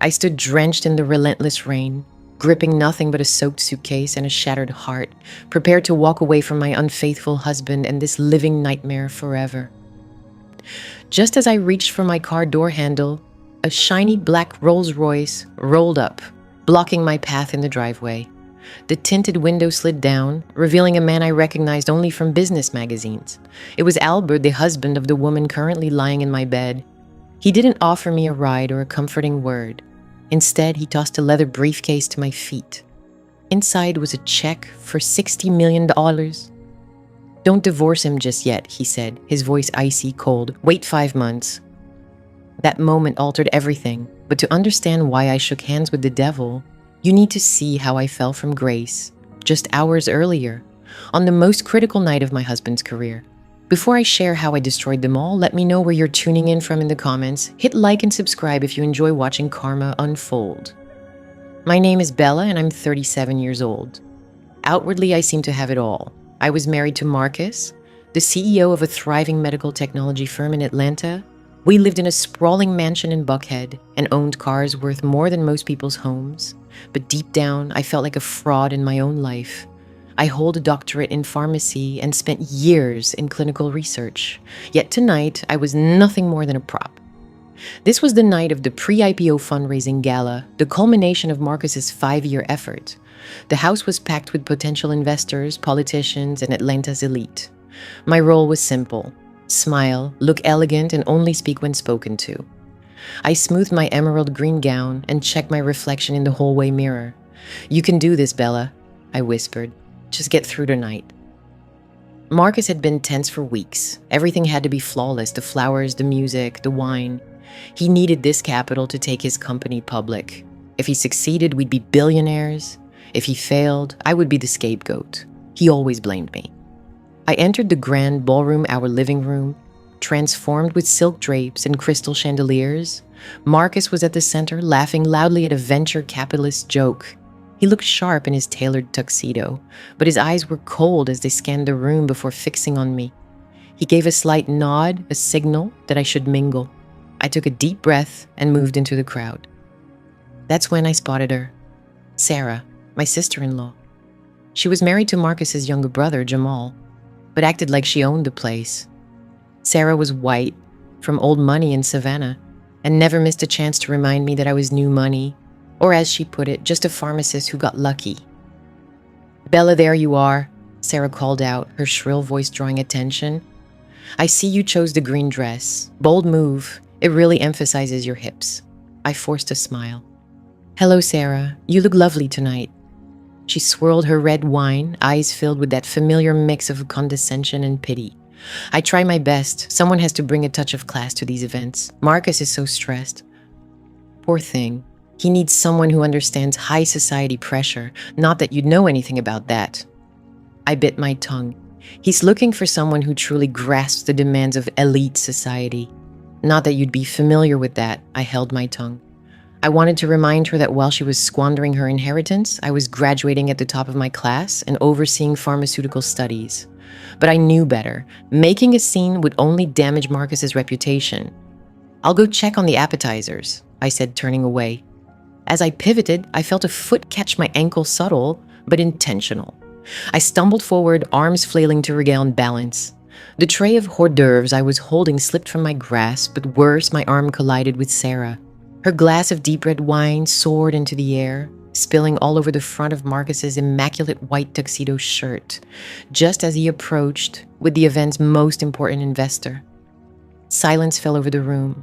I stood drenched in the relentless rain, gripping nothing but a soaked suitcase and a shattered heart, prepared to walk away from my unfaithful husband and this living nightmare forever. Just as I reached for my car door handle, a shiny black Rolls-Royce rolled up, blocking my path in the driveway. The tinted window slid down, revealing a man I recognized only from business magazines. It was Albert, the husband of the woman currently lying in my bed. He didn't offer me a ride or a comforting word. Instead, he tossed a leather briefcase to my feet. Inside was a check for $60 million. "Don't divorce him just yet," he said, his voice icy cold. "Wait 5 months." That moment altered everything, but to understand why I shook hands with the devil, you need to see how I fell from grace just hours earlier, on the most critical night of my husband's career. Before I share how I destroyed them all, let me know where you're tuning in from in the comments. Hit like and subscribe if you enjoy watching karma unfold. My name is Bella and I'm 37 years old. Outwardly, I seem to have it all. I was married to Marcus, the CEO of a thriving medical technology firm in Atlanta. We lived in a sprawling mansion in Buckhead and owned cars worth more than most people's homes. But deep down, I felt like a fraud in my own life. I hold a doctorate in pharmacy and spent years in clinical research. Yet tonight, I was nothing more than a prop. This was the night of the pre-IPO fundraising gala, the culmination of Marcus's 5-year effort. The house was packed with potential investors, politicians, and Atlanta's elite. My role was simple: smile, look elegant, and only speak when spoken to. I smoothed my emerald green gown and checked my reflection in the hallway mirror. "You can do this, Bella," I whispered. "Just get through tonight." Marcus had been tense for weeks. Everything had to be flawless: the flowers, the music, the wine. He needed this capital to take his company public. If he succeeded, we'd be billionaires. If he failed, I would be the scapegoat. He always blamed me. I entered the grand ballroom, our living room, transformed with silk drapes and crystal chandeliers. Marcus was at the center, laughing loudly at a venture capitalist joke. He looked sharp in his tailored tuxedo, but his eyes were cold as they scanned the room before fixing on me. He gave a slight nod, a signal that I should mingle. I took a deep breath and moved into the crowd. That's when I spotted her. Sarah, my sister-in-law. She was married to Marcus's younger brother, Jamal, but acted like she owned the place. Sarah was white, from old money in Savannah, and never missed a chance to remind me that I was new money, or as she put it, just a pharmacist who got lucky. "Bella, there you are," Sarah called out, her shrill voice drawing attention. "I see you chose the green dress. Bold move. It really emphasizes your hips." I forced a smile. "Hello, Sarah. You look lovely tonight." She swirled her red wine, eyes filled with that familiar mix of condescension and pity. "I try my best. Someone has to bring a touch of class to these events. Marcus is so stressed." "Poor thing. He needs someone who understands high society pressure. Not that you'd know anything about that." I bit my tongue. He's looking for someone who truly grasps the demands of elite society. Not that you'd be familiar with that. I held my tongue. I wanted to remind her that while she was squandering her inheritance, I was graduating at the top of my class and overseeing pharmaceutical studies. But I knew better. Making a scene would only damage Marcus's reputation. "I'll go check on the appetizers," I said, turning away. As I pivoted, I felt a foot catch my ankle, subtle but intentional. I stumbled forward, arms flailing to regain balance. The tray of hors d'oeuvres I was holding slipped from my grasp, but worse, my arm collided with Sarah. Her glass of deep red wine soared into the air, spilling all over the front of Marcus's immaculate white tuxedo shirt, just as he approached with the event's most important investor. Silence fell over the room.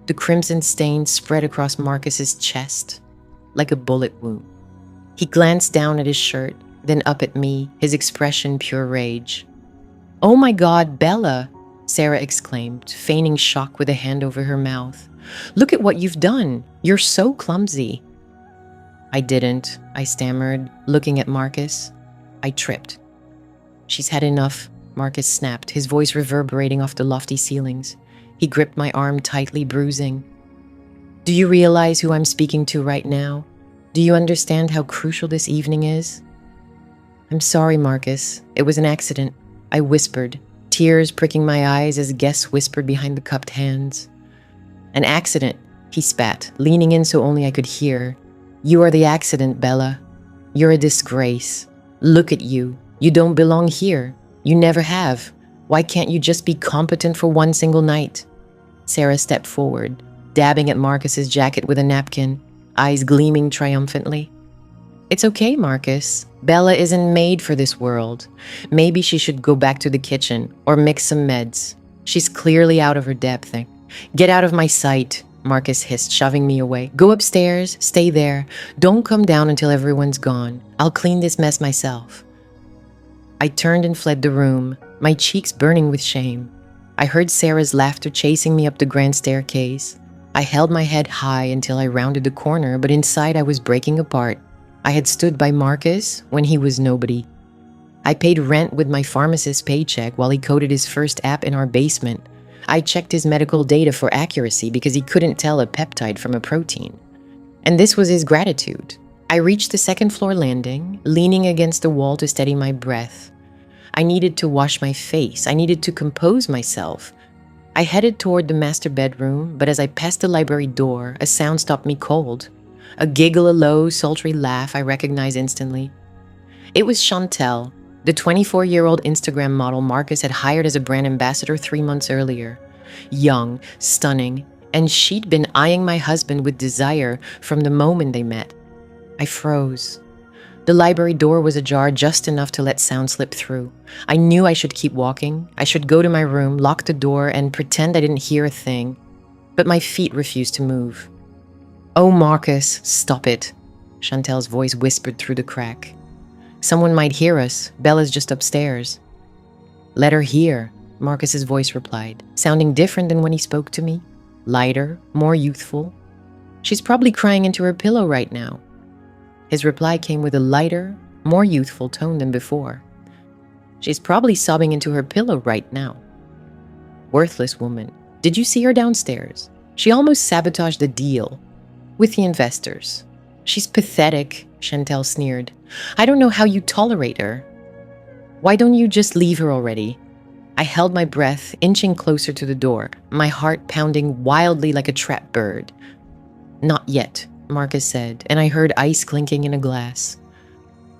The crimson stain spread across Marcus's chest like a bullet wound. He glanced down at his shirt, then up at me, his expression pure rage. "Oh my God, Bella," Sarah exclaimed, feigning shock with a hand over her mouth. "Look at what you've done. You're so clumsy." "I didn't," I stammered, looking at Marcus. "I tripped." "She's had enough," Marcus snapped, his voice reverberating off the lofty ceilings. He gripped my arm tightly, bruising. "Do you realize who I'm speaking to right now? Do you understand how crucial this evening is?" "I'm sorry, Marcus. It was an accident," I whispered, tears pricking my eyes as guests whispered behind the cupped hands. "An accident," He spat, leaning in so only I could hear. "You are the accident, Bella. You're a disgrace. Look at you. You don't belong here. You never have. Why can't you just be competent for one single night?" Sarah stepped forward, dabbing at Marcus's jacket with a napkin, eyes gleaming triumphantly. "It's okay, Marcus. Bella isn't made for this world. Maybe she should go back to the kitchen or mix some meds. She's clearly out of her depth. Get out of my sight," Marcus hissed, shoving me away. "Go upstairs, stay there. Don't come down until everyone's gone. I'll clean this mess myself." I turned and fled the room, my cheeks burning with shame. I heard Sarah's laughter chasing me up the grand staircase. I held my head high until I rounded the corner, but inside I was breaking apart. I had stood by Marcus when he was nobody. I paid rent with my pharmacist's paycheck while he coded his first app in our basement. I checked his medical data for accuracy because he couldn't tell a peptide from a protein. And this was his gratitude. I reached the second-floor landing, leaning against the wall to steady my breath. I needed to wash my face. I needed to compose myself. I headed toward the master bedroom, but as I passed the library door, a sound stopped me cold. A giggle, a low, sultry laugh I recognized instantly. It was Chantel, the 24-year-old Instagram model Marcus had hired as a brand ambassador 3 months earlier. Young, stunning, and she'd been eyeing my husband with desire from the moment they met. I froze. The library door was ajar just enough to let sound slip through. I knew I should keep walking. I should go to my room, lock the door, and pretend I didn't hear a thing. But my feet refused to move. "Oh, Marcus, stop it," Chantel's voice whispered through the crack. "Someone might hear us. Bella's just upstairs." "Let her hear," Marcus's voice replied, sounding different than when he spoke to me. Lighter, more youthful. "She's probably crying into her pillow right now." His reply came with a lighter, more youthful tone than before. "She's probably sobbing into her pillow right now." Worthless woman. Did you see her downstairs? She almost sabotaged the deal with the investors. "She's pathetic," Chantel sneered. "I don't know how you tolerate her. Why don't you just leave her already?" I held my breath, inching closer to the door, my heart pounding wildly like a trapped bird. "Not yet," Marcus said, and I heard ice clinking in a glass.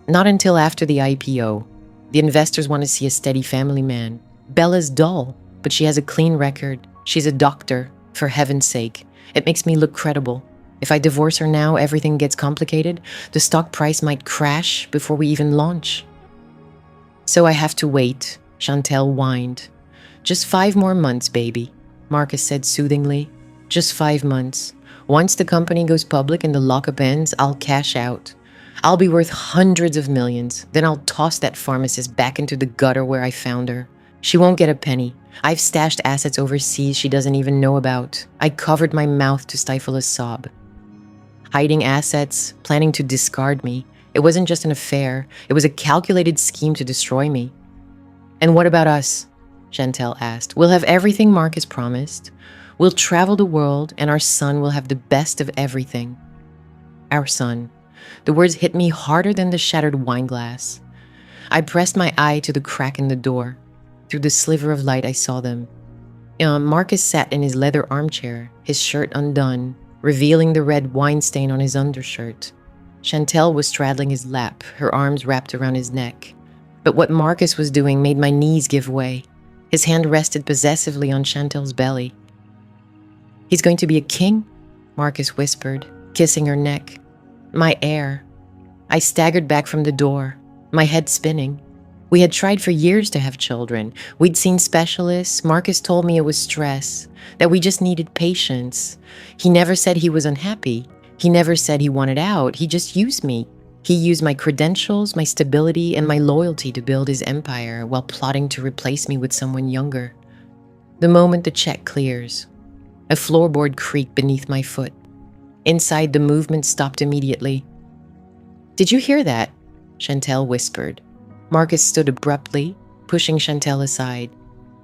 "Not until after the IPO. The investors want to see a steady family man. Bella's dull, but she has a clean record. She's a doctor, for heaven's sake. It makes me look credible. If I divorce her now, everything gets complicated. The stock price might crash before we even launch." "So I have to wait," Chantel whined. "Just 5 more months, baby," Marcus said soothingly. "Just 5 months. Once the company goes public and the lockup ends, I'll cash out. I'll be worth hundreds of millions. Then I'll toss that pharmacist back into the gutter where I found her. She won't get a penny. I've stashed assets overseas she doesn't even know about." I covered my mouth to stifle a sob. Hiding assets, planning to discard me. It wasn't just an affair. It was a calculated scheme to destroy me. "And what about us?" Chantel asked. "We'll have everything Marcus promised. We'll travel the world, and our son will have the best of everything." Our son. The words hit me harder than the shattered wine glass. I pressed my eye to the crack in the door. Through the sliver of light, I saw them. Marcus sat in his leather armchair, his shirt undone, revealing the red wine stain on his undershirt. Chantel was straddling his lap, her arms wrapped around his neck. But what Marcus was doing made my knees give way. His hand rested possessively on Chantel's belly. "He's going to be a king," Marcus whispered, kissing her neck. "My heir." I staggered back from the door, my head spinning. We had tried for years to have children. We'd seen specialists. Marcus told me it was stress, that we just needed patience. He never said he was unhappy. He never said he wanted out. He just used me. He used my credentials, my stability, and my loyalty to build his empire while plotting to replace me with someone younger. The moment the check clears, a floorboard creaked beneath my foot. Inside, the movement stopped immediately. "Did you hear that?" Chantel whispered. Marcus stood abruptly, pushing Chantel aside.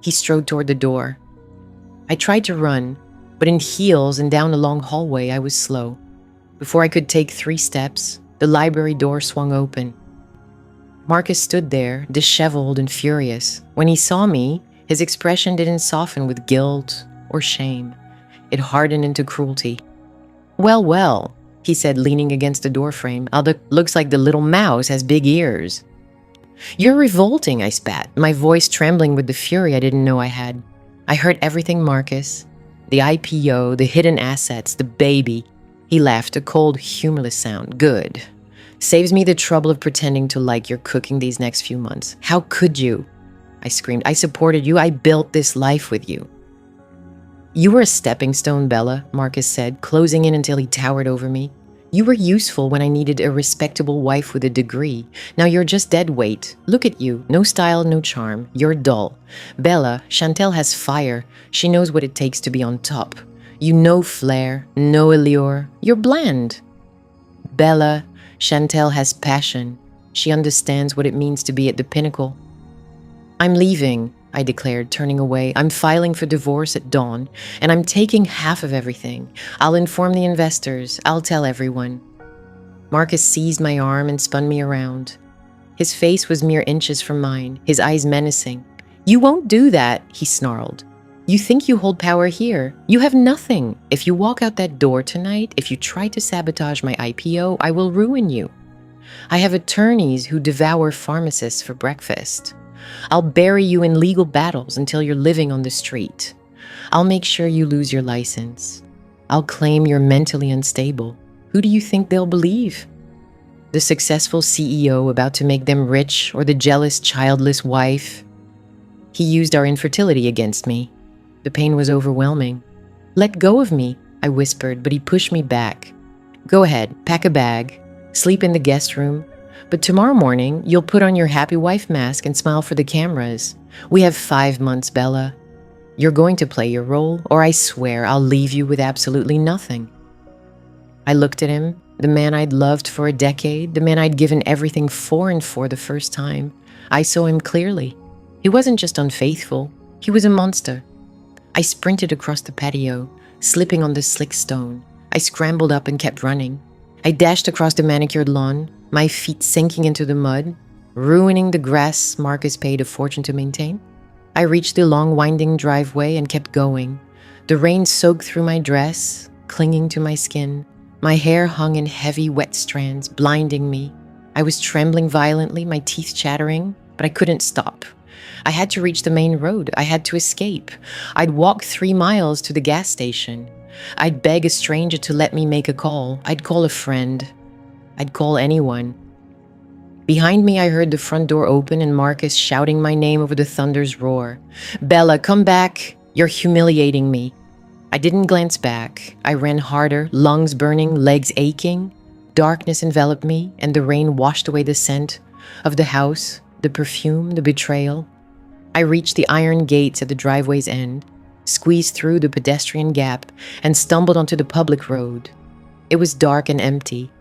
He strode toward the door. I tried to run, but in heels and down a long hallway, I was slow. Before I could take 3 steps, the library door swung open. Marcus stood there, disheveled and furious. When he saw me, his expression didn't soften with guilt or shame. It hardened into cruelty. Well, well, he said, leaning against the doorframe. Looks like the little mouse has big ears. You're revolting, I spat, my voice trembling with the fury I didn't know I had. I heard everything, Marcus. The IPO, the hidden assets, the baby. He laughed, a cold, humorless sound. Good. Saves me the trouble of pretending to like your cooking these next few months. How could you? I screamed. I supported you. I built this life with you. You were a stepping stone, Bella, Marcus said, closing in until he towered over me. You were useful when I needed a respectable wife with a degree. Now you're just dead weight. Look at you. No style, no charm. You're dull. Bella, Chantel has fire. She knows what it takes to be on top. You know flair, no allure. You're bland. Bella, Chantel has passion. She understands what it means to be at the pinnacle. I'm leaving, I declared, turning away. I'm filing for divorce at dawn, and I'm taking half of everything. I'll inform the investors. I'll tell everyone. Marcus seized my arm and spun me around. His face was mere inches from mine, his eyes menacing. You won't do that, he snarled. You think you hold power here. You have nothing. If you walk out that door tonight, if you try to sabotage my IPO, I will ruin you. I have attorneys who devour pharmacists for breakfast. I'll bury you in legal battles until you're living on the street. I'll make sure you lose your license. I'll claim you're mentally unstable. Who do you think they'll believe? The successful CEO about to make them rich, or the jealous, childless wife? He used our infertility against me. The pain was overwhelming. Let go of me, I whispered, but he pushed me back. Go ahead, pack a bag, sleep in the guest room. But tomorrow morning, you'll put on your happy wife mask and smile for the cameras. We have 5 months, Bella. You're going to play your role, or I swear I'll leave you with absolutely nothing. I looked at him, the man I'd loved for a decade, the man I'd given everything for and for the first time. I saw him clearly. He wasn't just unfaithful, he was a monster. I sprinted across the patio, slipping on the slick stone. I scrambled up and kept running. I dashed across the manicured lawn, my feet sinking into the mud, ruining the grass Marcus paid a fortune to maintain. I reached the long winding driveway and kept going. The rain soaked through my dress, clinging to my skin. My hair hung in heavy, wet strands, blinding me. I was trembling violently, my teeth chattering, but I couldn't stop. I had to reach the main road. I had to escape. I'd walk 3 miles to the gas station. I'd beg a stranger to let me make a call. I'd call a friend. I'd call anyone. Behind me, I heard the front door open and Marcus shouting my name over the thunder's roar. Bella, come back. You're humiliating me. I didn't glance back. I ran harder, lungs burning, legs aching. Darkness enveloped me, and the rain washed away the scent of the house, the perfume, the betrayal. I reached the iron gates at the driveway's end, squeezed through the pedestrian gap, and stumbled onto the public road. It was dark and empty.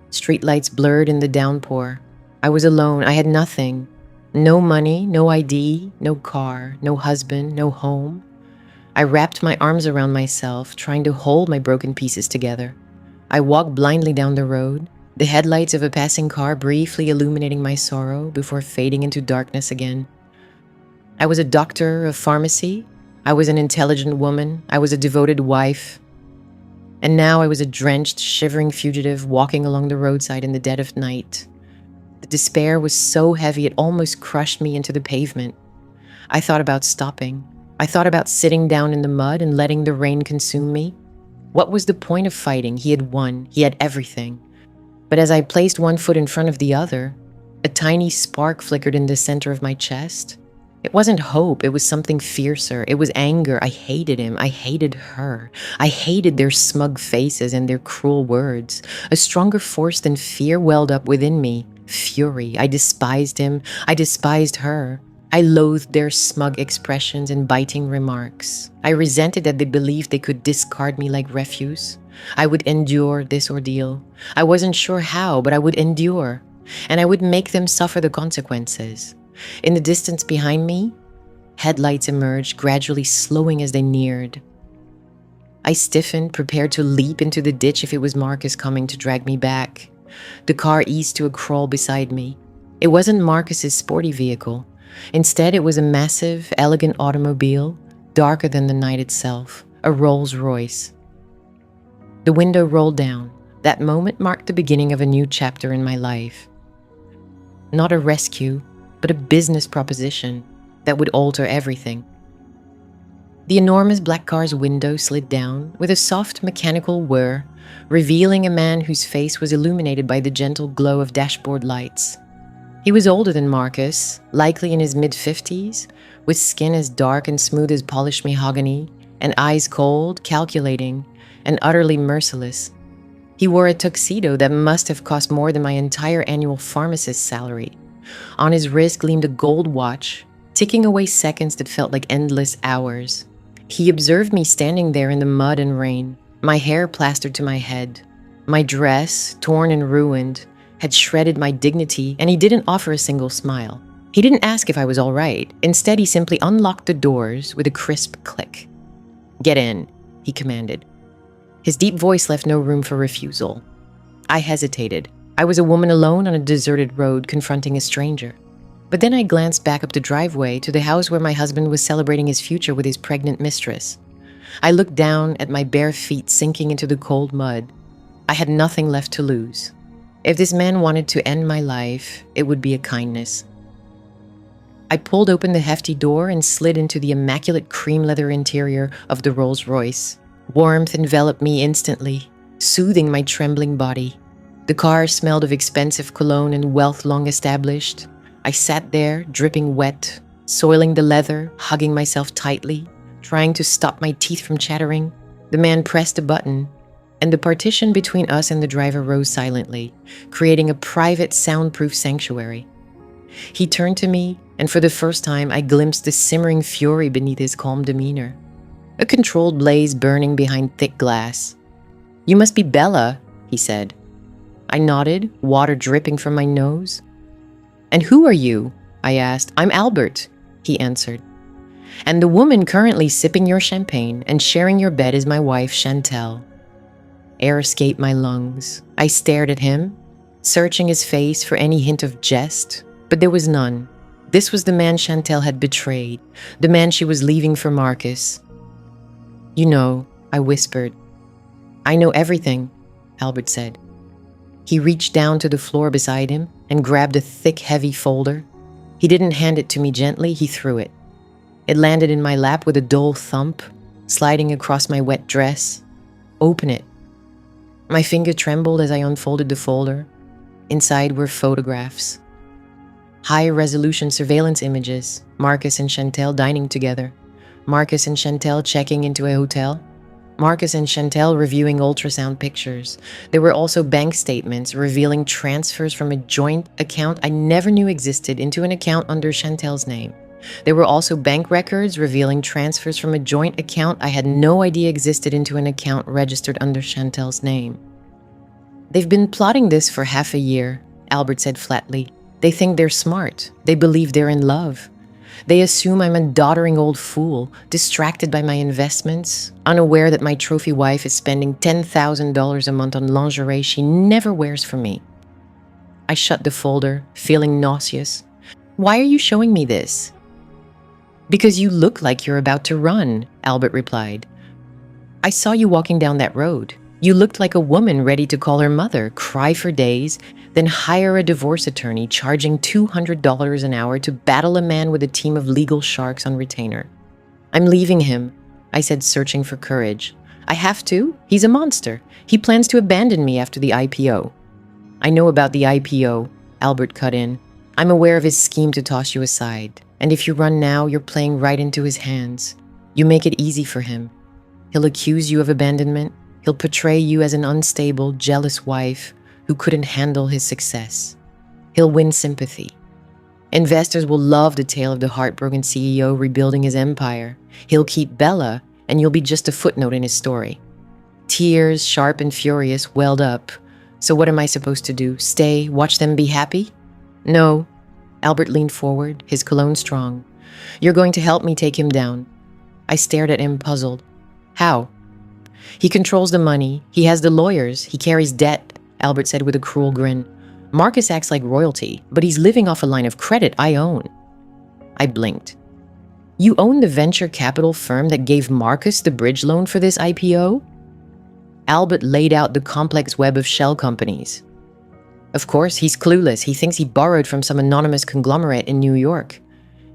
Streetlights blurred in the downpour. I was alone. I had nothing. No money, no ID, no car, no husband, no home. I wrapped my arms around myself, trying to hold my broken pieces together. I walked blindly down the road, the headlights of a passing car briefly illuminating my sorrow before fading into darkness again. I was a doctor of pharmacy. I was an intelligent woman. I was a devoted wife. And now I was a drenched, shivering fugitive walking along the roadside in the dead of night. The despair was so heavy it almost crushed me into the pavement. I thought about stopping. I thought about sitting down in the mud and letting the rain consume me. What was the point of fighting? He had won. He had everything. But as I placed one foot in front of the other, a tiny spark flickered in the center of my chest. It wasn't hope, it was something fiercer. It was anger. I hated him. I hated her. I hated their smug faces and their cruel words. A stronger force than fear welled up within me. Fury. I despised him. I despised her. I loathed their smug expressions and biting remarks. I resented that they believed they could discard me like refuse. I would endure this ordeal. I wasn't sure how, but I would endure. And I would make them suffer the consequences. In the distance behind me, headlights emerged, gradually slowing as they neared. I stiffened, prepared to leap into the ditch if it was Marcus coming to drag me back. The car eased to a crawl beside me. It wasn't Marcus's sporty vehicle. Instead, it was a massive, elegant automobile, darker than the night itself, a Rolls-Royce. The window rolled down. That moment marked the beginning of a new chapter in my life. Not a rescue, but a business proposition that would alter everything. The enormous black car's window slid down with a soft mechanical whir, revealing a man whose face was illuminated by the gentle glow of dashboard lights. He was older than Marcus, likely in his mid-50s, with skin as dark and smooth as polished mahogany, and eyes cold, calculating, and utterly merciless. He wore a tuxedo that must have cost more than my entire annual pharmacist's salary. On his wrist gleamed a gold watch, ticking away seconds that felt like endless hours. He observed me standing there in the mud and rain, my hair plastered to my head. My dress, torn and ruined, had shredded my dignity, and he didn't offer a single smile. He didn't ask if I was all right. Instead, he simply unlocked the doors with a crisp click. "Get in," he commanded. His deep voice left no room for refusal. I hesitated. I was a woman alone on a deserted road confronting a stranger. But then I glanced back up the driveway to the house where my husband was celebrating his future with his pregnant mistress. I looked down at my bare feet sinking into the cold mud. I had nothing left to lose. If this man wanted to end my life, it would be a kindness. I pulled open the hefty door and slid into the immaculate cream leather interior of the Rolls-Royce. Warmth enveloped me instantly, soothing my trembling body. The car smelled of expensive cologne and wealth long established. I sat there, dripping wet, soiling the leather, hugging myself tightly, trying to stop my teeth from chattering. The man pressed a button, and the partition between us and the driver rose silently, creating a private, soundproof sanctuary. He turned to me, and for the first time, I glimpsed the simmering fury beneath his calm demeanor. A controlled blaze burning behind thick glass. "You must be Bella," he said. I nodded, water dripping from my nose. "And who are you?" I asked. "I'm Albert," he answered. "And the woman currently sipping your champagne and sharing your bed is my wife, Chantel." Air escaped my lungs. I stared at him, searching his face for any hint of jest, but there was none. This was the man Chantel had betrayed, the man she was leaving for Marcus. "You know," I whispered. "I know everything," Albert said. He reached down to the floor beside him and grabbed a thick, heavy folder. He didn't hand it to me gently, he threw it. It landed in my lap with a dull thump, sliding across my wet dress. "Open it." My finger trembled as I unfolded the folder. Inside were photographs. High-resolution surveillance images, Marcus and Chantel dining together, Marcus and Chantel checking into a hotel, Marcus and Chantel reviewing ultrasound pictures. There were also bank statements revealing transfers from a joint account I never knew existed into an account under Chantel's name. There were also bank records revealing transfers from a joint account I had no idea existed into an account registered under Chantel's name. "They've been plotting this for half a year," Albert said flatly. "They think they're smart. They believe they're in love. They assume I'm a doddering old fool, distracted by my investments, unaware that my trophy wife is spending $10,000 a month on lingerie she never wears for me." I shut the folder, feeling nauseous. "Why are you showing me this?" "Because you look like you're about to run," Albert replied. "I saw you walking down that road. You looked like a woman ready to call her mother, cry for days, then hire a divorce attorney charging $200 an hour to battle a man with a team of legal sharks on retainer." "I'm leaving him," I said, searching for courage. "I have to. He's a monster. He plans to abandon me after the IPO." "I know about the IPO," Albert cut in. "I'm aware of his scheme to toss you aside. And if you run now, you're playing right into his hands. You make it easy for him. He'll accuse you of abandonment. He'll portray you as an unstable, jealous wife who couldn't handle his success. He'll win sympathy. Investors will love the tale of the heartbroken CEO rebuilding his empire. He'll keep Bella, and you'll be just a footnote in his story." Tears, sharp and furious, welled up. So what am I supposed to do? Stay, watch them be happy? "No." Albert leaned forward, his cologne strong. "You're going to help me take him down." I stared at him, puzzled. "How?" "He controls the money. He has the lawyers. He carries debt," Albert said with a cruel grin. "Marcus acts like royalty, but he's living off a line of credit I own." I blinked. "You own the venture capital firm that gave Marcus the bridge loan for this IPO?" Albert laid out the complex web of shell companies. Of course, he's clueless. He thinks he borrowed from some anonymous conglomerate in New York.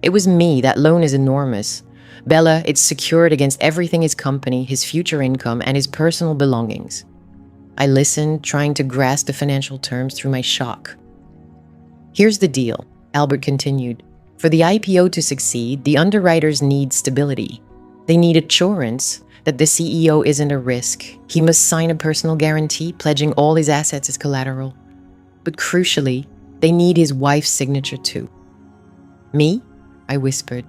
It was me. That loan is enormous. Bella, it's secured against everything his company, his future income, and his personal belongings. I listened, trying to grasp the financial terms through my shock. Here's the deal, Albert continued. For the IPO to succeed, the underwriters need stability. They need assurance that the CEO isn't a risk. He must sign a personal guarantee pledging all his assets as collateral. But crucially, they need his wife's signature too. Me? I whispered.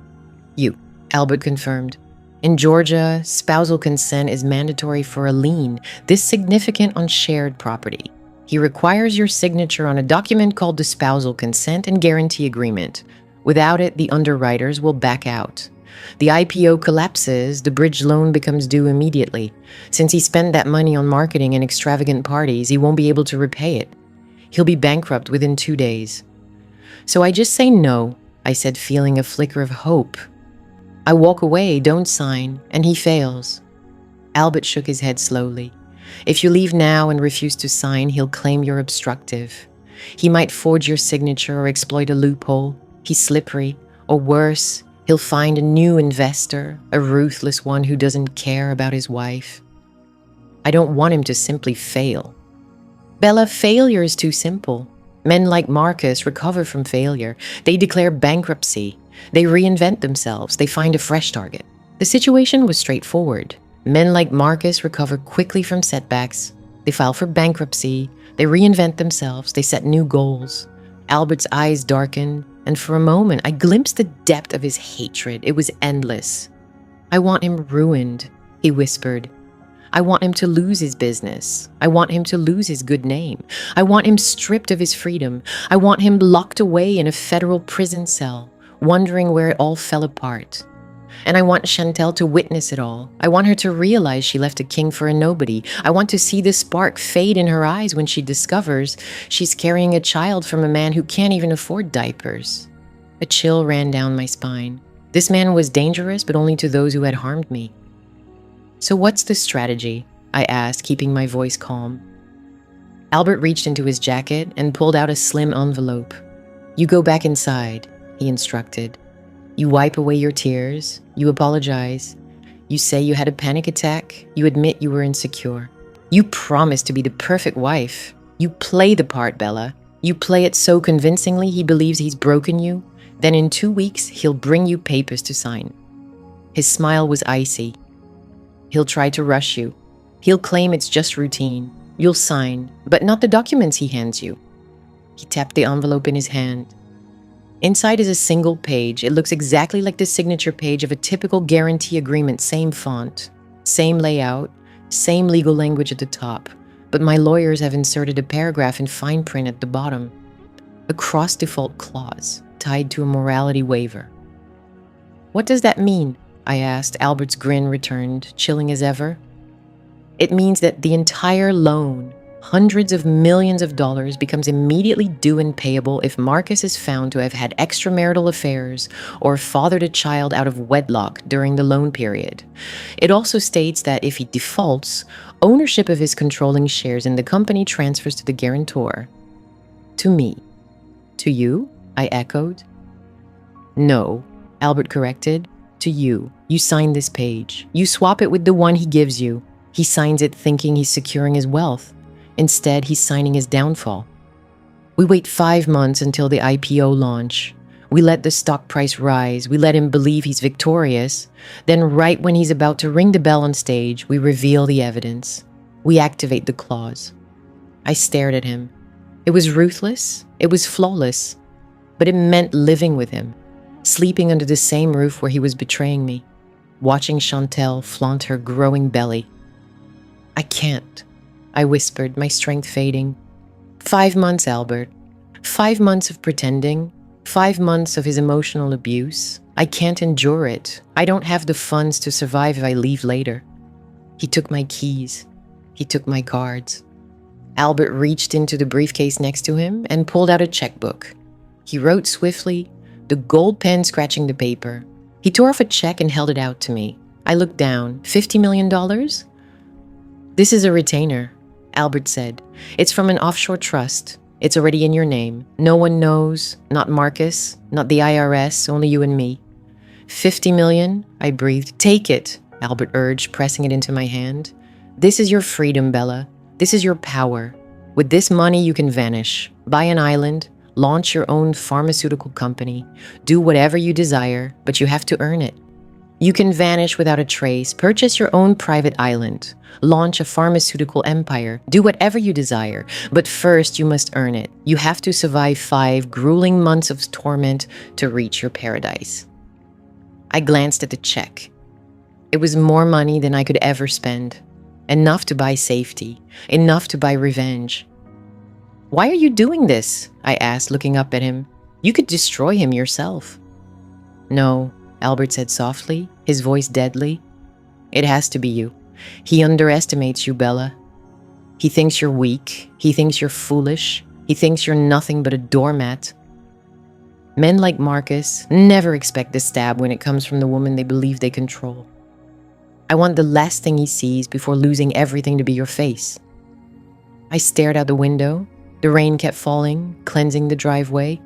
You, Albert confirmed. In Georgia, spousal consent is mandatory for a lien, this significant on shared property. He requires your signature on a document called the Spousal Consent and Guarantee Agreement. Without it, the underwriters will back out. The IPO collapses, the bridge loan becomes due immediately. Since he spent that money on marketing and extravagant parties, he won't be able to repay it. He'll be bankrupt within 2 days. So I just say no, I said, feeling a flicker of hope. I walk away, don't sign, and he fails. Albert shook his head slowly. If you leave now and refuse to sign, he'll claim you're obstructive. He might forge your signature or exploit a loophole. He's slippery. Or worse, he'll find a new investor, a ruthless one who doesn't care about his wife. I don't want him to simply fail. Bella, failure is too simple. Men like Marcus recover from failure. They declare bankruptcy. They reinvent themselves. They find a fresh target. The situation was straightforward. Men like Marcus recover quickly from setbacks. They file for bankruptcy. They reinvent themselves. They set new goals. Albert's eyes darkened, and for a moment, I glimpsed the depth of his hatred. It was endless. I want him ruined, he whispered. I want him to lose his business. I want him to lose his good name. I want him stripped of his freedom. I want him locked away in a federal prison cell, wondering where it all fell apart. And I want Chantel to witness it all. I want her to realize she left a king for a nobody. I want to see the spark fade in her eyes when she discovers she's carrying a child from a man who can't even afford diapers. A chill ran down my spine. This man was dangerous, but only to those who had harmed me. So what's the strategy? I asked, keeping my voice calm. Albert reached into his jacket and pulled out a slim envelope. You go back inside, he instructed. You wipe away your tears. You apologize. You say you had a panic attack. You admit you were insecure. You promise to be the perfect wife. You play the part, Bella. You play it so convincingly he believes he's broken you. Then in 2 weeks, he'll bring you papers to sign. His smile was icy. He'll try to rush you. He'll claim it's just routine. You'll sign, but not the documents he hands you. He tapped the envelope in his hand. Inside is a single page. It looks exactly like the signature page of a typical guarantee agreement, same font, same layout, same legal language at the top. But my lawyers have inserted a paragraph in fine print at the bottom. A cross-default clause tied to a morality waiver. What does that mean? I asked. Albert's grin returned, chilling as ever. It means that the entire loan, hundreds of millions of dollars, becomes immediately due and payable if Marcus is found to have had extramarital affairs or fathered a child out of wedlock during the loan period. It also states that if he defaults, ownership of his controlling shares in the company transfers to the guarantor. To me. To you? I echoed. No, Albert corrected. To you. You sign this page. You swap it with the one he gives you. He signs it thinking he's securing his wealth. Instead, he's signing his downfall. We wait 5 months until the IPO launch. We let the stock price rise. We let him believe he's victorious. Then right when he's about to ring the bell on stage, we reveal the evidence. We activate the clause. I stared at him. It was ruthless. It was flawless. But it meant living with him. Sleeping under the same roof where he was betraying me. Watching Chantel flaunt her growing belly. I can't, I whispered, my strength fading. 5 months, Albert. 5 months of pretending. 5 months of his emotional abuse. I can't endure it. I don't have the funds to survive if I leave later. He took my keys. He took my cards. Albert reached into the briefcase next to him and pulled out a checkbook. He wrote swiftly, the gold pen scratching the paper. He tore off a check and held it out to me. I looked down. $50 million? "This is a retainer," Albert said. "It's from an offshore trust. It's already in your name. No one knows, not Marcus, not the IRS, only you and me." 50 million, I breathed. "Take it," Albert urged, pressing it into my hand. "This is your freedom, Bella. This is your power. With this money, you can vanish, buy an island, launch your own pharmaceutical company, do whatever you desire, but you have to earn it. You can vanish without a trace, purchase your own private island, launch a pharmaceutical empire, do whatever you desire, but first you must earn it. You have to survive 5 grueling months of torment to reach your paradise." I glanced at the check. It was more money than I could ever spend. Enough to buy safety, enough to buy revenge. "Why are you doing this?" I asked, looking up at him. "You could destroy him yourself." "No," Albert said softly, his voice deadly. "It has to be you. He underestimates you, Bella. He thinks you're weak. He thinks you're foolish. He thinks you're nothing but a doormat. Men like Marcus never expect the stab when it comes from the woman they believe they control. I want the last thing he sees before losing everything to be your face." I stared out the window. The rain kept falling, cleansing the driveway.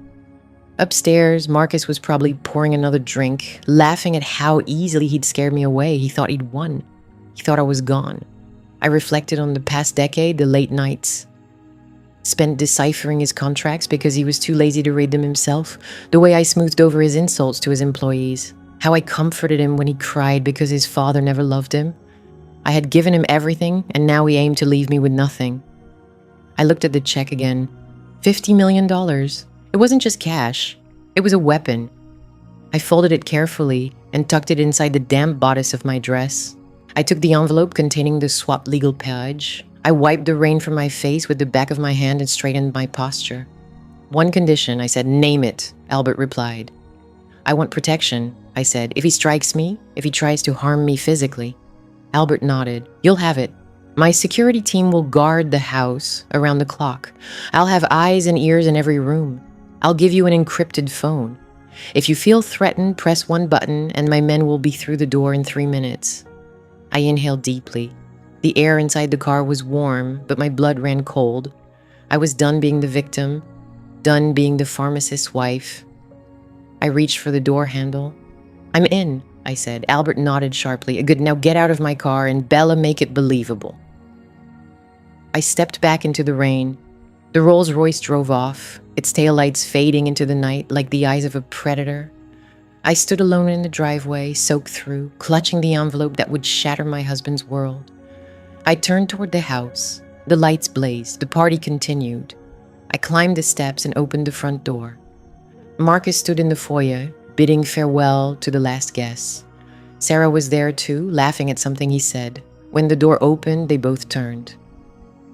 Upstairs, Marcus was probably pouring another drink, laughing at how easily he'd scared me away. He thought he'd won. He thought I was gone. I reflected on the past decade, the late nights. Spent deciphering his contracts because he was too lazy to read them himself. The way I smoothed over his insults to his employees. How I comforted him when he cried because his father never loved him. I had given him everything, and now he aimed to leave me with nothing. I looked at the check again. $50 million. It wasn't just cash. It was a weapon. I folded it carefully and tucked it inside the damp bodice of my dress. I took the envelope containing the swapped legal page. I wiped the rain from my face with the back of my hand and straightened my posture. "One condition," I said. "Name it," Albert replied. "I want protection," I said. "If he strikes me, if he tries to harm me physically." Albert nodded. "You'll have it. My security team will guard the house around the clock. I'll have eyes and ears in every room. I'll give you an encrypted phone. If you feel threatened, press one button and my men will be through the door in 3 minutes." I inhaled deeply. The air inside the car was warm, but my blood ran cold. I was done being the victim, done being the pharmacist's wife. I reached for the door handle. "I'm in," I said. Albert nodded sharply. "Good, now get out of my car and Bella, make it believable." I stepped back into the rain. The Rolls Royce drove off, its taillights fading into the night like the eyes of a predator. I stood alone in the driveway, soaked through, clutching the envelope that would shatter my husband's world. I turned toward the house. The lights blazed. The party continued. I climbed the steps and opened the front door. Marcus stood in the foyer, bidding farewell to the last guests. Sarah was there too, laughing at something he said. When the door opened, they both turned.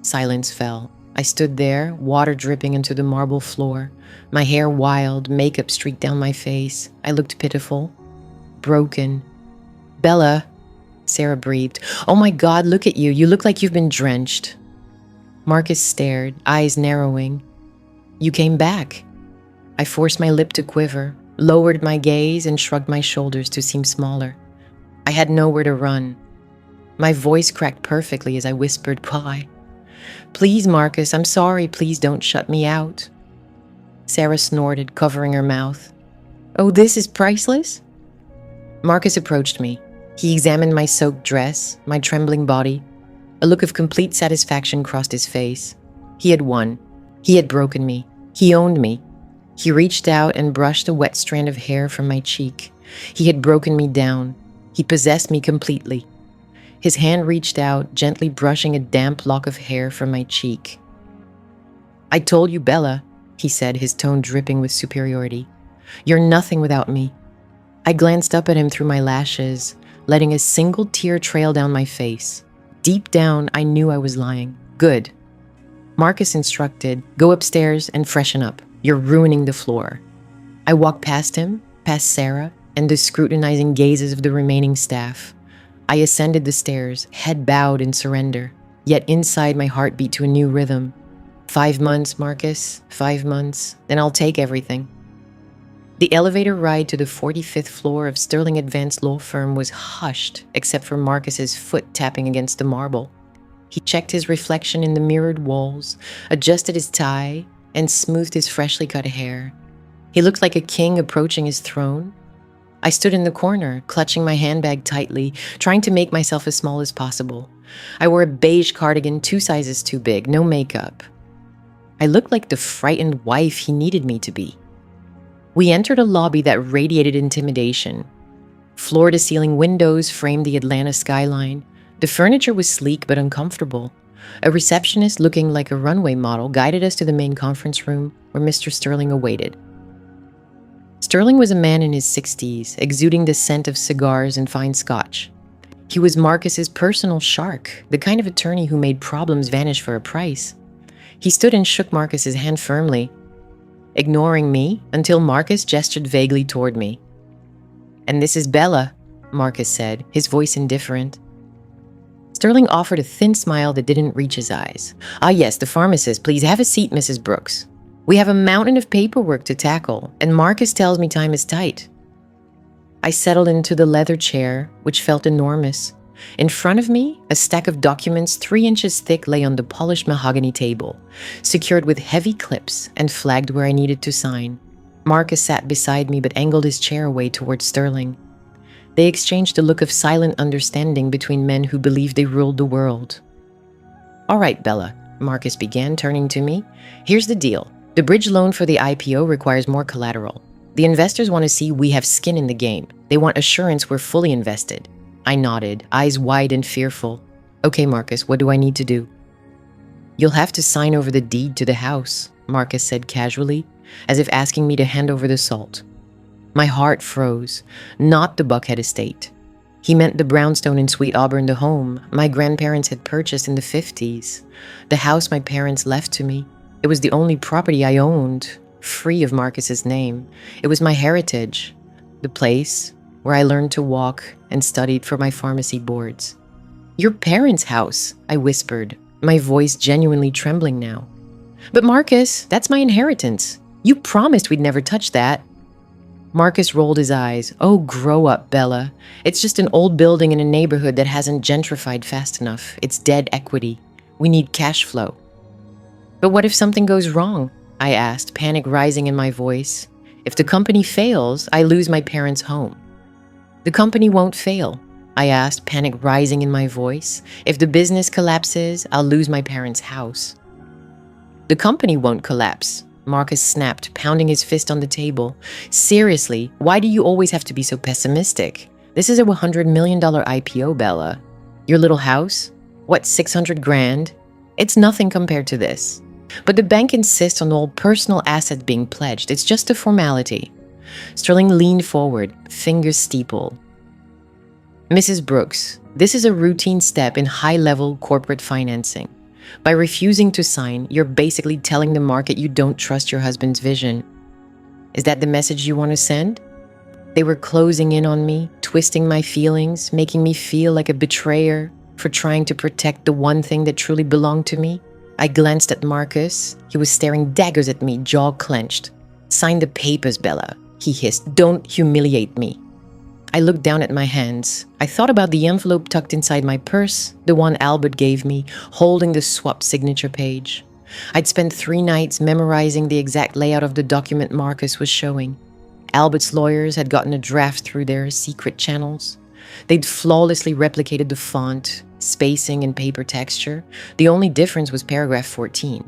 Silence fell. I stood there, water dripping into the marble floor, my hair wild, makeup streaked down my face. I looked pitiful, broken. "Bella," Sarah breathed. "Oh my God, look at you. You look like you've been drenched." Marcus stared, eyes narrowing. "You came back." I forced my lip to quiver, lowered my gaze, and shrugged my shoulders to seem smaller. I had nowhere to run. My voice cracked perfectly as I whispered, "Why? Please, Marcus, I'm sorry. Please don't shut me out." Sarah snorted, covering her mouth. "Oh, this is priceless?" Marcus approached me. He examined my soaked dress, my trembling body. A look of complete satisfaction crossed his face. He had won. He had broken me. He owned me. He reached out and brushed a wet strand of hair from my cheek. He had broken me down. He possessed me completely. His hand reached out, gently brushing a damp lock of hair from my cheek. "I told you, Bella," he said, his tone dripping with superiority. "You're nothing without me." I glanced up at him through my lashes, letting a single tear trail down my face. Deep down, I knew I was lying. "Good." Marcus instructed, "Go upstairs and freshen up. You're ruining the floor." I walked past him, past Sarah, and the scrutinizing gazes of the remaining staff. I ascended the stairs, head bowed in surrender. Yet inside my heart beat to a new rhythm. 5 months, Marcus, 5 months, then I'll take everything. The elevator ride to the 45th floor of Sterling Advanced Law Firm was hushed, except for Marcus's foot tapping against the marble. He checked his reflection in the mirrored walls, adjusted his tie, and smoothed his freshly cut hair. He looked like a king approaching his throne. I stood in the corner, clutching my handbag tightly, trying to make myself as small as possible. I wore a beige cardigan 2 sizes too big, no makeup. I looked like the frightened wife he needed me to be. We entered a lobby that radiated intimidation. Floor-to-ceiling windows framed the Atlanta skyline. The furniture was sleek but uncomfortable. A receptionist looking like a runway model guided us to the main conference room where Mr. Sterling awaited. Sterling was a man in his 60s, exuding the scent of cigars and fine scotch. He was Marcus's personal shark, the kind of attorney who made problems vanish for a price. He stood and shook Marcus's hand firmly, ignoring me until Marcus gestured vaguely toward me. "And this is Bella," Marcus said, his voice indifferent. Sterling offered a thin smile that didn't reach his eyes. "Ah yes, the pharmacist. Please have a seat, Mrs. Brooks. We have a mountain of paperwork to tackle, and Marcus tells me time is tight." I settled into the leather chair, which felt enormous. In front of me, a stack of documents 3 inches thick lay on the polished mahogany table, secured with heavy clips and flagged where I needed to sign. Marcus sat beside me but angled his chair away towards Sterling. They exchanged a look of silent understanding between men who believed they ruled the world. "All right, Bella," Marcus began, turning to me. "Here's the deal. The bridge loan for the IPO requires more collateral. The investors want to see we have skin in the game. They want assurance we're fully invested." I nodded, eyes wide and fearful. "Okay, Marcus, what do I need to do?" "You'll have to sign over the deed to the house," Marcus said casually, as if asking me to hand over the salt. My heart froze. Not the Buckhead estate. He meant the brownstone in Sweet Auburn, the home my grandparents had purchased in the 50s. The house my parents left to me. It was the only property I owned, free of Marcus's name. It was my heritage. The place where I learned to walk and studied for my pharmacy boards. "Your parents' house," I whispered, my voice genuinely trembling now. "But Marcus, that's my inheritance. You promised we'd never touch that." Marcus rolled his eyes. "Oh, grow up, Bella. It's just an old building in a neighborhood that hasn't gentrified fast enough. It's dead equity. We need cash flow." "But what if something goes wrong?" I asked, panic rising in my voice. "If the company fails, I lose my parents' home." "The company won't fail," I asked, panic rising in my voice. "If the business collapses, I'll lose my parents' house." "The company won't collapse," Marcus snapped, pounding his fist on the table. "Seriously, why do you always have to be so pessimistic? This is a $100 million IPO, Bella. Your little house? What, 600 grand? It's nothing compared to this. But the bank insists on all personal assets being pledged. It's just a formality." Sterling leaned forward, fingers steepled. "Mrs. Brooks, this is a routine step in high-level corporate financing. By refusing to sign, you're basically telling the market you don't trust your husband's vision. Is that the message you want to send?" They were closing in on me, twisting my feelings, making me feel like a betrayer for trying to protect the one thing that truly belonged to me. I glanced at Marcus. He was staring daggers at me, jaw clenched. "Sign the papers, Bella," he hissed. "Don't humiliate me." I looked down at my hands. I thought about the envelope tucked inside my purse, the one Albert gave me, holding the swap signature page. I'd spent 3 nights memorizing the exact layout of the document Marcus was showing. Albert's lawyers had gotten a draft through their secret channels. They'd flawlessly replicated the font, spacing, and paper texture. The only difference was paragraph 14.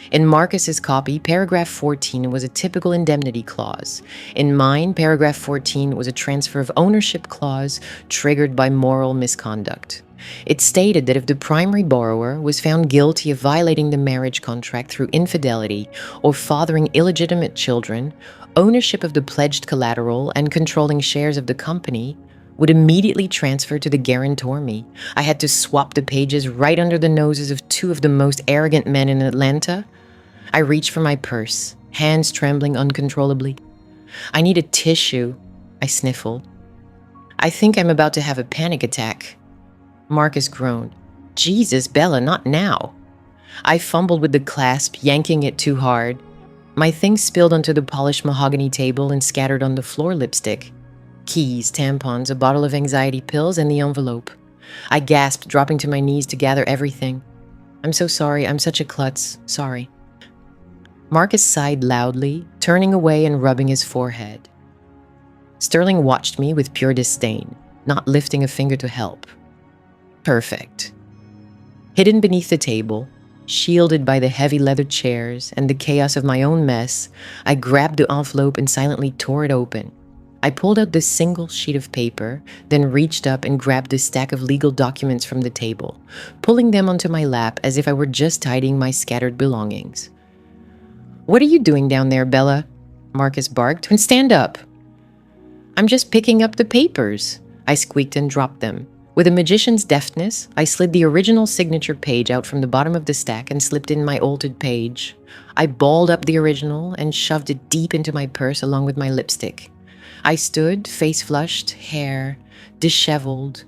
In Marcus's copy, paragraph 14 was a typical indemnity clause. In mine, paragraph 14 was a transfer of ownership clause triggered by moral misconduct. It stated that if the primary borrower was found guilty of violating the marriage contract through infidelity or fathering illegitimate children, ownership of the pledged collateral and controlling shares of the company would immediately transfer to the guarantor me. I had to swap the pages right under the noses of 2 of the most arrogant men in Atlanta. I reached for my purse, hands trembling uncontrollably. "I need a tissue," I sniffled. "I think I'm about to have a panic attack." Marcus groaned. "Jesus, Bella, not now." I fumbled with the clasp, yanking it too hard. My things spilled onto the polished mahogany table and scattered on the floor. Lipstick, keys, tampons, a bottle of anxiety pills, and the envelope. I gasped, dropping to my knees to gather everything. I'm so sorry. I'm such a klutz. Sorry. Marcus sighed loudly, turning away and rubbing his forehead. Sterling watched me with pure disdain, not lifting a finger to help. Perfect. Hidden beneath the table, shielded by the heavy leather chairs and the chaos of my own mess, I grabbed the envelope and silently tore it open. I pulled out this single sheet of paper, then reached up and grabbed the stack of legal documents from the table, pulling them onto my lap as if I were just tidying my scattered belongings. "What are you doing down there, Bella?" Marcus barked. "And stand up." "I'm just picking up the papers," I squeaked and dropped them. With a magician's deftness, I slid the original signature page out from the bottom of the stack and slipped in my altered page. I balled up the original and shoved it deep into my purse along with my lipstick. I stood, face flushed, hair disheveled.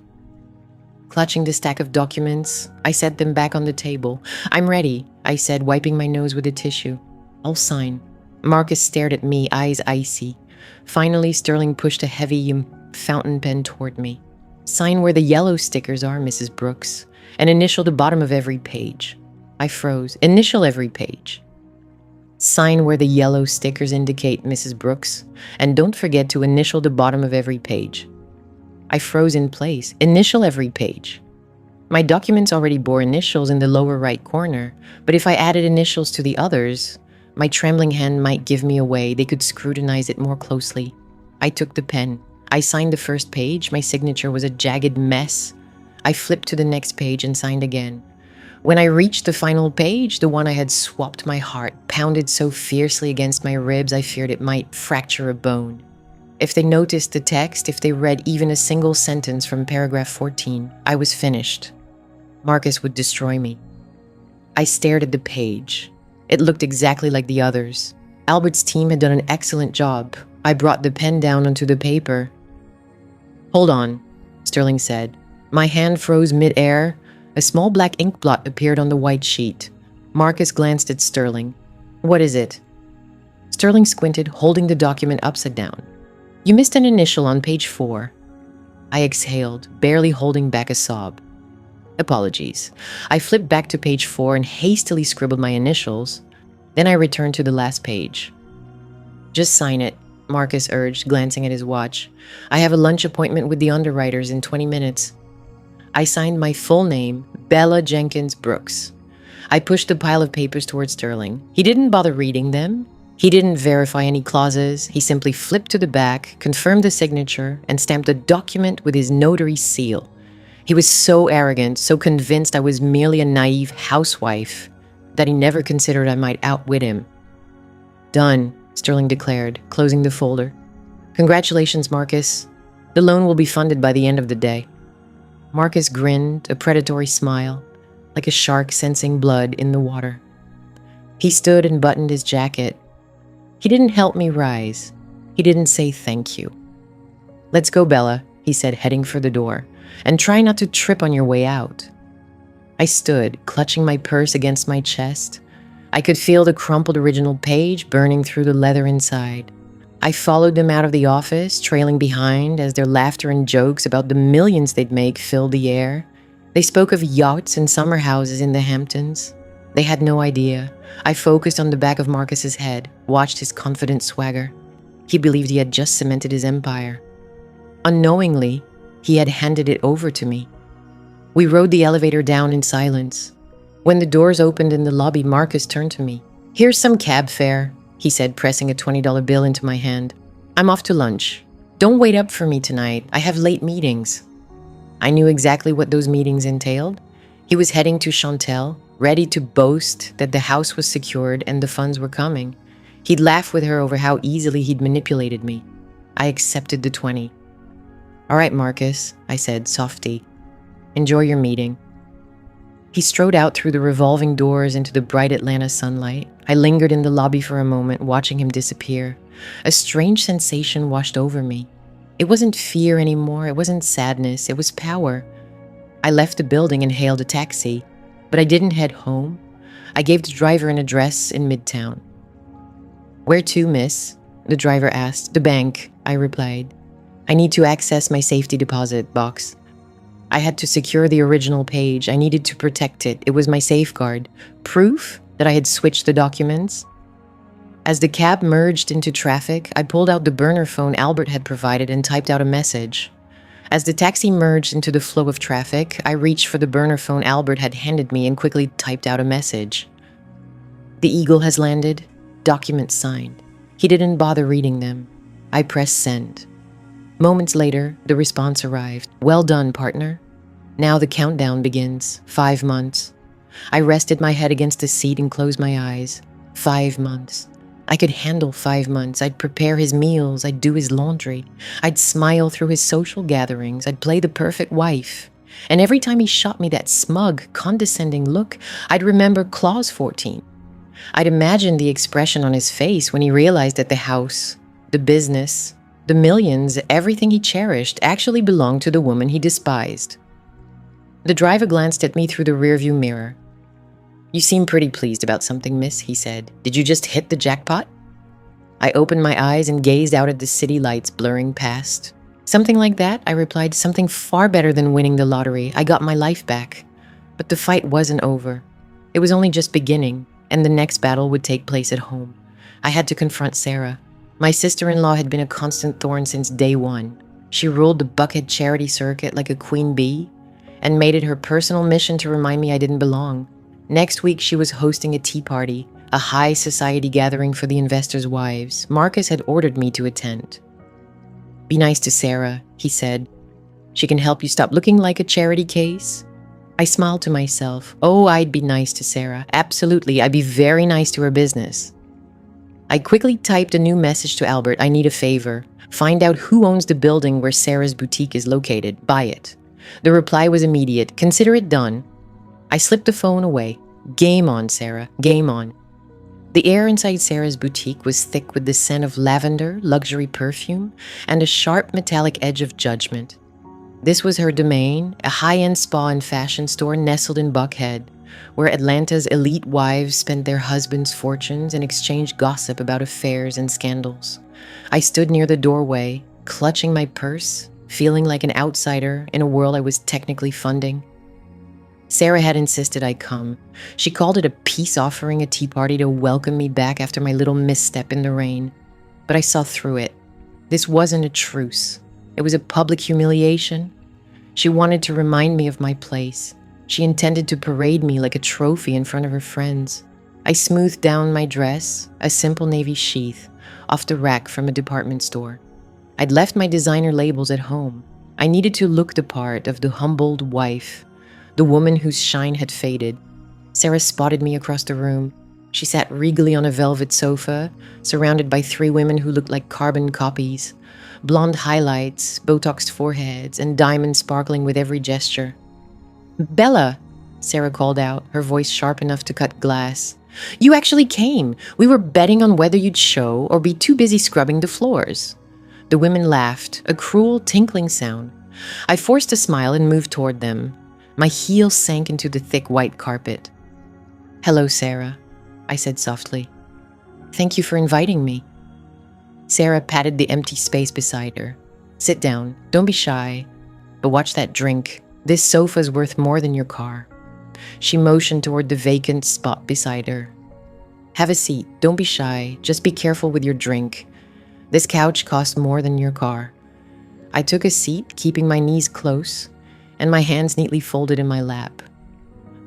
Clutching the stack of documents, I set them back on the table. "I'm ready," I said, wiping my nose with a tissue. "I'll sign." Marcus stared at me, eyes icy. Finally, Sterling pushed a heavy fountain pen toward me. "Sign where the yellow stickers are, Mrs. Brooks, and initial the bottom of every page." I froze. "Initial every page." "Sign where the yellow stickers indicate, Mrs. Brooks, and don't forget to initial the bottom of every page." I froze in place. "Initial every page." My documents already bore initials in the lower right corner, but if I added initials to the others, my trembling hand might give me away. They could scrutinize it more closely. I took the pen. I signed the first page. My signature was a jagged mess. I flipped to the next page and signed again. When I reached the final page, the one I had swapped, my heart pounded so fiercely against my ribs I feared it might fracture a bone. If they noticed the text, if they read even a single sentence from paragraph 14, I was finished. Marcus would destroy me. I stared at the page. It looked exactly like the others. Albert's team had done an excellent job. I brought the pen down onto the paper. "Hold on," Sterling said. My hand froze mid-air. A small black ink blot appeared on the white sheet. Marcus glanced at Sterling. "What is it?" Sterling squinted, holding the document upside down. "You missed an initial on page 4. I exhaled, barely holding back a sob. "Apologies." I flipped back to page 4 and hastily scribbled my initials. Then I returned to the last page. "Just sign it," Marcus urged, glancing at his watch. "I have a lunch appointment with the underwriters in 20 minutes. I signed my full name, Bella Jenkins Brooks. I pushed the pile of papers toward Sterling. He didn't bother reading them. He didn't verify any clauses. He simply flipped to the back, confirmed the signature, and stamped the document with his notary seal. He was so arrogant, so convinced I was merely a naive housewife, that he never considered I might outwit him. "Done," Sterling declared, closing the folder. "Congratulations, Marcus. The loan will be funded by the end of the day." Marcus grinned, a predatory smile, like a shark sensing blood in the water. He stood and buttoned his jacket. He didn't help me rise. He didn't say thank you. "Let's go, Bella," he said, heading for the door. "And try not to trip on your way out." I stood, clutching my purse against my chest. I could feel the crumpled original page burning through the leather inside. I followed them out of the office, trailing behind as their laughter and jokes about the millions they'd make filled the air. They spoke of yachts and summer houses in the Hamptons. They had no idea. I focused on the back of Marcus's head, watched his confident swagger. He believed he had just cemented his empire. Unknowingly, he had handed it over to me. We rode the elevator down in silence. When the doors opened in the lobby, Marcus turned to me. "Here's some cab fare," he said, pressing a $20 bill into my hand. "I'm off to lunch. Don't wait up for me tonight. I have late meetings." I knew exactly what those meetings entailed. He was heading to Chantel, ready to boast that the house was secured and the funds were coming. He'd laugh with her over how easily he'd manipulated me. I accepted the 20. "All right, Marcus," I said, softy. "Enjoy your meeting." He strode out through the revolving doors into the bright Atlanta sunlight. I lingered in the lobby for a moment, watching him disappear. A strange sensation washed over me. It wasn't fear anymore. It wasn't sadness. It was power. I left the building and hailed a taxi, but I didn't head home. I gave the driver an address in Midtown. "Where to, miss?" the driver asked. "The bank," I replied. "I need to access my safety deposit box." I had to secure the original page. I needed to protect it. It was my safeguard. Proof that I had switched the documents. As the cab merged into traffic, I pulled out the burner phone Albert had provided and typed out a message. As the taxi merged into the flow of traffic, I reached for the burner phone Albert had handed me and quickly typed out a message. The Eagle has landed. Documents signed. He didn't bother reading them. I pressed send. Moments later, the response arrived. Well done, partner. Now the countdown begins. 5 months. I rested my head against the seat and closed my eyes. 5 months. I could handle 5 months. I'd prepare his meals. I'd do his laundry. I'd smile through his social gatherings. I'd play the perfect wife. And every time he shot me that smug, condescending look, I'd remember Clause 14. I'd imagine the expression on his face when he realized that the house, the business, the millions, everything he cherished actually belonged to the woman he despised. The driver glanced at me through the rearview mirror. You seem pretty pleased about something, miss, he said. Did you just hit the jackpot? I opened my eyes and gazed out at the city lights blurring past. Something like that, I replied. Something far better than winning the lottery. I got my life back. But the fight wasn't over. It was only just beginning, and the next battle would take place at home. I had to confront Sarah. My sister-in-law had been a constant thorn since day one. She ruled the Buckhead charity circuit like a queen bee and made it her personal mission to remind me I didn't belong. Next week, she was hosting a tea party, a high society gathering for the investors' wives. Marcus had ordered me to attend. Be nice to Sarah, he said. She can help you stop looking like a charity case. I smiled to myself. Oh, I'd be nice to Sarah. Absolutely, I'd be very nice to her business. I quickly typed a new message to Albert. I need a favor. Find out who owns the building where Sarah's boutique is located. Buy it. The reply was immediate. Consider it done. I slipped the phone away. Game on, Sarah. Game on. The air inside Sarah's boutique was thick with the scent of lavender, luxury perfume, and a sharp metallic edge of judgment. This was her domain, a high-end spa and fashion store nestled in Buckhead, where Atlanta's elite wives spent their husbands' fortunes and exchanged gossip about affairs and scandals. I stood near the doorway, clutching my purse, feeling like an outsider in a world I was technically funding. Sarah had insisted I come. She called it a peace offering, a tea party to welcome me back after my little misstep in the rain. But I saw through it. This wasn't a truce. It was a public humiliation. She wanted to remind me of my place. She intended to parade me like a trophy in front of her friends. I smoothed down my dress, a simple navy sheath, off the rack from a department store. I'd left my designer labels at home. I needed to look the part of the humbled wife, the woman whose shine had faded. Sarah spotted me across the room. She sat regally on a velvet sofa, surrounded by 3 women who looked like carbon copies. Blonde highlights, Botoxed foreheads, and diamonds sparkling with every gesture. Bella, Sarah called out, her voice sharp enough to cut glass. You actually came. We were betting on whether you'd show or be too busy scrubbing the floors. The women laughed, a cruel, tinkling sound. I forced a smile and moved toward them. My heels sank into the thick white carpet. Hello, Sarah, I said softly. Thank you for inviting me. Sarah patted the empty space beside her. Sit down. Don't be shy. But watch that drink. This sofa's worth more than your car. She motioned toward the vacant spot beside her. Have a seat. Don't be shy. Just be careful with your drink. This couch costs more than your car. I took a seat, keeping my knees close, and my hands neatly folded in my lap.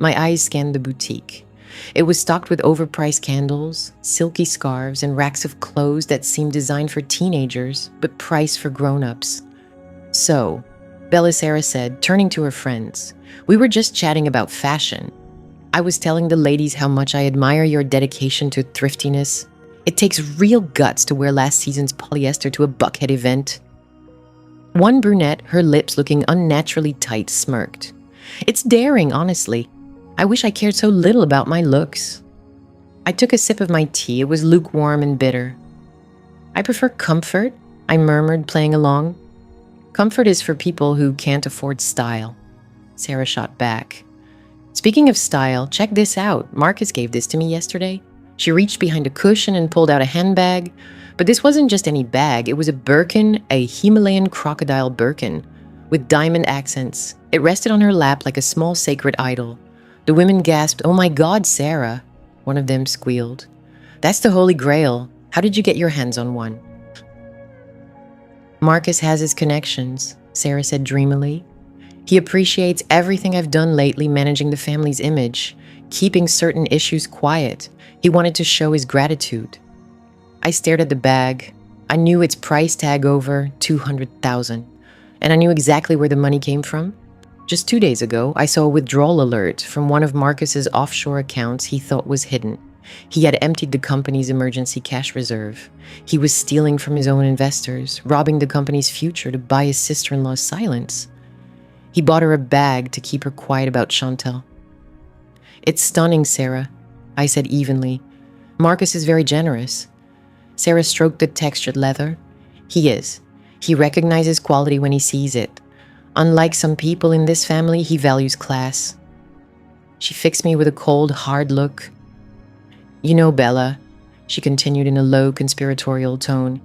My eyes scanned the boutique. It was stocked with overpriced candles, silky scarves, and racks of clothes that seemed designed for teenagers, but priced for grown-ups. So, Belisara said, turning to her friends, we were just chatting about fashion. I was telling the ladies how much I admire your dedication to thriftiness. It takes real guts to wear last season's polyester to a Buckhead event. One brunette, her lips looking unnaturally tight, smirked. It's daring, honestly. I wish I cared so little about my looks. I took a sip of my tea. It was lukewarm and bitter. I prefer comfort, I murmured, playing along. Comfort is for people who can't afford style. Sarah shot back. Speaking of style, check this out. Marcus gave this to me yesterday. She reached behind a cushion and pulled out a handbag. But this wasn't just any bag. It was a Birkin, a Himalayan crocodile Birkin, with diamond accents. It rested on her lap like a small sacred idol. The women gasped, "Oh my God, Sarah!" One of them squealed. "That's the Holy Grail. How did you get your hands on one?" "Marcus has his connections," Sarah said dreamily. "He appreciates everything I've done lately managing the family's image, keeping certain issues quiet. He wanted to show his gratitude." I stared at the bag. I knew its price tag over $200,000, and I knew exactly where the money came from. Just 2 days ago, I saw a withdrawal alert from one of Marcus's offshore accounts he thought was hidden. He had emptied the company's emergency cash reserve. He was stealing from his own investors, robbing the company's future to buy his sister-in-law's silence. He bought her a bag to keep her quiet about Chantal. "It's stunning, Sarah," I said evenly. "Marcus is very generous." Sarah stroked the textured leather. "He is. He recognizes quality when he sees it. Unlike some people in this family, he values class." She fixed me with a cold, hard look. "You know, Bella," she continued in a low, conspiratorial tone,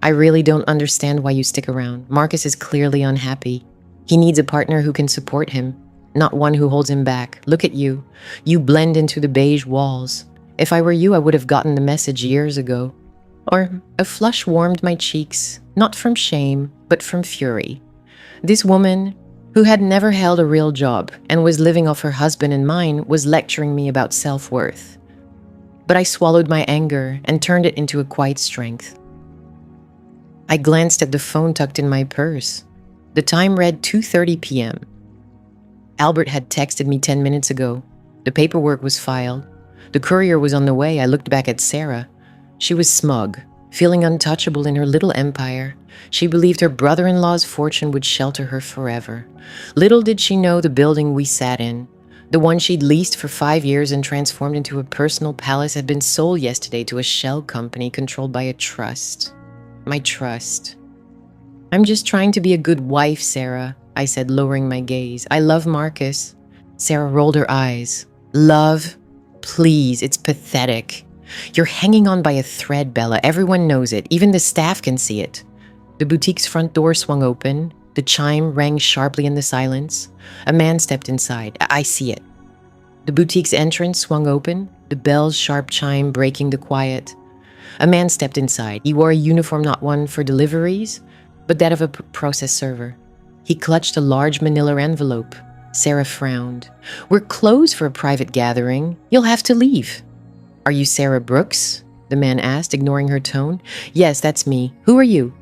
"I really don't understand why you stick around. Marcus is clearly unhappy. He needs a partner who can support him, not one who holds him back. Look at you. You blend into the beige walls. If I were you, I would have gotten the message years ago." Or a flush warmed my cheeks, not from shame, but from fury. This woman, who had never held a real job and was living off her husband and mine, was lecturing me about self-worth. But I swallowed my anger and turned it into a quiet strength. I glanced at the phone tucked in my purse. The time read 2:30 p.m. Albert had texted me 10 minutes ago. The paperwork was filed. The courier was on the way. I looked back at Sarah. She was smug, feeling untouchable in her little empire. She believed her brother-in-law's fortune would shelter her forever. Little did she know the building we sat in, the one she'd leased for 5 years and transformed into a personal palace, had been sold yesterday to a shell company controlled by a trust. My trust. "I'm just trying to be a good wife, Sarah," I said, lowering my gaze. "I love Marcus." Sarah rolled her eyes. "Love? Please, it's pathetic. You're hanging on by a thread, Bella. Everyone knows it. Even the staff can see it." The boutique's front door swung open. The chime rang sharply in the silence. A man stepped inside. I see it. The boutique's entrance swung open, the bell's sharp chime breaking the quiet. A man stepped inside. He wore a uniform, not one for deliveries, but that of a process server. He clutched a large manila envelope. Sarah frowned. "We're closed for a private gathering. You'll have to leave." "Are you Sarah Brooks?" the man asked, ignoring her tone. "Yes, that's me. Who are you?"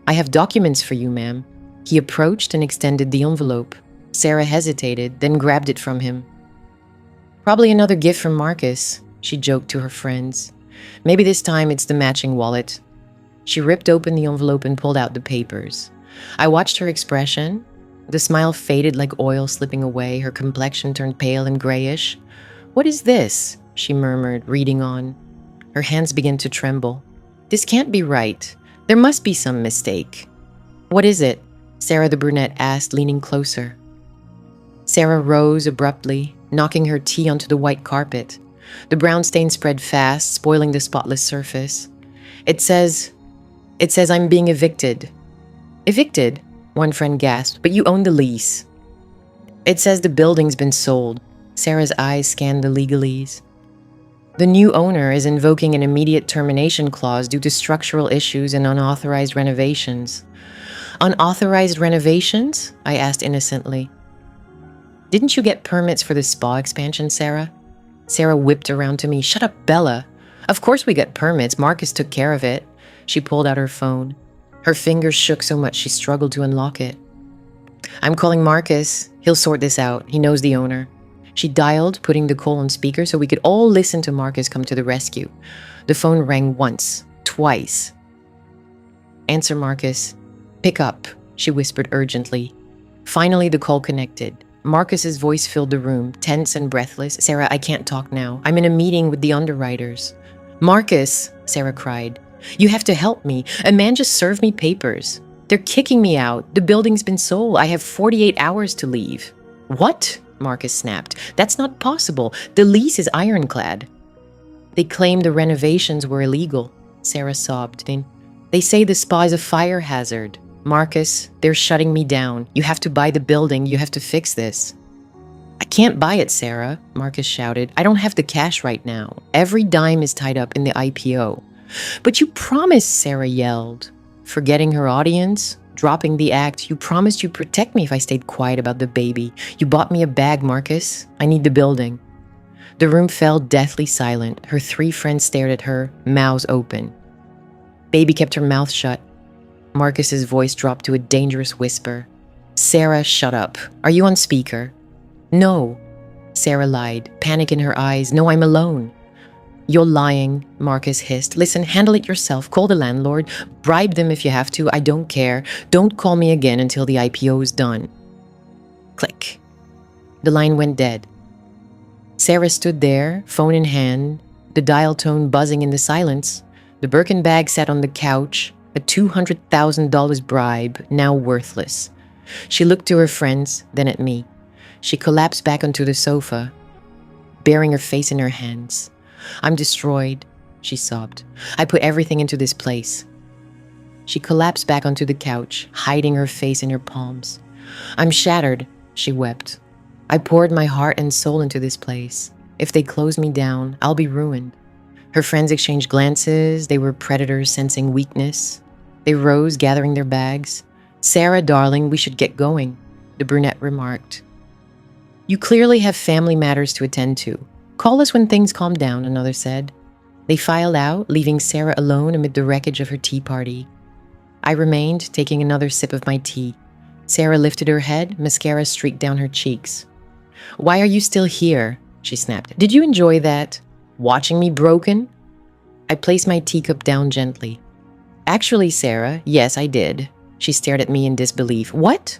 "I have documents for you, ma'am." He approached and extended the envelope. Sarah hesitated, then grabbed it from him. "Probably another gift from Marcus," she joked to her friends. "Maybe this time it's the matching wallet." She ripped open the envelope and pulled out the papers. I watched her expression. The smile faded like oil slipping away. Her complexion turned pale and grayish. "What is this?" she murmured, reading on. Her hands began to tremble. "This can't be right. There must be some mistake." "What is it?" Sarah the brunette asked, leaning closer. Sarah rose abruptly, knocking her tea onto the white carpet. The brown stain spread fast, spoiling the spotless surface. It says I'm being evicted." "Evicted?" one friend gasped. "But you own the lease." "It says the building's been sold." Sarah's eyes scanned the legalese. "The new owner is invoking an immediate termination clause due to structural issues and unauthorized renovations." "Unauthorized renovations?" I asked innocently. "Didn't you get permits for the spa expansion, Sarah?" Sarah whipped around to me. "Shut up, Bella. Of course we got permits. Marcus took care of it." She pulled out her phone. Her fingers shook so much she struggled to unlock it. "I'm calling Marcus. He'll sort this out. He knows the owner." She dialed, putting the call on speaker so we could all listen to Marcus come to the rescue. The phone rang once, twice. "Answer, Marcus. Pick up," she whispered urgently. Finally, the call connected. Marcus's voice filled the room, tense and breathless. "Sarah, I can't talk now. I'm in a meeting with the underwriters." "Marcus," Sarah cried, "you have to help me. A man just served me papers. They're kicking me out. The building's been sold. I have 48 hours to leave." "What?" Marcus snapped. "That's not possible. The lease is ironclad." "They claim the renovations were illegal," Sarah sobbed. "They say the spa is a fire hazard." Marcus, they're shutting me down. You have to buy the building. You have to fix this. I can't buy it, Sarah, Marcus shouted. I don't have the cash right now. Every dime is tied up in the IPO. But you promised, Sarah yelled. Forgetting her audience, dropping the act, you promised you'd protect me if I stayed quiet about the baby. You bought me a bag, Marcus. I need the building. The room fell deathly silent. Her 3 friends stared at her, mouths open. Baby kept her mouth shut. Marcus's voice dropped to a dangerous whisper. Sarah, shut up. Are you on speaker? No. Sarah lied, panic in her eyes. No, I'm alone. You're lying, Marcus hissed. Listen, handle it yourself. Call the landlord. Bribe them if you have to. I don't care. Don't call me again until the IPO is done. Click. The line went dead. Sarah stood there, phone in hand, the dial tone buzzing in the silence. The Birkin bag sat on the couch, a $200,000 bribe, now worthless. She looked to her friends, then at me. She collapsed back onto the sofa, burying her face in her hands. I'm destroyed, she sobbed. I put everything into this place. She collapsed back onto the couch, hiding her face in her palms. I'm shattered, she wept. I poured my heart and soul into this place. If they close me down, I'll be ruined. Her friends exchanged glances. They were predators sensing weakness. They rose, gathering their bags. Sarah, darling, we should get going, the brunette remarked. You clearly have family matters to attend to. Call us when things calm down, another said. They filed out, leaving Sarah alone amid the wreckage of her tea party. I remained, taking another sip of my tea. Sarah lifted her head, mascara streaked down her cheeks. Why are you still here? She snapped. Did you enjoy that? Watching me broken? I placed my teacup down gently. Actually, Sarah, yes, I did. She stared at me in disbelief. What?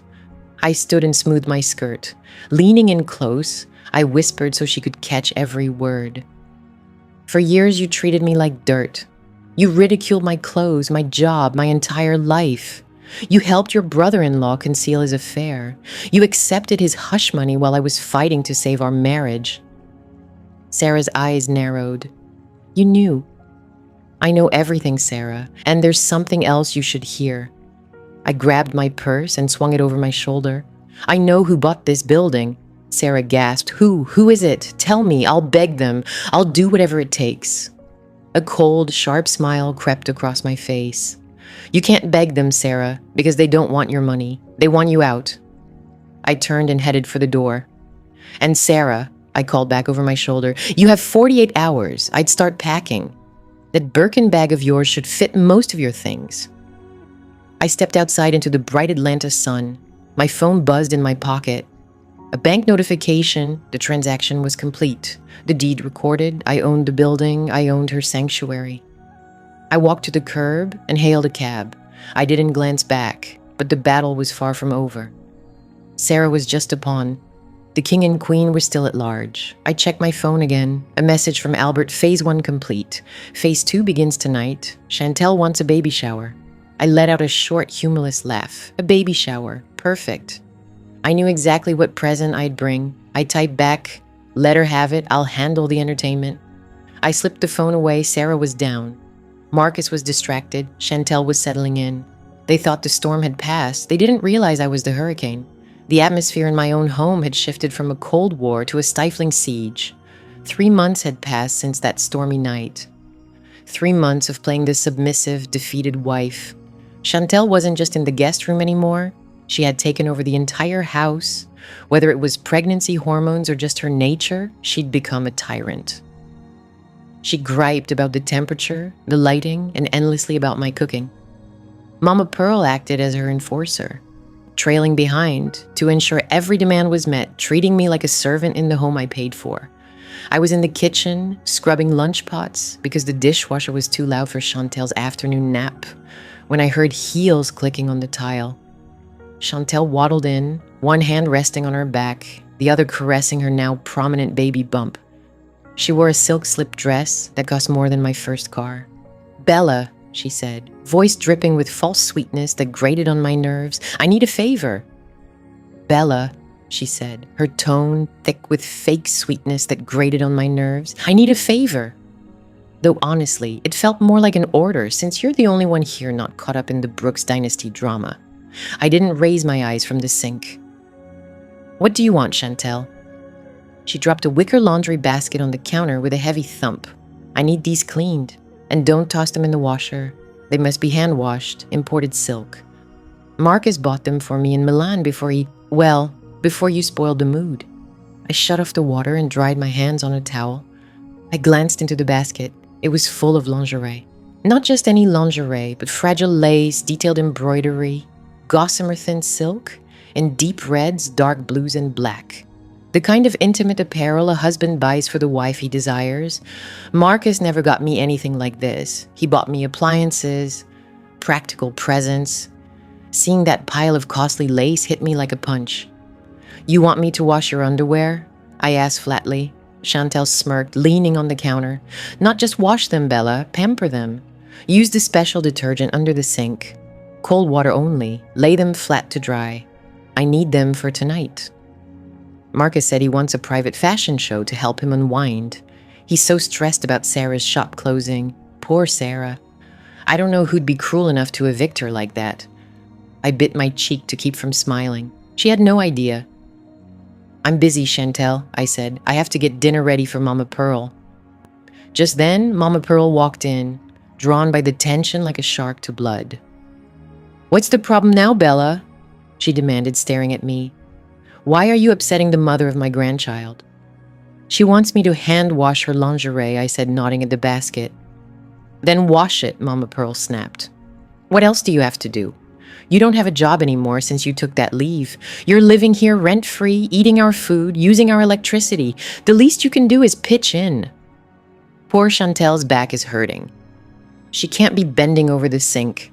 I stood and smoothed my skirt. Leaning in close, I whispered so she could catch every word. For years, you treated me like dirt. You ridiculed my clothes, my job, my entire life. You helped your brother-in-law conceal his affair. You accepted his hush money while I was fighting to save our marriage. Sarah's eyes narrowed. You knew. I know everything, Sarah, and there's something else you should hear. I grabbed my purse and swung it over my shoulder. I know who bought this building. Sarah gasped. Who? Who is it? Tell me. I'll beg them. I'll do whatever it takes. A cold, sharp smile crept across my face. You can't beg them, Sarah, because they don't want your money. They want you out. I turned and headed for the door. And Sarah, I called back over my shoulder, you have 48 hours. I'd start packing. That Birkin bag of yours should fit most of your things. I stepped outside into the bright Atlanta sun. My phone buzzed in my pocket. A bank notification, the transaction was complete. The deed recorded, I owned the building, I owned her sanctuary. I walked to the curb and hailed a cab. I didn't glance back, but the battle was far from over. Sarah was just a pawn. The king and queen were still at large. I checked my phone again. A message from Albert, Phase 1 complete. Phase 2 begins tonight. Chantel wants a baby shower. I let out a short, humorless laugh. A baby shower. Perfect. I knew exactly what present I'd bring. I typed back, let her have it, I'll handle the entertainment. I slipped the phone away. Sarah was down. Marcus was distracted. Chantel was settling in. They thought the storm had passed. They didn't realize I was the hurricane. The atmosphere in my own home had shifted from a cold war to a stifling siege. 3 months had passed since that stormy night. 3 months of playing the submissive, defeated wife. Chantel wasn't just in the guest room anymore. She had taken over the entire house. Whether it was pregnancy hormones or just her nature, she'd become a tyrant. She griped about the temperature, the lighting, and endlessly about my cooking. Mama Pearl acted as her enforcer, trailing behind to ensure every demand was met, treating me like a servant in the home I paid for. I was in the kitchen, scrubbing lunch pots because the dishwasher was too loud for Chantel's afternoon nap, when I heard heels clicking on the tile. Chantel waddled in, one hand resting on her back, the other caressing her now prominent baby bump. She wore a silk slip dress that cost more than my first car. Bella, she said, voice dripping with false sweetness that grated on my nerves. I need a favor. Bella, she said, her tone thick with fake sweetness that grated on my nerves. I need a favor. Though honestly, it felt more like an order since you're the only one here not caught up in the Brooks Dynasty drama. I didn't raise my eyes from the sink. "What do you want, Chantel?" She dropped a wicker laundry basket on the counter with a heavy thump. "I need these cleaned, and don't toss them in the washer. They must be hand-washed, imported silk. Marcus bought them for me in Milan before you spoiled the mood." I shut off the water and dried my hands on a towel. I glanced into the basket. It was full of lingerie. Not just any lingerie, but fragile lace, detailed embroidery, gossamer thin silk, and deep reds, dark blues, and black. The kind of intimate apparel a husband buys for the wife he desires. Marcus never got me anything like this. He bought me appliances, practical presents. Seeing that pile of costly lace hit me like a punch. "You want me to wash your underwear?" I asked flatly. Chantel smirked, leaning on the counter. "Not just wash them, Bella, pamper them. Use the special detergent under the sink. Cold water only. Lay them flat to dry. I need them for tonight." Marcus said he wants a private fashion show to help him unwind. He's so stressed about Sarah's shop closing. Poor Sarah. I don't know who'd be cruel enough to evict her like that. I bit my cheek to keep from smiling. She had no idea. "I'm busy, Chantel," I said. "I have to get dinner ready for Mama Pearl." Just then, Mama Pearl walked in, drawn by the tension like a shark to blood. "What's the problem now, Bella?" she demanded, staring at me. "Why are you upsetting the mother of my grandchild?" "She wants me to hand wash her lingerie," I said, nodding at the basket. "Then wash it," Mama Pearl snapped. "What else do you have to do? You don't have a job anymore since you took that leave. You're living here rent-free, eating our food, using our electricity. The least you can do is pitch in." Poor Chantel's back is hurting. She can't be bending over the sink.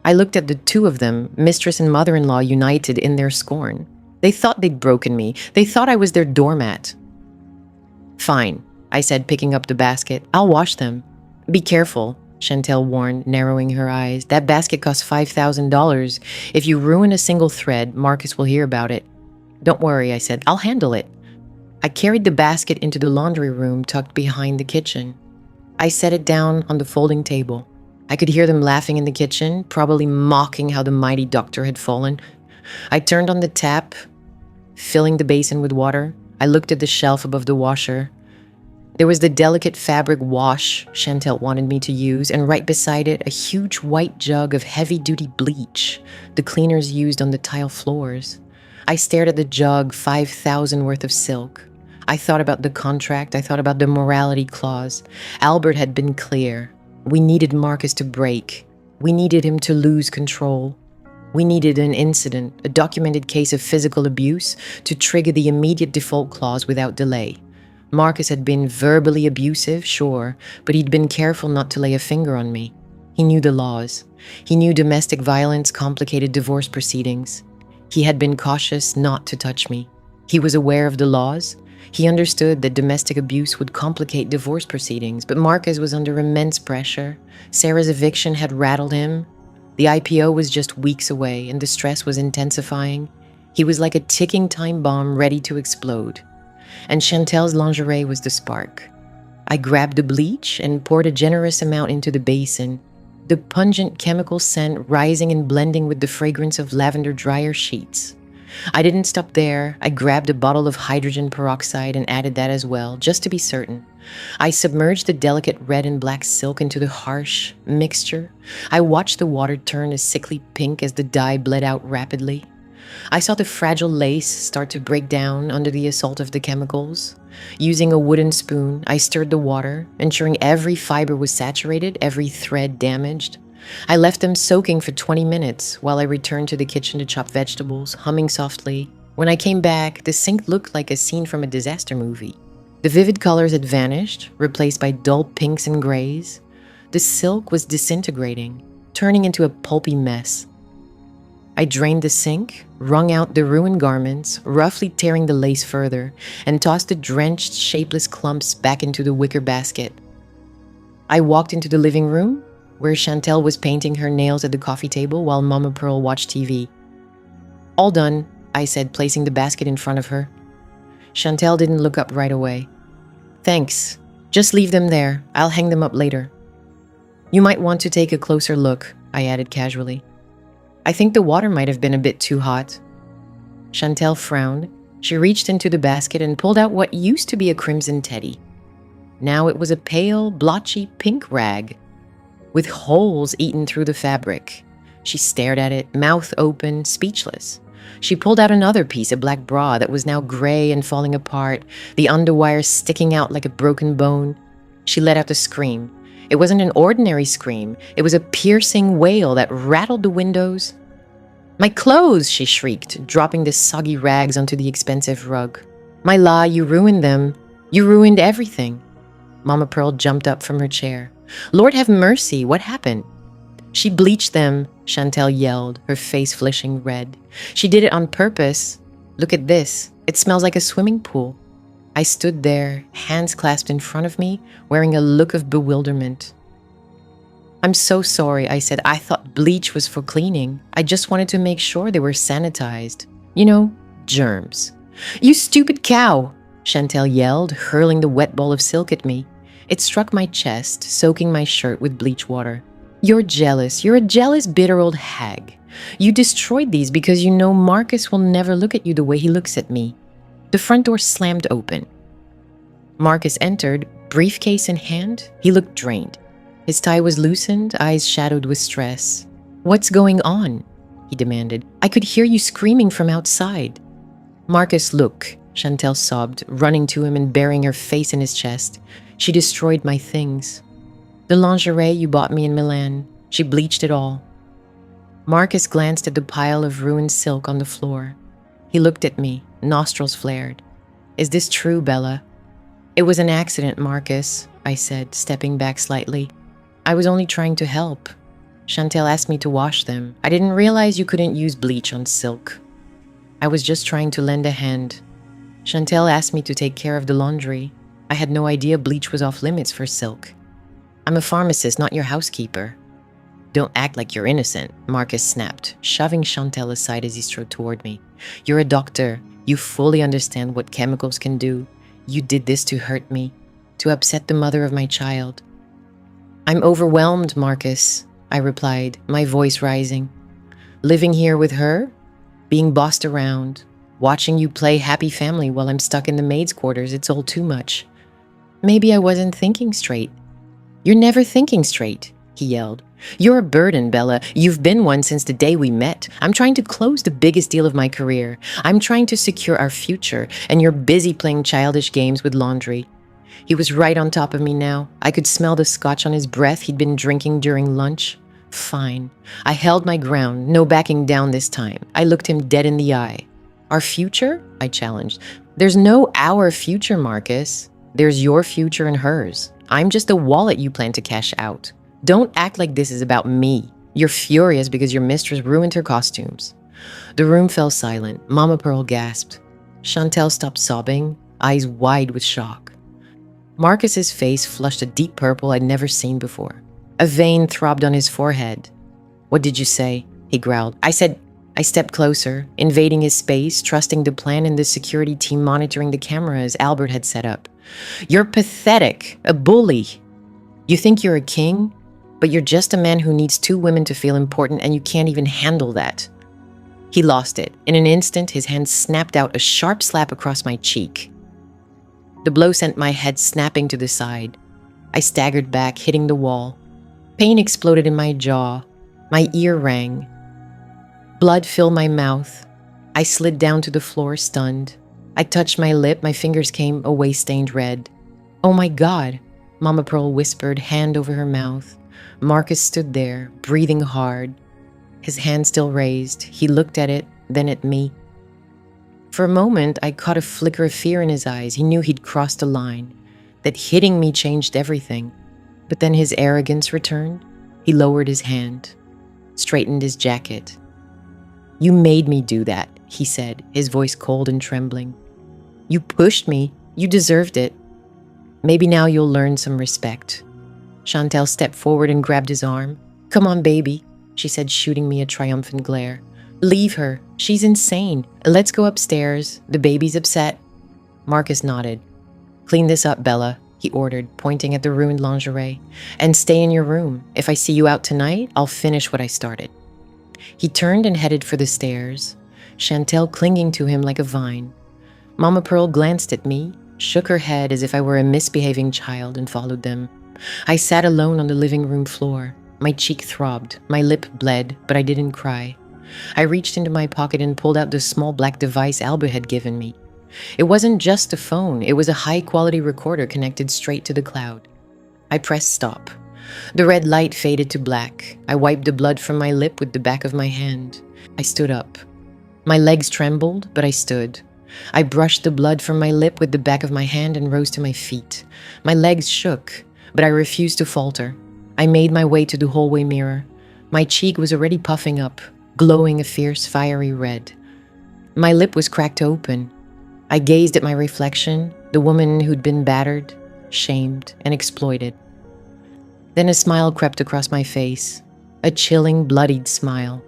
I looked at the two of them, mistress and mother-in-law, united in their scorn. They thought they'd broken me. They thought I was their doormat. "Fine," I said, picking up the basket. "I'll wash them." "Be careful," Chantel warned, narrowing her eyes. "That basket costs $5,000. If you ruin a single thread, Marcus will hear about it." "Don't worry," I said. "I'll handle it." I carried the basket into the laundry room tucked behind the kitchen. I set it down on the folding table. I could hear them laughing in the kitchen, probably mocking how the mighty doctor had fallen. I turned on the tap, filling the basin with water. I looked at the shelf above the washer. There was the delicate fabric wash Chantel wanted me to use, and right beside it, a huge white jug of heavy-duty bleach the cleaners used on the tile floors. I stared at the jug, 5,000 worth of silk. I thought about the contract. I thought about the morality clause. Albert had been clear. We needed Marcus to break. We needed him to lose control. We needed an incident, a documented case of physical abuse, to trigger the immediate default clause without delay. Marcus had been verbally abusive, sure, but he'd been careful not to lay a finger on me. He knew the laws. He knew domestic violence complicated divorce proceedings. He had been cautious not to touch me. He was aware of the laws. He understood that domestic abuse would complicate divorce proceedings, but Marcus was under immense pressure. Sarah's eviction had rattled him. The IPO was just weeks away, and the stress was intensifying. He was like a ticking time bomb ready to explode. And Chantel's lingerie was the spark. I grabbed the bleach and poured a generous amount into the basin, the pungent chemical scent rising and blending with the fragrance of lavender dryer sheets. I didn't stop there. I grabbed a bottle of hydrogen peroxide and added that as well, just to be certain. I submerged the delicate red and black silk into the harsh mixture. I watched the water turn a sickly pink as the dye bled out rapidly. I saw the fragile lace start to break down under the assault of the chemicals. Using a wooden spoon, I stirred the water, ensuring every fiber was saturated, every thread damaged. I left them soaking for 20 minutes while I returned to the kitchen to chop vegetables, humming softly. When I came back, the sink looked like a scene from a disaster movie. The vivid colors had vanished, replaced by dull pinks and grays. The silk was disintegrating, turning into a pulpy mess. I drained the sink, wrung out the ruined garments, roughly tearing the lace further, and tossed the drenched, shapeless clumps back into the wicker basket. I walked into the living room, where Chantel was painting her nails at the coffee table while Mama Pearl watched TV. "All done," I said, placing the basket in front of her. Chantel didn't look up right away. "Thanks. Just leave them there. I'll hang them up later." "You might want to take a closer look," I added casually. I think the water might have been a bit too hot. Chantel frowned. She reached into the basket and pulled out what used to be a crimson teddy. Now it was a pale, blotchy pink rag with holes eaten through the fabric. She stared at it, mouth open, speechless. She pulled out another piece, a black bra that was now gray and falling apart, the underwire sticking out like a broken bone. She let out a scream. It wasn't an ordinary scream. It was a piercing wail that rattled the windows. "My clothes!" she shrieked, dropping the soggy rags onto the expensive rug. "My La, you ruined them. You ruined everything." Mama Pearl jumped up from her chair. "Lord have mercy, what happened?" "She bleached them," Chantel yelled, her face flushing red. "She did it on purpose. Look at this. It smells like a swimming pool." I stood there, hands clasped in front of me, wearing a look of bewilderment. "I'm so sorry," I said. "I thought bleach was for cleaning. I just wanted to make sure they were sanitized. You know, germs." "You stupid cow!" Chantel yelled, hurling the wet ball of silk at me. It struck my chest, soaking my shirt with bleach water. "You're jealous. You're a jealous, bitter old hag. You destroyed these because you know Marcus will never look at you the way he looks at me." The front door slammed open. Marcus entered, briefcase in hand. He looked drained. His tie was loosened, eyes shadowed with stress. "What's going on?" he demanded. "I could hear you screaming from outside." "Marcus, look," Chantel sobbed, running to him and burying her face in his chest. "She destroyed my things. The lingerie you bought me in Milan. She bleached it all." Marcus glanced at the pile of ruined silk on the floor. He looked at me, nostrils flared. "Is this true, Bella?" "It was an accident, Marcus," I said, stepping back slightly. "I was only trying to help. Chantel asked me to wash them. I didn't realize you couldn't use bleach on silk. I was just trying to lend a hand. Chantel asked me to take care of the laundry. I had no idea bleach was off limits for silk. I'm a pharmacist, not your housekeeper." "Don't act like you're innocent," Marcus snapped, shoving Chantel aside as he strode toward me. "You're a doctor. You fully understand what chemicals can do. You did this to hurt me, to upset the mother of my child." "I'm overwhelmed, Marcus," I replied, my voice rising. "Living here with her, being bossed around, watching you play happy family while I'm stuck in the maid's quarters, it's all too much. Maybe I wasn't thinking straight." "You're never thinking straight," he yelled. "You're a burden, Bella. You've been one since the day we met. I'm trying to close the biggest deal of my career. I'm trying to secure our future, and you're busy playing childish games with laundry." He was right on top of me now. I could smell the scotch on his breath he'd been drinking during lunch. Fine. I held my ground, no backing down this time. I looked him dead in the eye. "Our future?" I challenged. "There's no our future, Marcus. There's your future and hers. I'm just a wallet you plan to cash out. Don't act like this is about me. You're furious because your mistress ruined her costumes." The room fell silent. Mama Pearl gasped. Chantel stopped sobbing, eyes wide with shock. Marcus's face flushed a deep purple I'd never seen before. A vein throbbed on his forehead. "What did you say?" he growled. I stepped closer, invading his space, trusting the plan and the security team monitoring the cameras Albert had set up. "You're pathetic, a bully. You think you're a king, but you're just a man who needs two women to feel important, and you can't even handle that." He lost it. In an instant, his hand snapped out a sharp slap across my cheek. The blow sent my head snapping to the side. I staggered back, hitting the wall. Pain exploded in my jaw. My ear rang. Blood filled my mouth. I slid down to the floor, stunned. I touched my lip. My fingers came away stained red. "Oh my God," Mama Pearl whispered, hand over her mouth. Marcus stood there, breathing hard, his hand still raised. He looked at it, then at me. For a moment, I caught a flicker of fear in his eyes. He knew he'd crossed a line, that hitting me changed everything. But then his arrogance returned. He lowered his hand, straightened his jacket. "You made me do that," he said, his voice cold and trembling. "You pushed me. You deserved it. Maybe now you'll learn some respect." Chantel stepped forward and grabbed his arm. "Come on, baby," she said, shooting me a triumphant glare. "Leave her. She's insane. Let's go upstairs. The baby's upset." Marcus nodded. "Clean this up, Bella," he ordered, pointing at the ruined lingerie. "And stay in your room. If I see you out tonight, I'll finish what I started." He turned and headed for the stairs, Chantel clinging to him like a vine. Mama Pearl glanced at me, shook her head as if I were a misbehaving child, and followed them. I sat alone on the living room floor. My cheek throbbed, my lip bled, but I didn't cry. I reached into my pocket and pulled out the small black device Albert had given me. It wasn't just a phone, it was a high-quality recorder connected straight to the cloud. I pressed stop. The red light faded to black. I wiped the blood from my lip with the back of my hand. I stood up. My legs trembled, but I stood. I brushed the blood from my lip with the back of my hand and rose to my feet. My legs shook, but I refused to falter. I made my way to the hallway mirror. My cheek was already puffing up, glowing a fierce, fiery red. My lip was cracked open. I gazed at my reflection, the woman who'd been battered, shamed, and exploited. Then a smile crept across my face, a chilling, bloodied smile.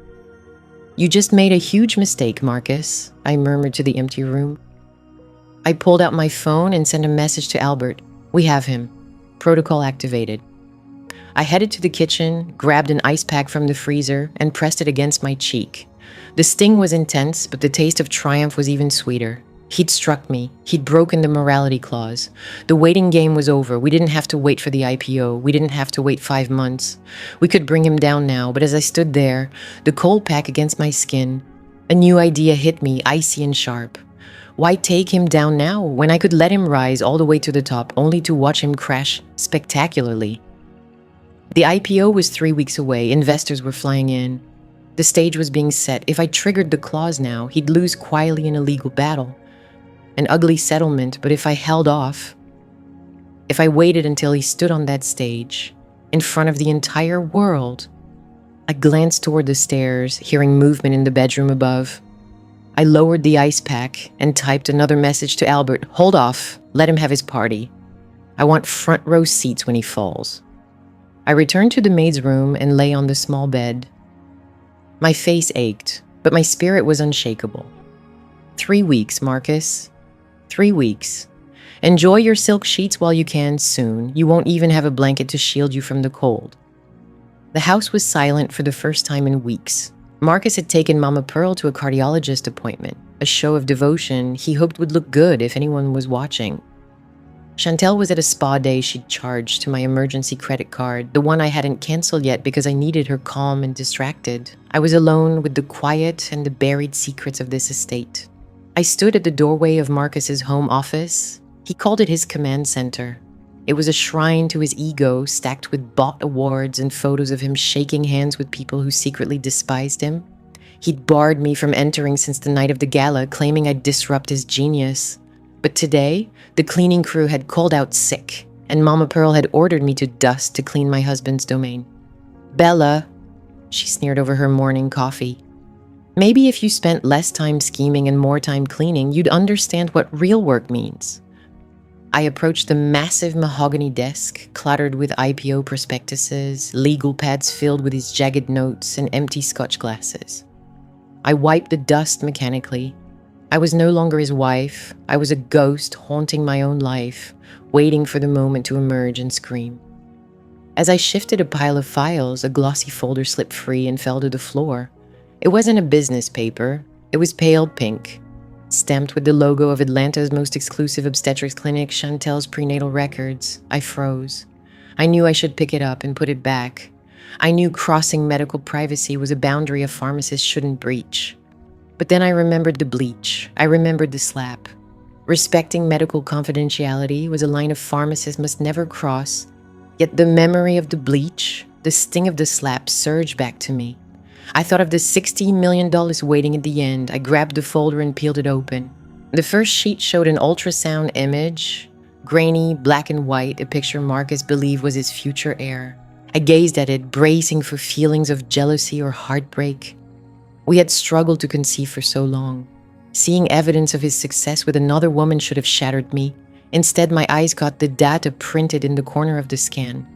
"You just made a huge mistake, Marcus," I murmured to the empty room. I pulled out my phone and sent a message to Albert. "We have him. Protocol activated." I headed to the kitchen, grabbed an ice pack from the freezer, and pressed it against my cheek. The sting was intense, but the taste of triumph was even sweeter. He'd struck me. He'd broken the morality clause. The waiting game was over. We didn't have to wait for the IPO. We didn't have to wait 5 months. We could bring him down now, but as I stood there, the cold pack against my skin, a new idea hit me, icy and sharp. Why take him down now, when I could let him rise all the way to the top, only to watch him crash spectacularly? The IPO was 3 weeks away. Investors were flying in. The stage was being set. If I triggered the clause now, he'd lose quietly in a legal battle. An ugly settlement, but if I held off, if I waited until he stood on that stage, in front of the entire world. I glanced toward the stairs, hearing movement in the bedroom above. I lowered the ice pack and typed another message to Albert. "Hold off. Let him have his party. I want front row seats when he falls." I returned to the maid's room and lay on the small bed. My face ached, but my spirit was unshakable. 3 weeks, Marcus. 3 weeks. Enjoy your silk sheets while you can soon. You won't even have a blanket to shield you from the cold. The house was silent for the first time in weeks. Marcus had taken Mama Pearl to a cardiologist appointment, a show of devotion he hoped would look good if anyone was watching. Chantel was at a spa day she'd charged to my emergency credit card, the one I hadn't canceled yet because I needed her calm and distracted. I was alone with the quiet and the buried secrets of this estate. I stood at the doorway of Marcus's home office. He called it his command center. It was a shrine to his ego, stacked with bought awards and photos of him shaking hands with people who secretly despised him. He'd barred me from entering since the night of the gala, claiming I'd disrupt his genius. But today, the cleaning crew had called out sick, and Mama Pearl had ordered me to dust to clean my husband's domain. "Bella," she sneered over her morning coffee, "maybe if you spent less time scheming and more time cleaning, you'd understand what real work means." I approached the massive mahogany desk, cluttered with IPO prospectuses, legal pads filled with his jagged notes, and empty scotch glasses. I wiped the dust mechanically. I was no longer his wife. I was a ghost haunting my own life, waiting for the moment to emerge and scream. As I shifted a pile of files, a glossy folder slipped free and fell to the floor. It wasn't a business paper. It was pale pink, stamped with the logo of Atlanta's most exclusive obstetrics clinic, Chantel's prenatal records. I froze. I knew I should pick it up and put it back. I knew crossing medical privacy was a boundary a pharmacist shouldn't breach. But then I remembered the bleach. I remembered the slap. Respecting medical confidentiality was a line a pharmacist must never cross. Yet the memory of the bleach, the sting of the slap, surged back to me. I thought of the $16 million waiting at the end. I grabbed the folder and peeled it open. The first sheet showed an ultrasound image, grainy, black and white, a picture Marcus believed was his future heir. I gazed at it, bracing for feelings of jealousy or heartbreak. We had struggled to conceive for so long. Seeing evidence of his success with another woman should have shattered me. Instead, my eyes caught the data printed in the corner of the scan.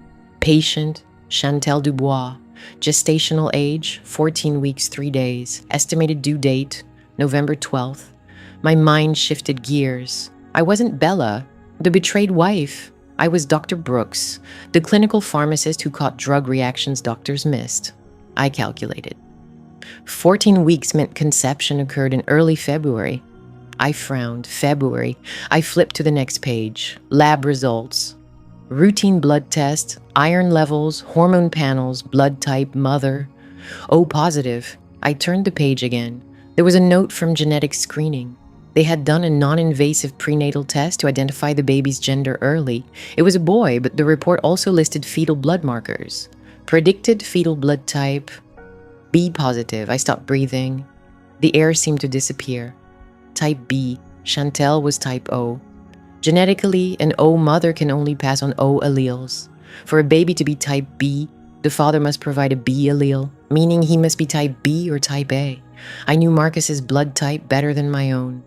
Patient, Chantel Dubois. Gestational age, 14 weeks, 3 days. Estimated due date, November 12th. My mind shifted gears. I wasn't Bella, the betrayed wife. I was Dr. Brooks, the clinical pharmacist who caught drug reactions doctors missed. I calculated. 14 weeks meant conception occurred in early February. I frowned. February. I flipped to the next page. Lab results. Routine blood test, iron levels, hormone panels, blood type, mother. O positive. I turned the page again. There was a note from genetic screening. They had done a non-invasive prenatal test to identify the baby's gender early. It was a boy, but the report also listed fetal blood markers. Predicted fetal blood type, B positive. I stopped breathing. The air seemed to disappear. Type B. Chantel was type O. Genetically, an O mother can only pass on O alleles. For a baby to be type B, the father must provide a B allele, meaning he must be type B or type A. I knew Marcus's blood type better than my own.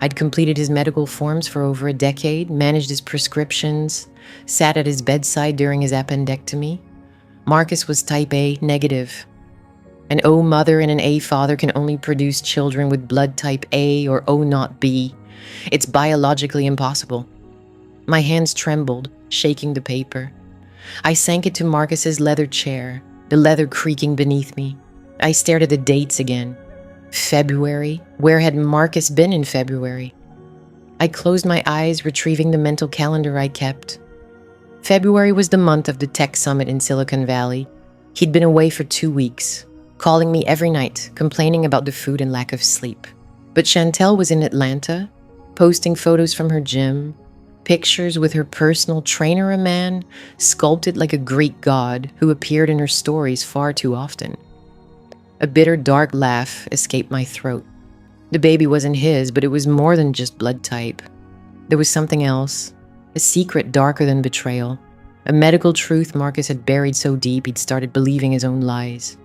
I'd completed his medical forms for over a decade, managed his prescriptions, sat at his bedside during his appendectomy. Marcus was type A negative. An O mother and an A father can only produce children with blood type A or O not B. It's biologically impossible. My hands trembled, shaking the paper. I sank into Marcus's leather chair, the leather creaking beneath me. I stared at the dates again. February? Where had Marcus been in February? I closed my eyes, retrieving the mental calendar I kept. February was the month of the tech summit in Silicon Valley. He'd been away for 2 weeks, calling me every night, complaining about the food and lack of sleep. But Chantel was in Atlanta, posting photos from her gym, pictures with her personal trainer, a man sculpted like a Greek god who appeared in her stories far too often. A bitter, dark laugh escaped my throat. The baby wasn't his, but it was more than just blood type. There was something else, a secret darker than betrayal, a medical truth Marcus had buried so deep he'd started believing his own lies.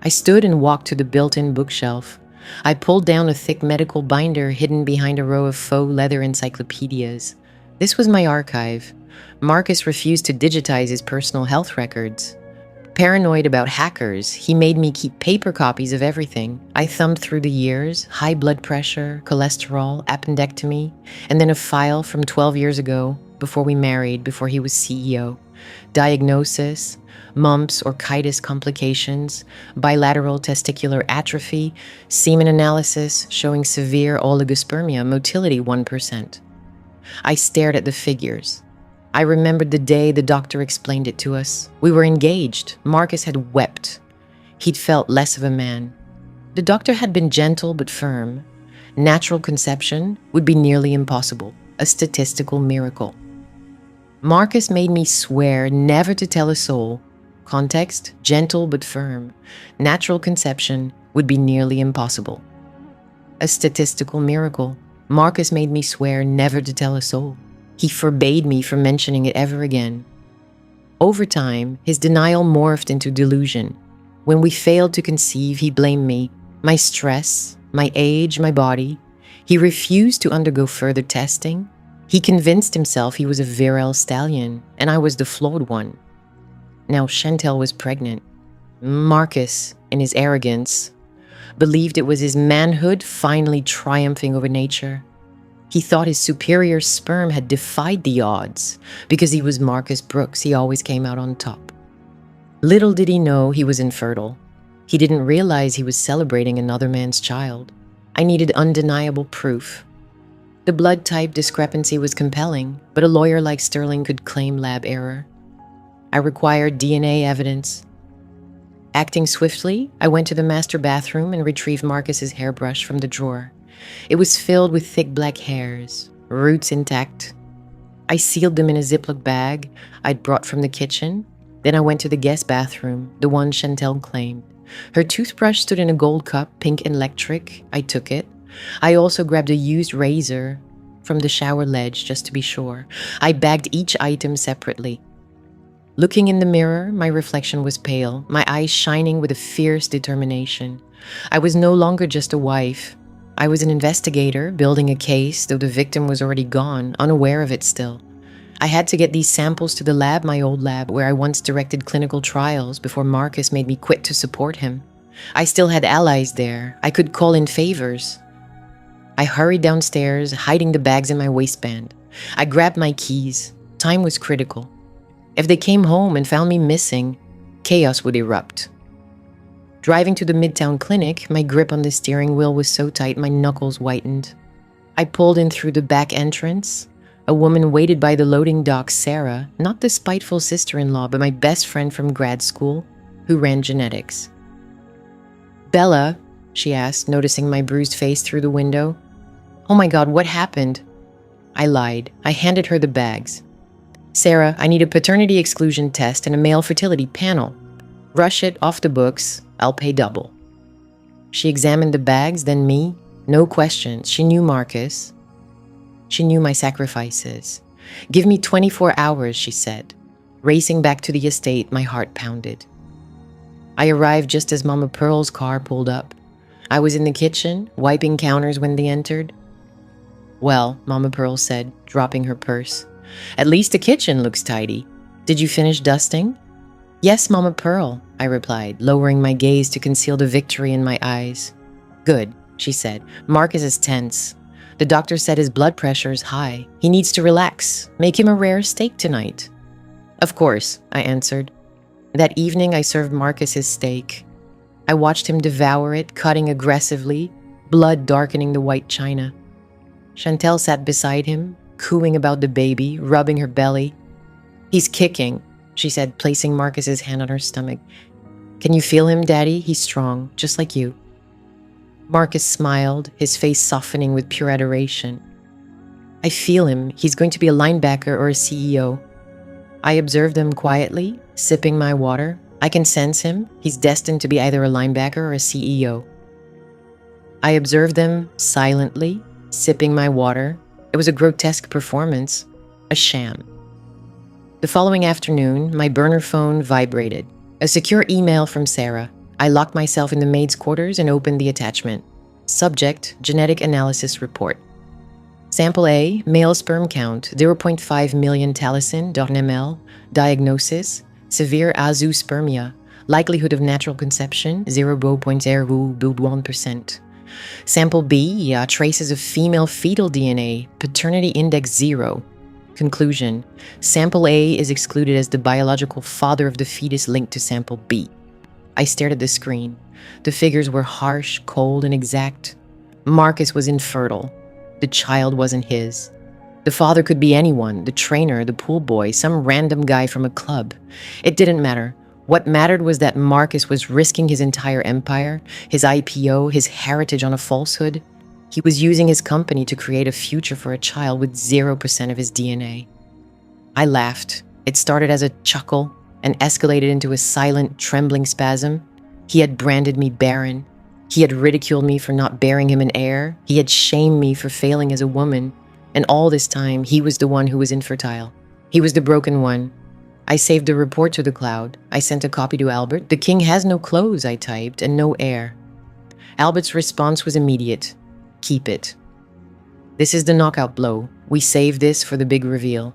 I stood and walked to the built-in bookshelf. I pulled down a thick medical binder hidden behind a row of faux leather encyclopedias. This was my archive. Marcus refused to digitize his personal health records. Paranoid about hackers, he made me keep paper copies of everything. I thumbed through the years, high blood pressure, cholesterol, appendectomy, and then a file from 12 years ago, before we married, before he was CEO. Diagnosis, mumps or chitis complications, bilateral testicular atrophy, semen analysis showing severe oligospermia, motility 1%. I stared at the figures. I remembered the day the doctor explained it to us. We were engaged. Marcus had wept. He'd felt less of a man. The doctor had been gentle but firm. Natural conception would be nearly impossible, a statistical miracle. Marcus made me swear never to tell a soul. Context, gentle but firm. Natural conception would be nearly impossible. A statistical miracle. Marcus made me swear never to tell a soul. He forbade me from mentioning it ever again. Over time, his denial morphed into delusion. When we failed to conceive, he blamed me, my stress, my age, my body. He refused to undergo further testing. He convinced himself he was a virile stallion, and I was the flawed one. Now Chantel was pregnant. Marcus, in his arrogance, believed it was his manhood finally triumphing over nature. He thought his superior sperm had defied the odds. Because he was Marcus Brooks, he always came out on top. Little did he know he was infertile. He didn't realize he was celebrating another man's child. I needed undeniable proof. The blood type discrepancy was compelling, but a lawyer like Sterling could claim lab error. I required DNA evidence. Acting swiftly, I went to the master bathroom and retrieved Marcus's hairbrush from the drawer. It was filled with thick black hairs, roots intact. I sealed them in a Ziploc bag I'd brought from the kitchen. Then I went to the guest bathroom, the one Chantel claimed. Her toothbrush stood in a gold cup, pink and electric. I took it. I also grabbed a used razor from the shower ledge just to be sure. I bagged each item separately. Looking in the mirror, my reflection was pale, my eyes shining with a fierce determination. I was no longer just a wife. I was an investigator, building a case, though the victim was already gone, unaware of it still. I had to get these samples to the lab, my old lab, where I once directed clinical trials before Marcus made me quit to support him. I still had allies there. I could call in favors. I hurried downstairs, hiding the bags in my waistband. I grabbed my keys. Time was critical. If they came home and found me missing, chaos would erupt. Driving to the Midtown clinic, my grip on the steering wheel was so tight my knuckles whitened. I pulled in through the back entrance. A woman waited by the loading dock, Sarah, not the spiteful sister-in-law, but my best friend from grad school, who ran genetics. "Bella," she asked, noticing my bruised face through the window. "Oh my God, what happened?" I lied. I handed her the bags. "Sarah, I need a paternity exclusion test and a male fertility panel. Rush it off the books. I'll pay double." She examined the bags, then me. No questions. She knew Marcus. She knew my sacrifices. "Give me 24 hours, she said. Racing back to the estate, my heart pounded. I arrived just as Mama Pearl's car pulled up. I was in the kitchen, wiping counters when they entered. "Well," Mama Pearl said, dropping her purse, "at least the kitchen looks tidy. Did you finish dusting?" "Yes, Mama Pearl," I replied, lowering my gaze to conceal the victory in my eyes. "Good," she said. "Marcus is tense. The doctor said his blood pressure is high. He needs to relax. Make him a rare steak tonight." "Of course," I answered. That evening, I served Marcus his steak. I watched him devour it, cutting aggressively, blood darkening the white china. Chantel sat beside him, cooing about the baby, rubbing her belly. "He's kicking," she said, placing Marcus's hand on her stomach. "Can you feel him, Daddy? He's strong, just like you." Marcus smiled, his face softening with pure adoration. "I feel him. He's going to be a linebacker or a CEO. I observed him quietly, sipping my water. I can sense him. He's destined to be either a linebacker or a CEO. I observed them silently, sipping my water. It was a grotesque performance, a sham. The following afternoon, my burner phone vibrated. A secure email from Sarah. I locked myself in the maid's quarters and opened the attachment. Subject, genetic analysis report. Sample A, male sperm count, 0.5 million talocin.ml. Diagnosis, severe azoospermia. Likelihood of natural conception, 0.01%. Sample B, traces of female fetal DNA, paternity index 0. Conclusion, Sample A is excluded as the biological father of the fetus linked to Sample B. I stared at the screen. The figures were harsh, cold, and exact. Marcus was infertile. The child wasn't his. The father could be anyone, the trainer, the pool boy, some random guy from a club. It didn't matter. What mattered was that Marcus was risking his entire empire, his IPO, his heritage on a falsehood. He was using his company to create a future for a child with 0% of his DNA. I laughed. It started as a chuckle and escalated into a silent, trembling spasm. He had branded me barren. He had ridiculed me for not bearing him an heir. He had shamed me for failing as a woman. And all this time, he was the one who was infertile. He was the broken one. I saved the report to the cloud. I sent a copy to Albert. "The king has no clothes," I typed, "and no heir." Albert's response was immediate. "Keep it. This is the knockout blow. We save this for the big reveal."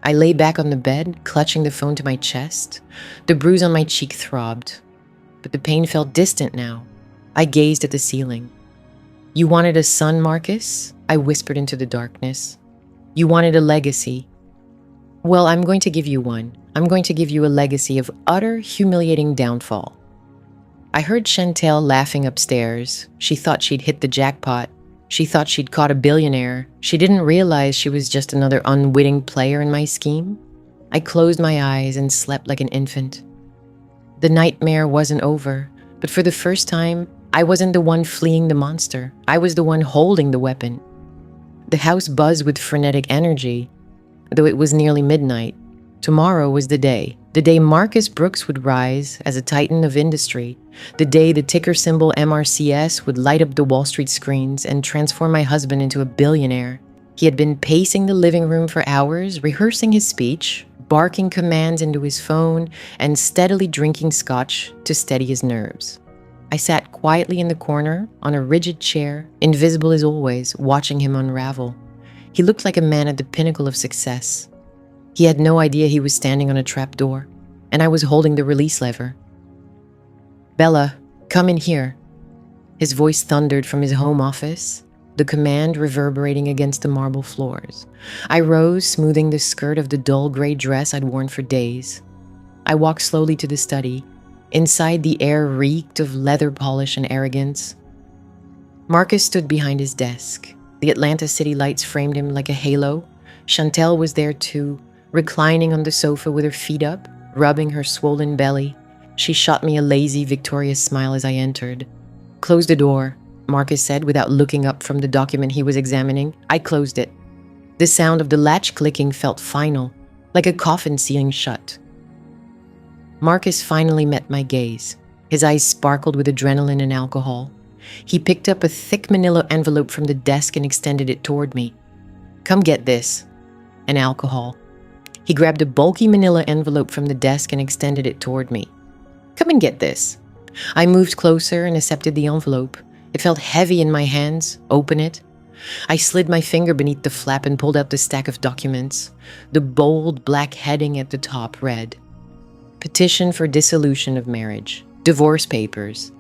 I lay back on the bed, clutching the phone to my chest. The bruise on my cheek throbbed. But the pain felt distant now. I gazed at the ceiling. "You wanted a son, Marcus?" I whispered into the darkness. "You wanted a legacy. Well, I'm going to give you one. I'm going to give you a legacy of utter, humiliating downfall." I heard Chantel laughing upstairs. She thought she'd hit the jackpot. She thought she'd caught a billionaire. She didn't realize she was just another unwitting player in my scheme. I closed my eyes and slept like an infant. The nightmare wasn't over, but for the first time, I wasn't the one fleeing the monster. I was the one holding the weapon. The house buzzed with frenetic energy, though it was nearly midnight. Tomorrow was the day Marcus Brooks would rise as a titan of industry, the day the ticker symbol MRCS would light up the Wall Street screens and transform my husband into a billionaire. He had been pacing the living room for hours, rehearsing his speech, barking commands into his phone, and steadily drinking scotch to steady his nerves. I sat quietly in the corner, on a rigid chair, invisible as always, watching him unravel. He looked like a man at the pinnacle of success. He had no idea he was standing on a trapdoor, and I was holding the release lever. "Bella, come in here." His voice thundered from his home office, the command reverberating against the marble floors. I rose, smoothing the skirt of the dull gray dress I'd worn for days. I walked slowly to the study. Inside, the air reeked of leather polish and arrogance. Marcus stood behind his desk. The Atlanta city lights framed him like a halo. Chantel was there too, reclining on the sofa with her feet up, rubbing her swollen belly. She shot me a lazy, victorious smile as I entered. "Close the door," Marcus said without looking up from the document he was examining. I closed it. The sound of the latch clicking felt final, like a coffin sealing shut. Marcus finally met my gaze. His eyes sparkled with adrenaline and alcohol. He picked up a thick manila envelope from the desk and extended it toward me. "Come get this." And alcohol. He grabbed a bulky manila envelope from the desk and extended it toward me. "Come and get this." I moved closer and accepted the envelope. It felt heavy in my hands. Open it. I slid my finger beneath the flap and pulled out the stack of documents. The bold black heading at the top read, "Petition for dissolution of marriage. Divorce papers."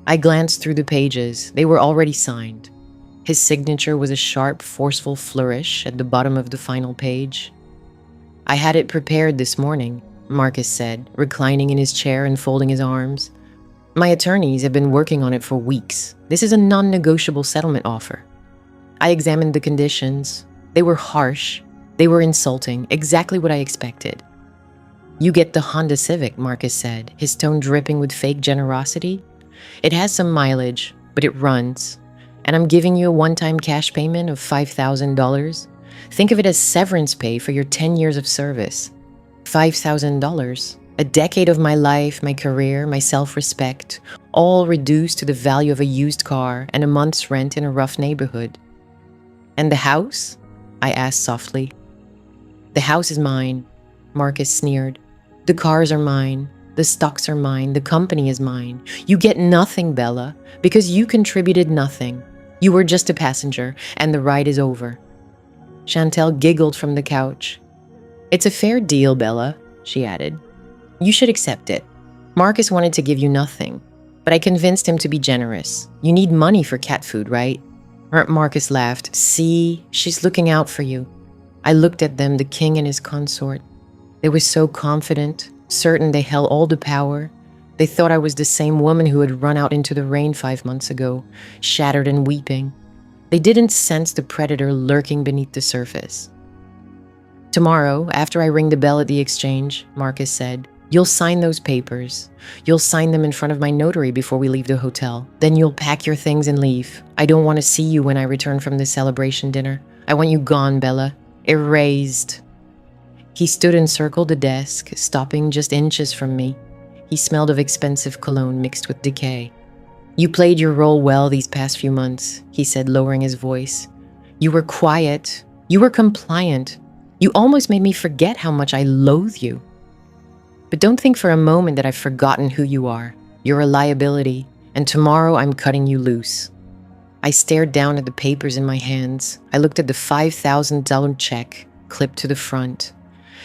I glanced through the pages. They were already signed. His signature was a sharp, forceful flourish at the bottom of the final page. "I had it prepared this morning," Marcus said, reclining in his chair and folding his arms. "My attorneys have been working on it for weeks. This is a non-negotiable settlement offer." I examined the conditions. They were harsh. They were insulting, exactly what I expected. "You get the Honda Civic," Marcus said, his tone dripping with fake generosity. "It has some mileage, but it runs. And I'm giving you a one-time cash payment of $5,000. Think of it as severance pay for your 10 years of service. $5,000. A decade of my life, my career, my self-respect, all reduced to the value of a used car and a month's rent in a rough neighborhood." "And the house?" I asked softly. "The house is mine," Marcus sneered. "The cars are mine. The stocks are mine. The company is mine. You get nothing, Bella, because you contributed nothing. You were just a passenger, and the ride is over." Chantel giggled from the couch. "It's a fair deal, Bella," she added. "You should accept it. Marcus wanted to give you nothing, but I convinced him to be generous. You need money for cat food, right?" Marcus laughed. "See, she's looking out for you." I looked at them, the king and his consort. They were so confident, certain they held all the power. They thought I was the same woman who had run out into the rain 5 months ago, shattered and weeping. They didn't sense the predator lurking beneath the surface. "Tomorrow, after I ring the bell at the exchange," Marcus said, "you'll sign those papers. You'll sign them in front of my notary before we leave the hotel. Then you'll pack your things and leave. I don't want to see you when I return from the celebration dinner. I want you gone, Bella. Erased." He stood and circled the desk, stopping just inches from me. He smelled of expensive cologne mixed with decay. "You played your role well these past few months," he said, lowering his voice. "You were quiet. You were compliant. You almost made me forget how much I loathe you. But don't think for a moment that I've forgotten who you are. You're a liability, and tomorrow I'm cutting you loose." I stared down at the papers in my hands. I looked at the $5,000 check clipped to the front.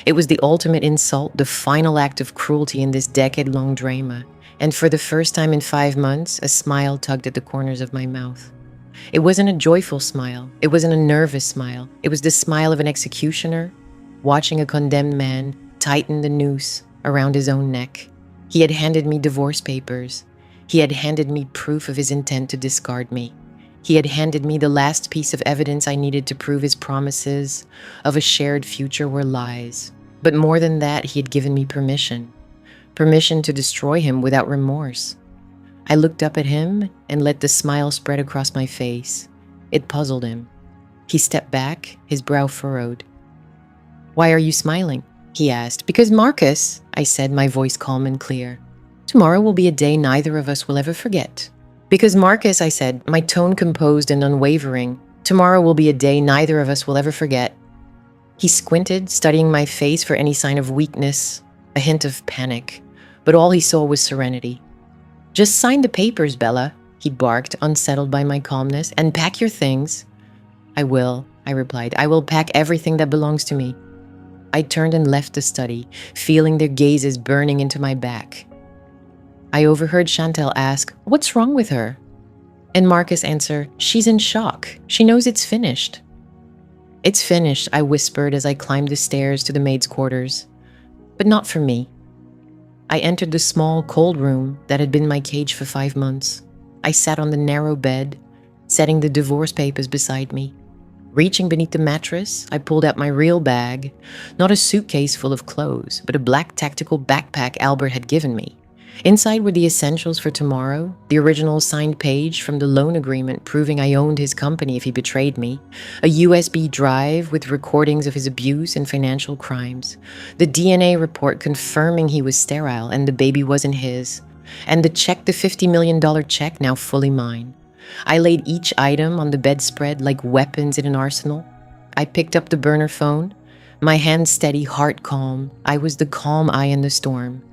It was the ultimate insult, the final act of cruelty in this decade-long drama. And for the first time in 5 months, a smile tugged at the corners of my mouth. It wasn't a joyful smile. It wasn't a nervous smile. It was the smile of an executioner watching a condemned man tighten the noose around his own neck. He had handed me divorce papers. He had handed me proof of his intent to discard me. He had handed me the last piece of evidence I needed to prove his promises of a shared future were lies. But more than that, he had given me permission. Permission to destroy him without remorse. I looked up at him and let the smile spread across my face. It puzzled him. He stepped back, his brow furrowed. "Why are you smiling?" he asked. "Because Marcus," I said, my voice calm and clear. "Tomorrow will be a day neither of us will ever forget." "Because Marcus," I said, my tone composed and unwavering. "Tomorrow will be a day neither of us will ever forget." He squinted, studying my face for any sign of weakness, a hint of panic, but all he saw was serenity. "Just sign the papers, Bella," he barked, unsettled by my calmness, "and pack your things." "I will," I replied. "I will pack everything that belongs to me." I turned and left the study, feeling their gazes burning into my back. I overheard Chantel ask, "What's wrong with her?" And Marcus answer, "She's in shock. She knows it's finished." "It's finished," I whispered as I climbed the stairs to the maid's quarters. "But not for me." I entered the small, cold room that had been my cage for 5 months. I sat on the narrow bed, setting the divorce papers beside me. Reaching beneath the mattress, I pulled out my real bag, not a suitcase full of clothes, but a black tactical backpack Albert had given me. Inside were the essentials for tomorrow, the original signed page from the loan agreement proving I owned his company if he betrayed me, a USB drive with recordings of his abuse and financial crimes, the DNA report confirming he was sterile and the baby wasn't his, and the $50 million check now fully mine. I laid each item on the bedspread like weapons in an arsenal. I picked up the burner phone, my hand steady, heart calm. I was the calm eye in the storm.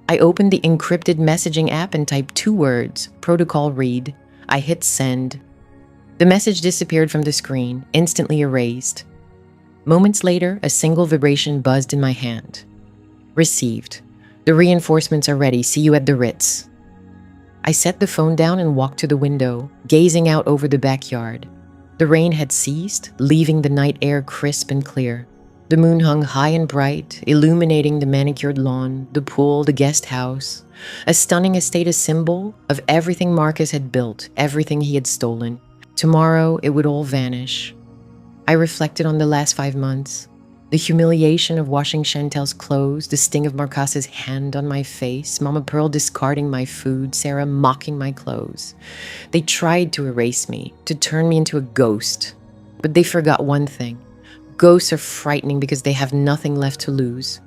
I opened the encrypted messaging app and typed 2 words, protocol read. I hit send. The message disappeared from the screen, instantly erased. Moments later, a single vibration buzzed in my hand. Received. The reinforcements are ready. See you at the Ritz. I set the phone down and walked to the window, gazing out over the backyard. The rain had ceased, leaving the night air crisp and clear. The moon hung high and bright, illuminating the manicured lawn, the pool, the guest house. A stunning estate, a symbol of everything Marcus had built, everything he had stolen. Tomorrow, it would all vanish. I reflected on the last 5 months. The humiliation of washing Chantel's clothes, the sting of Marcas's hand on my face, Mama Pearl discarding my food, Sarah mocking my clothes. They tried to erase me, to turn me into a ghost. But they forgot one thing. Ghosts are frightening because they have nothing left to lose.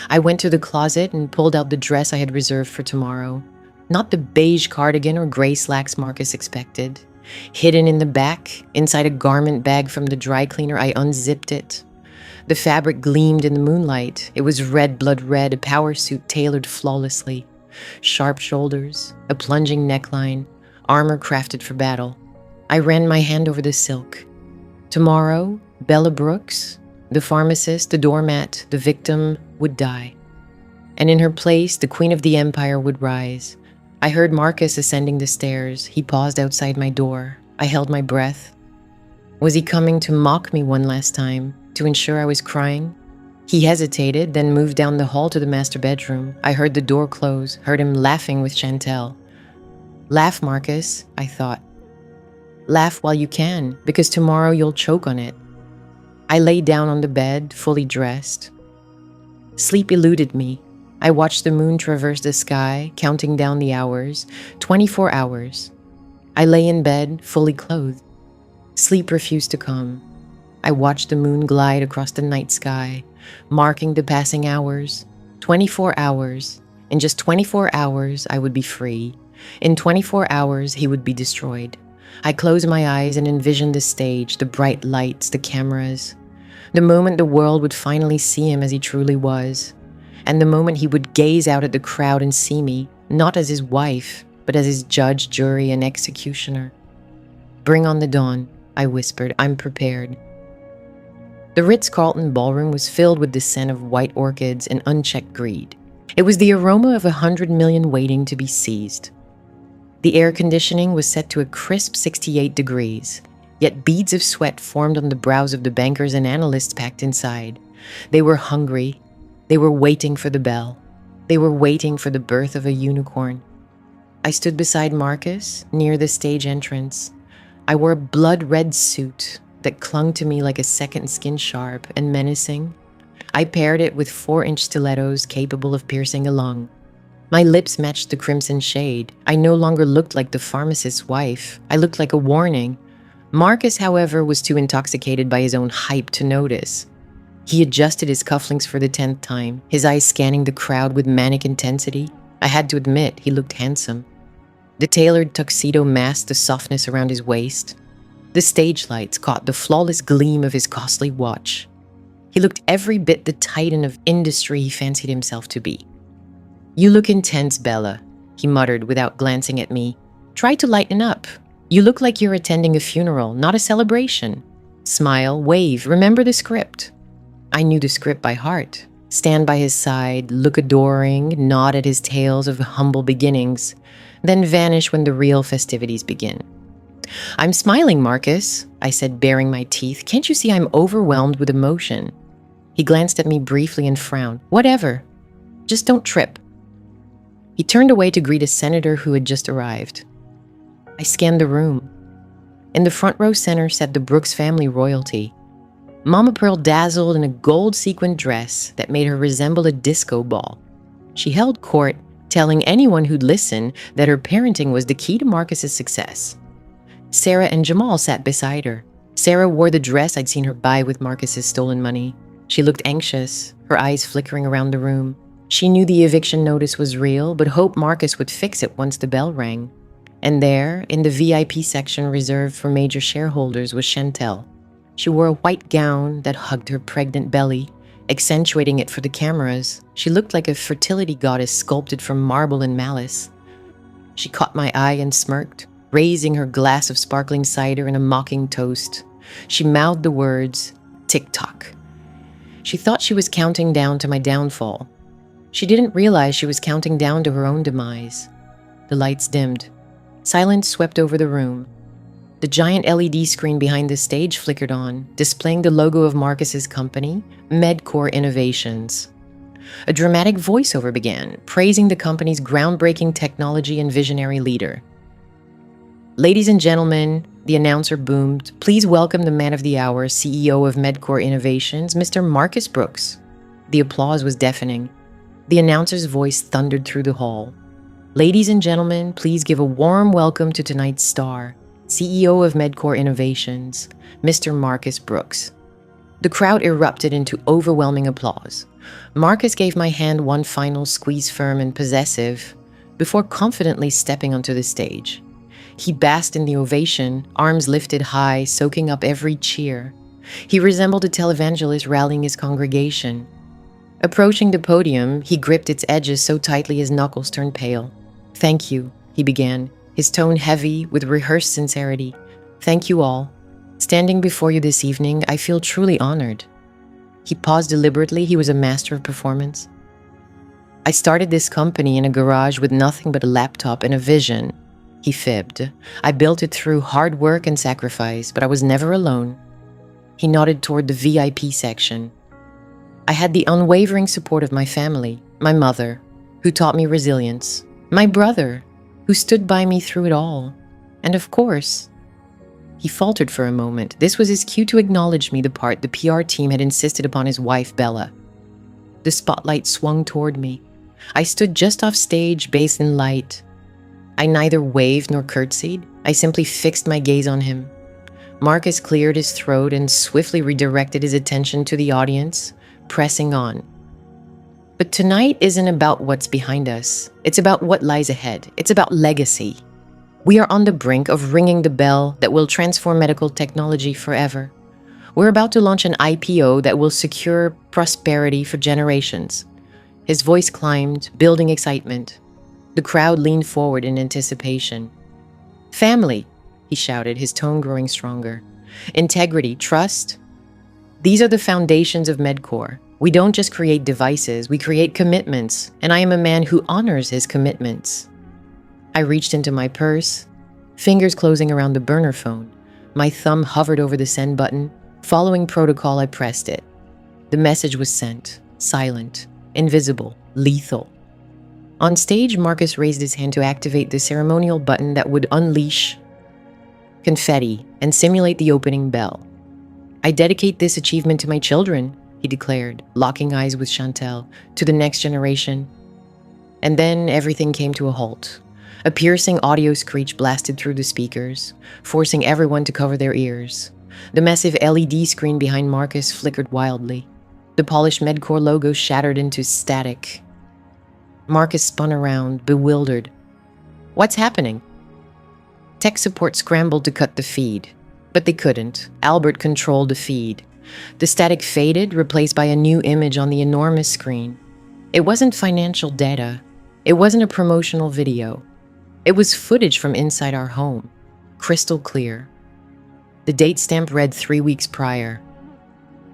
I went to the closet and pulled out the dress I had reserved for tomorrow. Not the beige cardigan or gray slacks Marcus expected. Hidden in the back, inside a garment bag from the dry cleaner, I unzipped it. The fabric gleamed in the moonlight. It was red blood red, a power suit tailored flawlessly. Sharp shoulders, a plunging neckline, armor crafted for battle. I ran my hand over the silk. Tomorrow, Bella Brooks, the pharmacist, the doormat, the victim, would die. And in her place, the queen of the empire would rise. I heard Marcus ascending the stairs. He paused outside my door. I held my breath. Was he coming to mock me one last time? To ensure I was crying? He hesitated, then moved down the hall to the master bedroom. I heard the door close, heard him laughing with Chantel. Laugh, Marcus, I thought. Laugh while you can, because tomorrow you'll choke on it. I lay down on the bed, fully dressed. Sleep eluded me. I watched the moon traverse the sky, counting down the hours. 24 hours. I lay in bed, fully clothed. Sleep refused to come. I watched the moon glide across the night sky, marking the passing hours. 24 hours. In just 24 hours, I would be free. In 24 hours, he would be destroyed. I closed my eyes and envisioned the stage, the bright lights, the cameras. The moment the world would finally see him as he truly was. And the moment he would gaze out at the crowd and see me, not as his wife, but as his judge, jury, and executioner. Bring on the dawn, I whispered. I'm prepared. The Ritz-Carlton ballroom was filled with the scent of white orchids and unchecked greed. It was the aroma of 100 million waiting to be seized. The air conditioning was set to a crisp 68 degrees, yet beads of sweat formed on the brows of the bankers and analysts packed inside. They were hungry. They were waiting for the bell. They were waiting for the birth of a unicorn. I stood beside Marcus, near the stage entrance. I wore a blood-red suit that clung to me like a second skin, sharp and menacing. I paired it with 4-inch stilettos capable of piercing a lung. My lips matched the crimson shade. I no longer looked like the pharmacist's wife. I looked like a warning. Marcus, however, was too intoxicated by his own hype to notice. He adjusted his cufflinks for the 10th time, his eyes scanning the crowd with manic intensity. I had to admit, he looked handsome. The tailored tuxedo masked the softness around his waist. The stage lights caught the flawless gleam of his costly watch. He looked every bit the titan of industry he fancied himself to be. You look intense, Bella, he muttered without glancing at me. Try to lighten up. You look like you're attending a funeral, not a celebration. Smile, wave, remember the script. I knew the script by heart. Stand by his side, look adoring, nod at his tales of humble beginnings, then vanish when the real festivities begin. I'm smiling, Marcus, I said, baring my teeth. Can't you see I'm overwhelmed with emotion? He glanced at me briefly and frowned. Whatever. Just don't trip. He turned away to greet a senator who had just arrived. I scanned the room. In the front row center sat the Brooks family royalty. Mama Pearl dazzled in a gold sequined dress that made her resemble a disco ball. She held court, telling anyone who'd listen that her parenting was the key to Marcus's success. Sarah and Jamal sat beside her. Sarah wore the dress I'd seen her buy with Marcus's stolen money. She looked anxious, her eyes flickering around the room. She knew the eviction notice was real, but hoped Marcus would fix it once the bell rang. And there, in the VIP section reserved for major shareholders, was Chantel. She wore a white gown that hugged her pregnant belly, accentuating it for the cameras. She looked like a fertility goddess sculpted from marble and malice. She caught my eye and smirked, raising her glass of sparkling cider in a mocking toast. She mouthed the words, "Tick-tock." She thought she was counting down to my downfall. She didn't realize she was counting down to her own demise. The lights dimmed. Silence swept over the room. The giant LED screen behind the stage flickered on, displaying the logo of Marcus's company, MedCore Innovations. A dramatic voiceover began, praising the company's groundbreaking technology and visionary leader. "Ladies and gentlemen," the announcer boomed, "please welcome the man of the hour, CEO of MedCore Innovations, Mr. Marcus Brooks." The applause was deafening. The announcer's voice thundered through the hall. "Ladies and gentlemen, please give a warm welcome to tonight's star, CEO of MedCore Innovations, Mr. Marcus Brooks." The crowd erupted into overwhelming applause. Marcus gave my hand one final squeeze, firm and possessive, before confidently stepping onto the stage. He basked in the ovation, arms lifted high, soaking up every cheer. He resembled a televangelist rallying his congregation. Approaching the podium, he gripped its edges so tightly his knuckles turned pale. "Thank you," he began, his tone heavy with rehearsed sincerity. "Thank you all. Standing before you this evening, I feel truly honored." He paused deliberately. He was a master of performance. "I started this company in a garage with nothing but a laptop and a vision," he fibbed. "I built it through hard work and sacrifice, but I was never alone." He nodded toward the VIP section. "I had the unwavering support of my family, my mother, who taught me resilience, my brother, who stood by me through it all, and of course," he faltered for a moment. This was his cue to acknowledge me, the part the PR team had insisted upon his wife, Bella. The spotlight swung toward me. I stood just off stage, bathed in light. I neither waved nor curtsied. I simply fixed my gaze on him. Marcus cleared his throat and swiftly redirected his attention to the audience, pressing on. "But tonight isn't about what's behind us. It's about what lies ahead. It's about legacy. We are on the brink of ringing the bell that will transform medical technology forever. We're about to launch an IPO that will secure prosperity for generations." His voice climbed, building excitement. The crowd leaned forward in anticipation. "Family," he shouted, his tone growing stronger. "Integrity, trust. These are the foundations of MedCore. We don't just create devices, we create commitments, and I am a man who honors his commitments." I reached into my purse, fingers closing around the burner phone. My thumb hovered over the send button. Following protocol, I pressed it. The message was sent, silent, invisible, lethal. On stage, Marcus raised his hand to activate the ceremonial button that would unleash confetti and simulate the opening bell. "I dedicate this achievement to my children," he declared, locking eyes with Chantel, "to the next generation." And then everything came to a halt. A piercing audio screech blasted through the speakers, forcing everyone to cover their ears. The massive LED screen behind Marcus flickered wildly. The polished MedCore logo shattered into static. Marcus spun around, bewildered. "What's happening?" Tech support scrambled to cut the feed, but they couldn't. Albert controlled the feed. The static faded, replaced by a new image on the enormous screen. It wasn't financial data. It wasn't a promotional video. It was footage from inside our home, crystal clear. The date stamp read 3 weeks prior.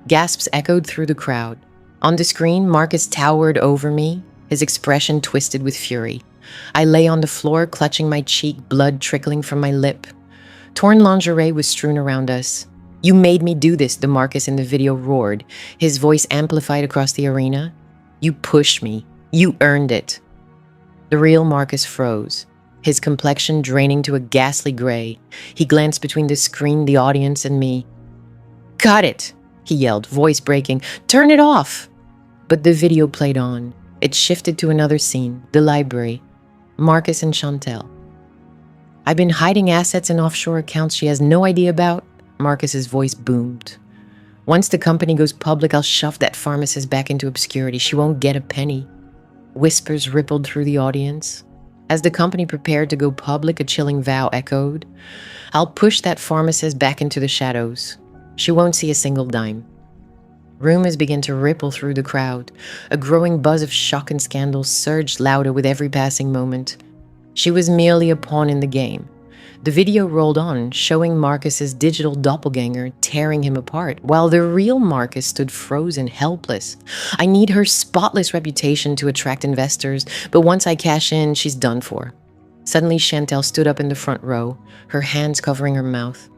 Gasps echoed through the crowd. On the screen, Marcus towered over me, his expression twisted with fury. I lay on the floor, clutching my cheek, blood trickling from my lip. Torn lingerie was strewn around us. "You made me do this," the Marcus in the video roared, his voice amplified across the arena. "You pushed me. You earned it." The real Marcus froze, his complexion draining to a ghastly gray. He glanced between the screen, the audience, and me. "Cut it!" he yelled, voice breaking. "Turn it off!" But the video played on. It shifted to another scene, the library. Marcus and Chantel. "I've been hiding assets in offshore accounts she has no idea about," Marcus's voice boomed. "Once the company goes public, I'll shove that pharmacist back into obscurity. She won't get a penny." Whispers rippled through the audience. As the company prepared to go public, a chilling vow echoed. "I'll push that pharmacist back into the shadows. She won't see a single dime." Rumors began to ripple through the crowd. A growing buzz of shock and scandal surged louder with every passing moment. She was merely a pawn in the game. The video rolled on, showing Marcus's digital doppelganger tearing him apart, while the real Marcus stood frozen, helpless. "I need her spotless reputation to attract investors, but once I cash in, she's done for." Suddenly, Chantel stood up in the front row, her hands covering her mouth.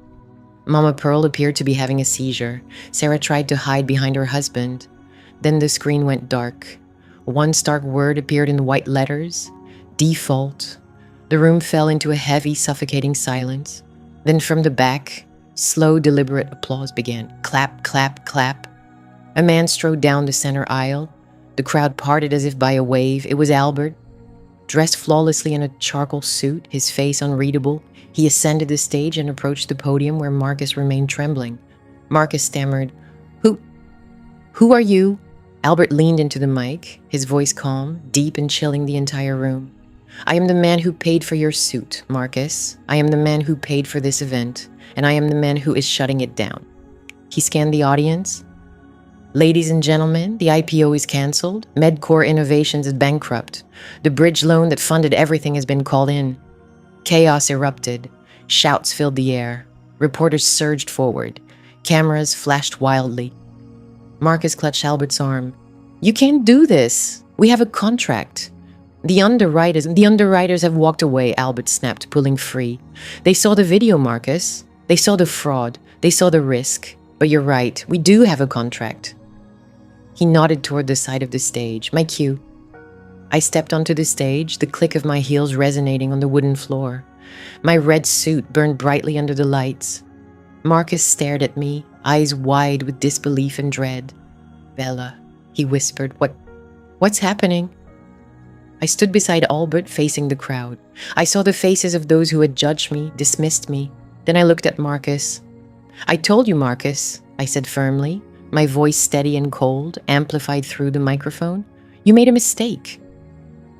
Mama Pearl appeared to be having a seizure. Sarah tried to hide behind her husband. Then the screen went dark. One stark word appeared in white letters: default. The room fell into a heavy, suffocating silence. Then from the back, slow, deliberate applause began. Clap, clap, clap. A man strode down the center aisle. The crowd parted as if by a wave. It was Albert. Dressed flawlessly in a charcoal suit, his face unreadable, he ascended the stage and approached the podium where Marcus remained trembling. Marcus stammered, Who are you?" Albert leaned into the mic, his voice calm, deep and chilling the entire room. "I am the man who paid for your suit, Marcus. I am the man who paid for this event, and I am the man who is shutting it down." He scanned the audience. "Ladies and gentlemen, the IPO is canceled. Medcore Innovations is bankrupt. The bridge loan that funded everything has been called in." Chaos erupted. Shouts filled the air. Reporters surged forward. Cameras flashed wildly. Marcus clutched Albert's arm. "You can't do this. We have a contract." The underwriters have walked away," Albert snapped, pulling free. "They saw the video, Marcus. They saw the fraud. They saw the risk. But you're right, we do have a contract." He nodded toward the side of the stage. My cue. I stepped onto the stage, the click of my heels resonating on the wooden floor. My red suit burned brightly under the lights. Marcus stared at me, eyes wide with disbelief and dread. "Bella," he whispered, What's happening?" I stood beside Albert, facing the crowd. I saw the faces of those who had judged me, dismissed me. Then I looked at Marcus. "I told you, Marcus," I said firmly, my voice steady and cold, amplified through the microphone. "You made a mistake."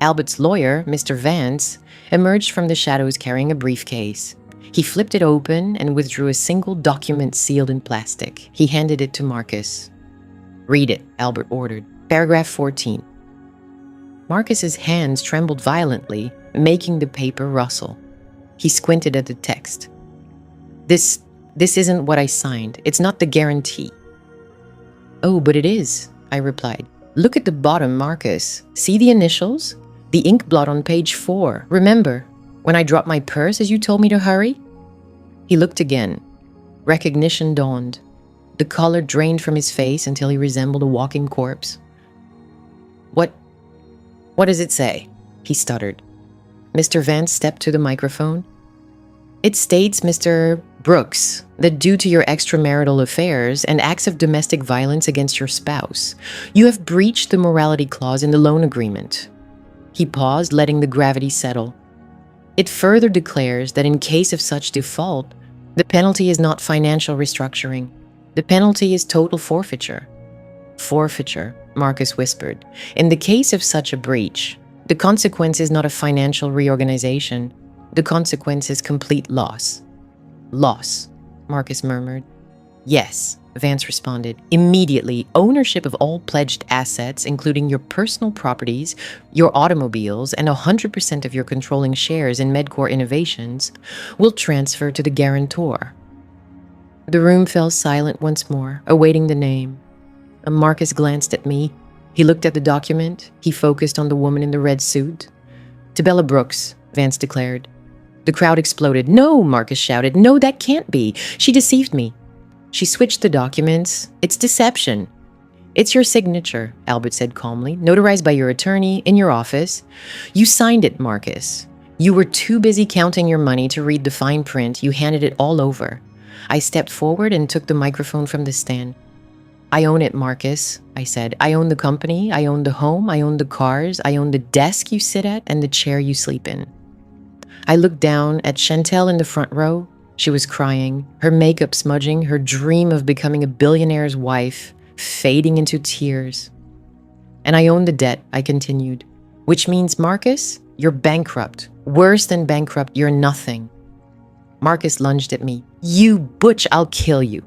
Albert's lawyer, Mr. Vance, emerged from the shadows carrying a briefcase. He flipped it open and withdrew a single document sealed in plastic. He handed it to Marcus. "Read it," Albert ordered. Paragraph 14. Marcus's hands trembled violently, making the paper rustle. He squinted at the text. This isn't what I signed. It's not the guarantee." "Oh, but it is," I replied. "Look at the bottom, Marcus. See the initials? The ink blot on page 4. Remember, when I dropped my purse as you told me to hurry?" He looked again. Recognition dawned. The color drained from his face until he resembled a walking corpse. What does it say?" he stuttered. Mr. Vance stepped to the microphone. "It states, Mr. Brooks, that due to your extramarital affairs and acts of domestic violence against your spouse, you have breached the morality clause in the loan agreement." He paused, letting the gravity settle. "It further declares that in case of such default, the penalty is not financial restructuring. The penalty is total forfeiture." "Forfeiture," Marcus whispered. "In the case of such a breach, the consequence is not a financial reorganization. The consequence is complete loss." "Loss," Marcus murmured. "Yes," Vance responded. "Immediately, ownership of all pledged assets, including your personal properties, your automobiles, and 100% of your controlling shares in Medcore Innovations will transfer to the guarantor." The room fell silent once more, awaiting the name. Marcus glanced at me. He looked at the document. He focused on the woman in the red suit. "To Bella Brooks," Vance declared. The crowd exploded. "No," Marcus shouted. "No, that can't be. She deceived me. She switched the documents. It's deception." It's your signature, Albert said calmly, notarized by your attorney in your office. You signed it, Marcus. You were too busy counting your money to read the fine print. You handed it all over. I stepped forward and took the microphone from the stand. I own it, Marcus, I said. I own the company, I own the home, I own the cars, I own the desk you sit at and the chair you sleep in. I looked down at Chantel in the front row. She was crying, her makeup smudging, her dream of becoming a billionaire's wife fading into tears. And I own the debt, I continued, which means, Marcus, you're bankrupt. Worse than bankrupt, you're nothing. Marcus lunged at me. You butch, I'll kill you.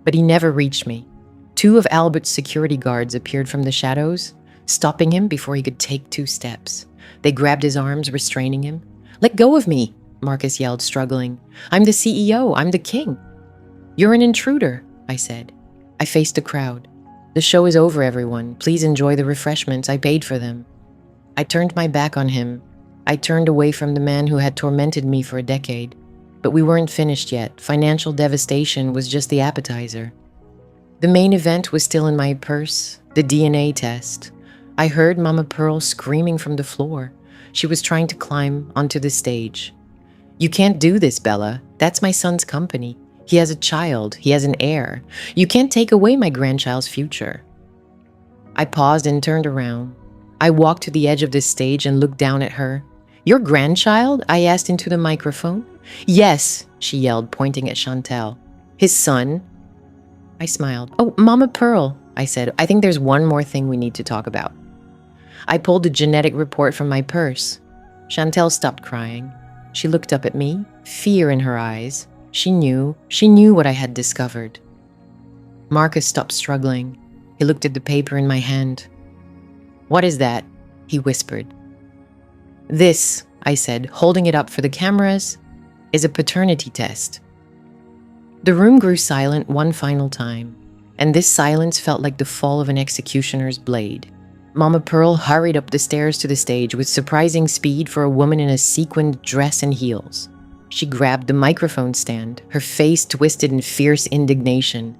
But he never reached me. 2 of Albert's security guards appeared from the shadows, stopping him before he could take 2 steps. They grabbed his arms, restraining him. Let go of me, Marcus yelled, struggling. I'm the CEO. I'm the king. You're an intruder, I said. I faced the crowd. The show is over, everyone. Please enjoy the refreshments. I paid for them. I turned my back on him. I turned away from the man who had tormented me for a decade. But we weren't finished yet. Financial devastation was just the appetizer. The main event was still in my purse, the DNA test. I heard Mama Pearl screaming from the floor. She was trying to climb onto the stage. You can't do this, Bella. That's my son's company. He has a child. He has an heir. You can't take away my grandchild's future. I paused and turned around. I walked to the edge of the stage and looked down at her. Your grandchild? I asked into the microphone. Yes, she yelled, pointing at Chantel. His son? I smiled. Oh, Mama Pearl, I said. I think there's one more thing we need to talk about. I pulled the genetic report from my purse. Chantel stopped crying. She looked up at me, fear in her eyes. She knew what I had discovered. Marcus stopped struggling. He looked at the paper in my hand. What is that? He whispered. This, I said, holding it up for the cameras, is a paternity test. The room grew silent one final time, and this silence felt like the fall of an executioner's blade. Mama Pearl hurried up the stairs to the stage with surprising speed for a woman in a sequined dress and heels. She grabbed the microphone stand, her face twisted in fierce indignation.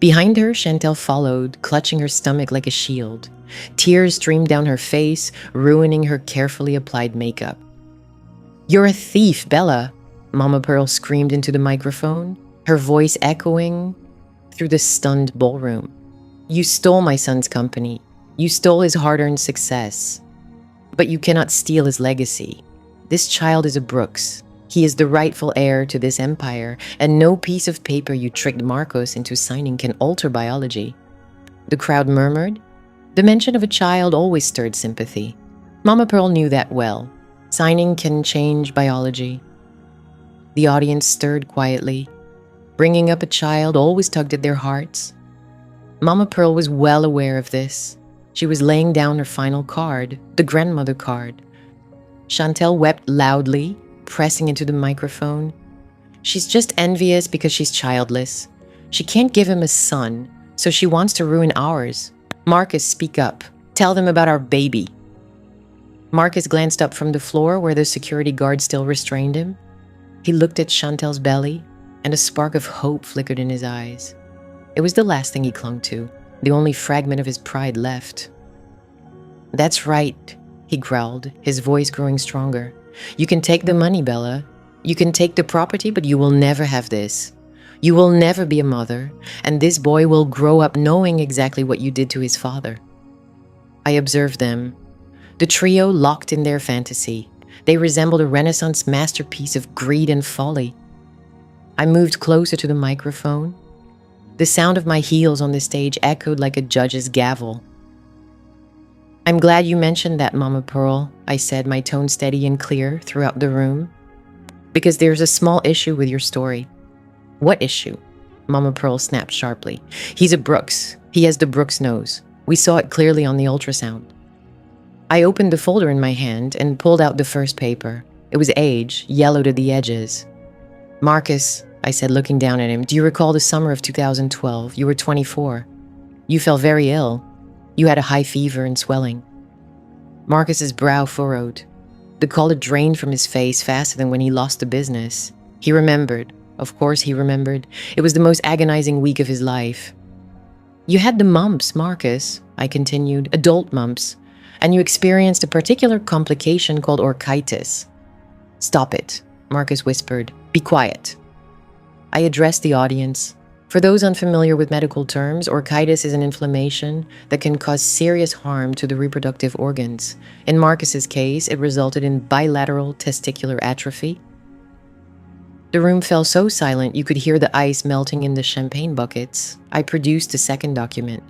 Behind her, Chantel followed, clutching her stomach like a shield. Tears streamed down her face, ruining her carefully applied makeup. You're a thief, Bella, Mama Pearl screamed into the microphone, her voice echoing through the stunned ballroom. You stole my son's company. You stole his hard-earned success. But you cannot steal his legacy. This child is a Brooks. He is the rightful heir to this empire, and no piece of paper you tricked Marcos into signing can alter biology. The crowd murmured. The mention of a child always stirred sympathy. Mama Pearl knew that well. Signing can change biology. The audience stirred quietly. Bringing up a child always tugged at their hearts. Mama Pearl was well aware of this. She was laying down her final card, the grandmother card. Chantel wept loudly, pressing into the microphone. She's just envious because she's childless. She can't give him a son, so she wants to ruin ours. Marcus, speak up. Tell them about our baby. Marcus glanced up from the floor where the security guard still restrained him. He looked at Chantel's belly, and a spark of hope flickered in his eyes. It was the last thing he clung to, the only fragment of his pride left. That's right, he growled, his voice growing stronger. You can take the money, Bella. You can take the property, but you will never have this. You will never be a mother, and this boy will grow up knowing exactly what you did to his father. I observed them. The trio locked in their fantasy. They resembled a Renaissance masterpiece of greed and folly. I moved closer to the microphone. The sound of my heels on the stage echoed like a judge's gavel. I'm glad you mentioned that, Mama Pearl, I said, my tone steady and clear throughout the room. Because there's a small issue with your story. What issue? Mama Pearl snapped sharply. He's a Brooks. He has the Brooks nose. We saw it clearly on the ultrasound. I opened the folder in my hand and pulled out the first paper. It was age, yellowed at the edges. Marcus, I said, looking down at him, do you recall the summer of 2012? You were 24. You fell very ill. You had a high fever and swelling. Marcus's brow furrowed. The color drained from his face faster than when he lost the business. He remembered. Of course he remembered. It was the most agonizing week of his life. You had the mumps, Marcus, I continued, adult mumps, and you experienced a particular complication called orchitis. Stop it, Marcus whispered. Be quiet. I addressed the audience. For those unfamiliar with medical terms, orchitis is an inflammation that can cause serious harm to the reproductive organs. In Marcus's case, it resulted in bilateral testicular atrophy. The room fell so silent you could hear the ice melting in the champagne buckets. I produced a second document.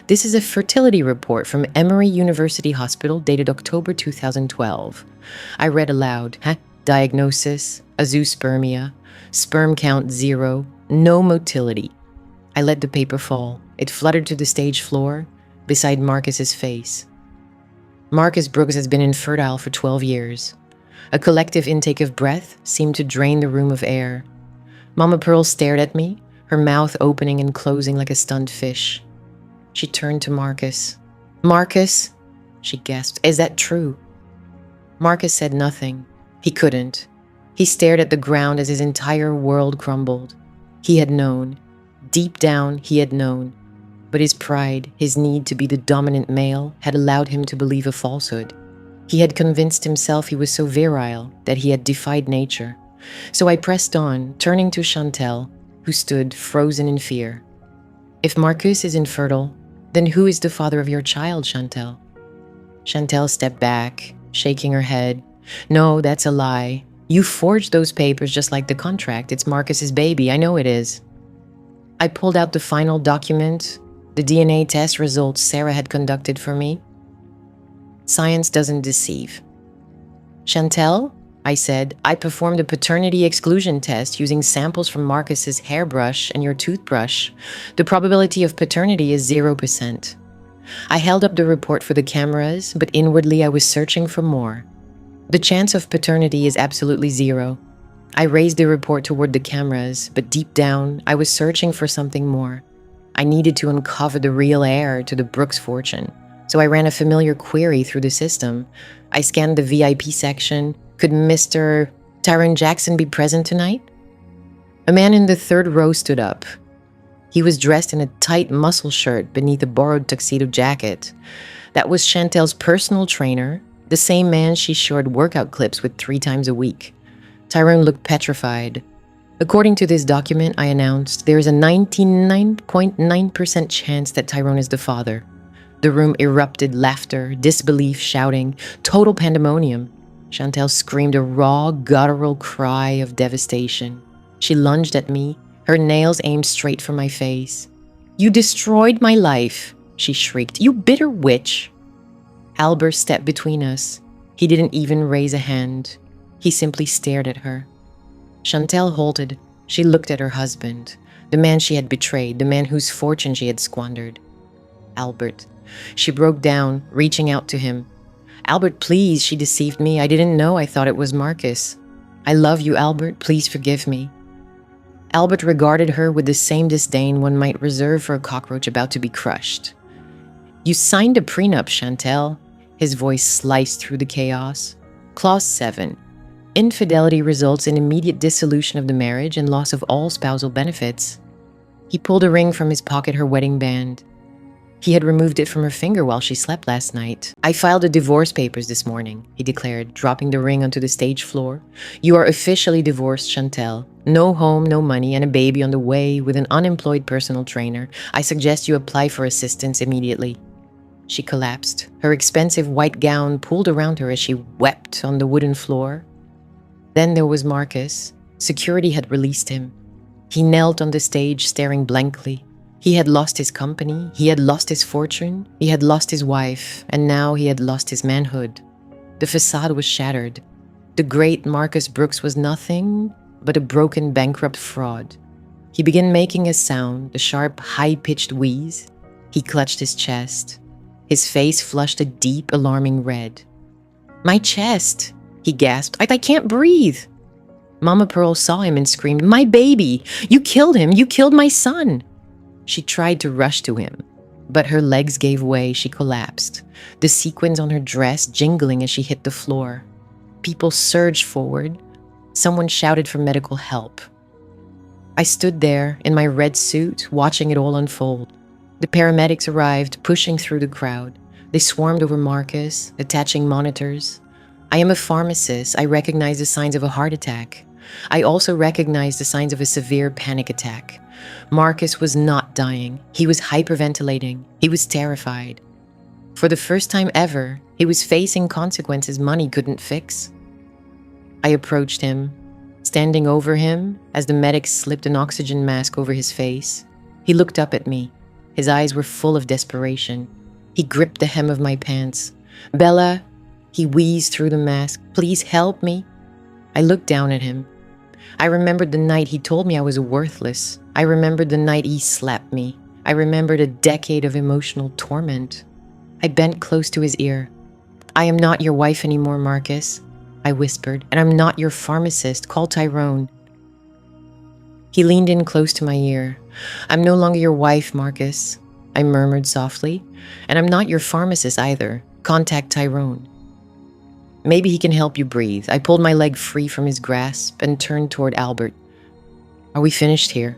This is a fertility report from Emory University Hospital dated October 2012. I read aloud. Diagnosis, azoospermia, sperm count 0, no motility. I let the paper fall. It fluttered to the stage floor beside Marcus's face. Marcus Brooks has been infertile for 12 years. A collective intake of breath seemed to drain the room of air. Mama Pearl stared at me, her mouth opening and closing like a stunned fish. She turned to Marcus. Marcus, she gasped, is that true? Marcus said nothing. He couldn't. He stared at the ground as his entire world crumbled. He had known. Deep down, he had known. But his pride, his need to be the dominant male, had allowed him to believe a falsehood. He had convinced himself he was so virile that he had defied nature. So I pressed on, turning to Chantel, who stood frozen in fear. If Marcus is infertile, then who is the father of your child, Chantel? Chantel stepped back, shaking her head. No, that's a lie. You forged those papers just like the contract. It's Marcus's baby. I know it is. I pulled out the final document, the DNA test results Sarah had conducted for me. Science doesn't deceive. Chantel, I said, I performed a paternity exclusion test using samples from Marcus's hairbrush and your toothbrush. The probability of paternity is 0%. I held up the report for the cameras, but inwardly I was searching for more. The chance of paternity is absolutely 0. I raised the report toward the cameras, but deep down, I was searching for something more. I needed to uncover the real heir to the Brooks fortune. So I ran a familiar query through the system. I scanned the VIP section. Could Mr. Tyrone Jackson be present tonight? A man in the third row stood up. He was dressed in a tight muscle shirt beneath a borrowed tuxedo jacket. That was Chantel's personal trainer, the same man she shared workout clips with 3 times a week. Tyrone looked petrified. According to this document, I announced, there is a 99.9% chance that Tyrone is the father. The room erupted laughter, disbelief, shouting, total pandemonium. Chantel screamed a raw, guttural cry of devastation. She lunged at me, her nails aimed straight for my face. You destroyed my life, she shrieked. You bitter witch. Albert stepped between us. He didn't even raise a hand. He simply stared at her. Chantel halted. She looked at her husband, the man she had betrayed, the man whose fortune she had squandered. Albert. She broke down, reaching out to him. Albert, please, she deceived me. I didn't know. I thought it was Marcus. I love you, Albert. Please forgive me. Albert regarded her with the same disdain one might reserve for a cockroach about to be crushed. You signed a prenup, Chantel. His voice sliced through the chaos. Clause 7. Infidelity results in immediate dissolution of the marriage and loss of all spousal benefits. He pulled a ring from his pocket, her wedding band. He had removed it from her finger while she slept last night. I filed the divorce papers this morning, he declared, dropping the ring onto the stage floor. You are officially divorced, Chantel. No home, no money, and a baby on the way with an unemployed personal trainer. I suggest you apply for assistance immediately. She collapsed. Her expensive white gown pulled around her as she wept on the wooden floor. Then there was Marcus. Security had released him. He knelt on the stage, staring blankly. He had lost his company, he had lost his fortune, he had lost his wife, and now he had lost his manhood. The facade was shattered. The great Marcus Brooks was nothing but a broken, bankrupt fraud. He began making a sound, a sharp, high-pitched wheeze. He clutched his chest. His face flushed a deep, alarming red. My chest, he gasped. I can't breathe. Mama Pearl saw him and screamed, my baby! You killed him! You killed my son! She tried to rush to him, but her legs gave way. She collapsed, the sequins on her dress jingling as she hit the floor. People surged forward. Someone shouted for medical help. I stood there in my red suit, watching it all unfold. The paramedics arrived, pushing through the crowd. They swarmed over Marcus, attaching monitors. I am a pharmacist. I recognize the signs of a heart attack. I also recognize the signs of a severe panic attack. Marcus was not dying. He was hyperventilating. He was terrified. For the first time ever, he was facing consequences money couldn't fix. I approached him, standing over him as the medics slipped an oxygen mask over his face. He looked up at me. His eyes were full of desperation. He gripped the hem of my pants. "Bella," he wheezed through the mask, "please help me." I looked down at him. I remembered the night he told me I was worthless. I remembered the night he slapped me. I remembered a decade of emotional torment. I bent close to his ear. "I am not your wife anymore, Marcus," I whispered, "and I'm not your pharmacist. Call Tyrone." He leaned in close to my ear. "I'm no longer your wife, Marcus," I murmured softly, "and I'm not your pharmacist either. Contact Tyrone. Maybe he can help you breathe." I pulled my leg free from his grasp and turned toward Albert. "Are we finished here?"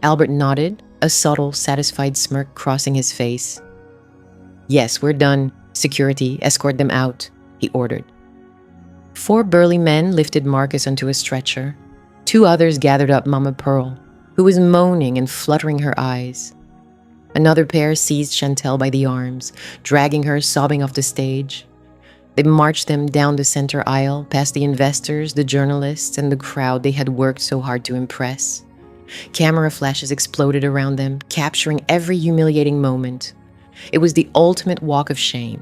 Albert nodded, a subtle, satisfied smirk crossing his face. "Yes, we're done. Security, escort them out," he ordered. 4 burly men lifted Marcus onto a stretcher. 2 others gathered up Mama Pearl, who was moaning and fluttering her eyes. Another pair seized Chantel by the arms, dragging her sobbing off the stage. They marched them down the center aisle, past the investors, the journalists, and the crowd they had worked so hard to impress. Camera flashes exploded around them, capturing every humiliating moment. It was the ultimate walk of shame.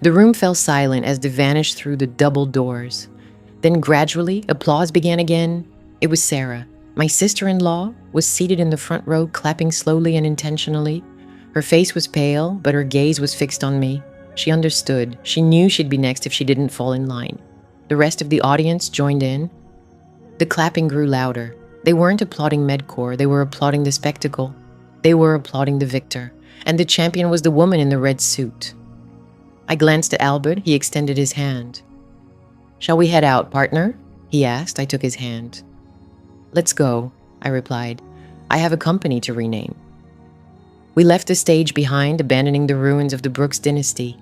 The room fell silent as they vanished through the double doors. Then gradually, applause began again. It was Sarah. My sister-in-law was seated in the front row, clapping slowly and intentionally. Her face was pale, but her gaze was fixed on me. She understood. She knew she'd be next if she didn't fall in line. The rest of the audience joined in. The clapping grew louder. They weren't applauding Medcore, they were applauding the spectacle. They were applauding the victor. And the champion was the woman in the red suit. I glanced at Albert. He extended his hand. "Shall we head out, partner?" he asked. I took his hand. "Let's go," I replied. "I have a company to rename." We left the stage behind, abandoning the ruins of the Brooks dynasty.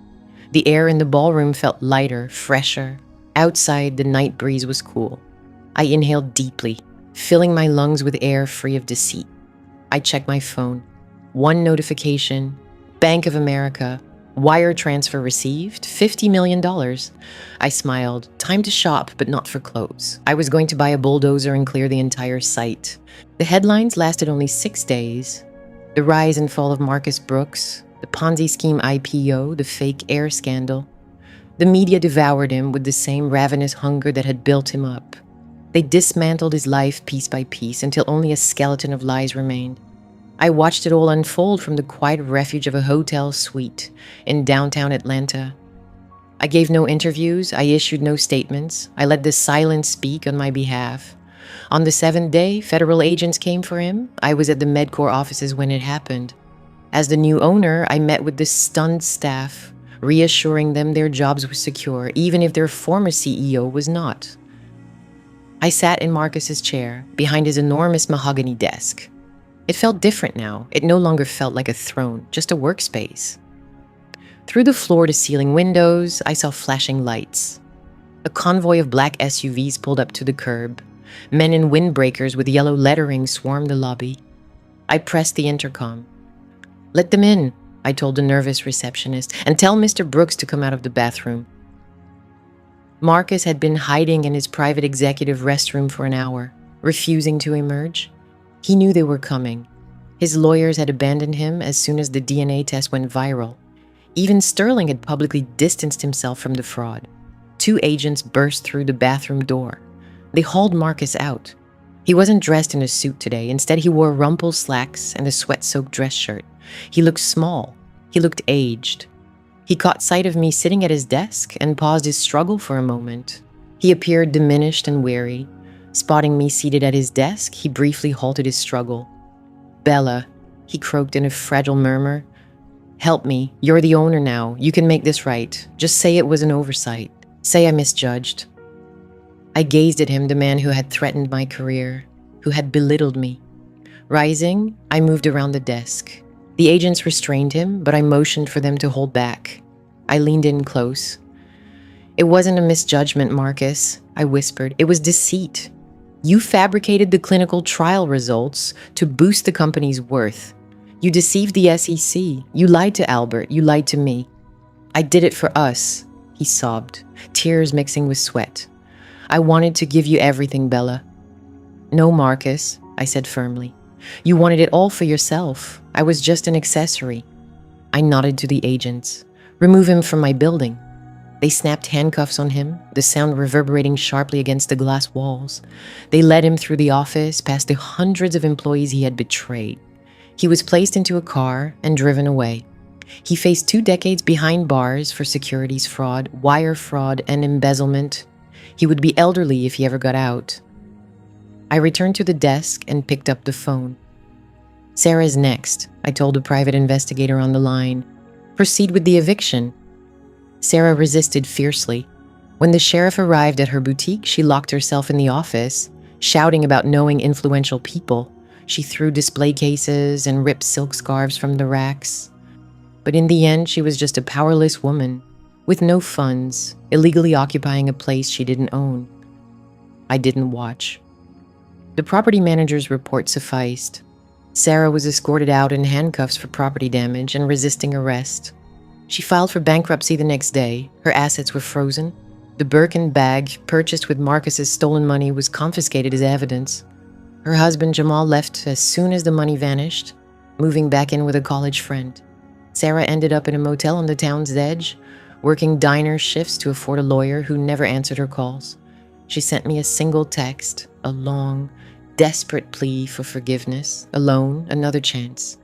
The air in the ballroom felt lighter, fresher. Outside, the night breeze was cool. I inhaled deeply, filling my lungs with air free of deceit. I checked my phone. 1 notification. Bank of America. Wire transfer received, $50 million. I smiled. Time to shop, but not for clothes. I was going to buy a bulldozer and clear the entire site. The headlines lasted only 6 days. The rise and fall of Marcus Brooks, the Ponzi scheme IPO, the fake air scandal. The media devoured him with the same ravenous hunger that had built him up. They dismantled his life piece by piece until only a skeleton of lies remained. I watched it all unfold from the quiet refuge of a hotel suite in downtown Atlanta. I gave no interviews, I issued no statements, I let the silence speak on my behalf. On the 7th day, federal agents came for him. I was at the Medcore offices when it happened. As the new owner, I met with the stunned staff, reassuring them their jobs were secure, even if their former CEO was not. I sat in Marcus's chair, behind his enormous mahogany desk. It felt different now. It no longer felt like a throne, just a workspace. Through the floor-to-ceiling windows, I saw flashing lights. A convoy of black SUVs pulled up to the curb. Men in windbreakers with yellow lettering swarmed the lobby. I pressed the intercom. "Let them in," I told the nervous receptionist, "and tell Mr. Brooks to come out of the bathroom." Marcus had been hiding in his private executive restroom for an hour, refusing to emerge. He knew they were coming. His lawyers had abandoned him as soon as the DNA test went viral. Even Sterling had publicly distanced himself from the fraud. 2 agents burst through the bathroom door. They hauled Marcus out. He wasn't dressed in a suit today. Instead, he wore rumpled slacks and a sweat-soaked dress shirt. He looked small. He looked aged. He caught sight of me sitting at his desk and paused his struggle for a moment. He appeared diminished and weary. Spotting me seated at his desk, he briefly halted his struggle. "Bella," he croaked in a fragile murmur. "Help me. You're the owner now. You can make this right. Just say it was an oversight. Say I misjudged." I gazed at him, the man who had threatened my career, who had belittled me. Rising, I moved around the desk. The agents restrained him, but I motioned for them to hold back. I leaned in close. "It wasn't a misjudgment, Marcus," I whispered. "It was deceit. You fabricated the clinical trial results to boost the company's worth. You deceived the SEC. You lied to Albert. You lied to me. I did it for us," he sobbed, tears mixing with sweat. "I wanted to give you everything, Bella." "No, Marcus," I said firmly. "You wanted it all for yourself. I was just an accessory." I nodded to the agents. "Remove him from my building." They snapped handcuffs on him, the sound reverberating sharply against the glass walls. They led him through the office, past the hundreds of employees he had betrayed. He was placed into a car and driven away. He faced 2 decades behind bars for securities fraud, wire fraud, and embezzlement. He would be elderly if he ever got out. I returned to the desk and picked up the phone. "Sarah's next," I told a private investigator on the line. "Proceed with the eviction." Sarah resisted fiercely. When the sheriff arrived at her boutique, she locked herself in the office, shouting about knowing influential people. She threw display cases and ripped silk scarves from the racks. But in the end, she was just a powerless woman, with no funds, illegally occupying a place she didn't own. I didn't watch. The property manager's report sufficed. Sarah was escorted out in handcuffs for property damage and resisting arrest. She filed for bankruptcy the next day. Her assets were frozen. The Birkin bag, purchased with Marcus's stolen money, was confiscated as evidence. Her husband Jamal left as soon as the money vanished, moving back in with a college friend. Sarah ended up in a motel on the town's edge, working diner shifts to afford a lawyer who never answered her calls. She sent me a single text, a long, desperate plea for forgiveness, a loan, another chance.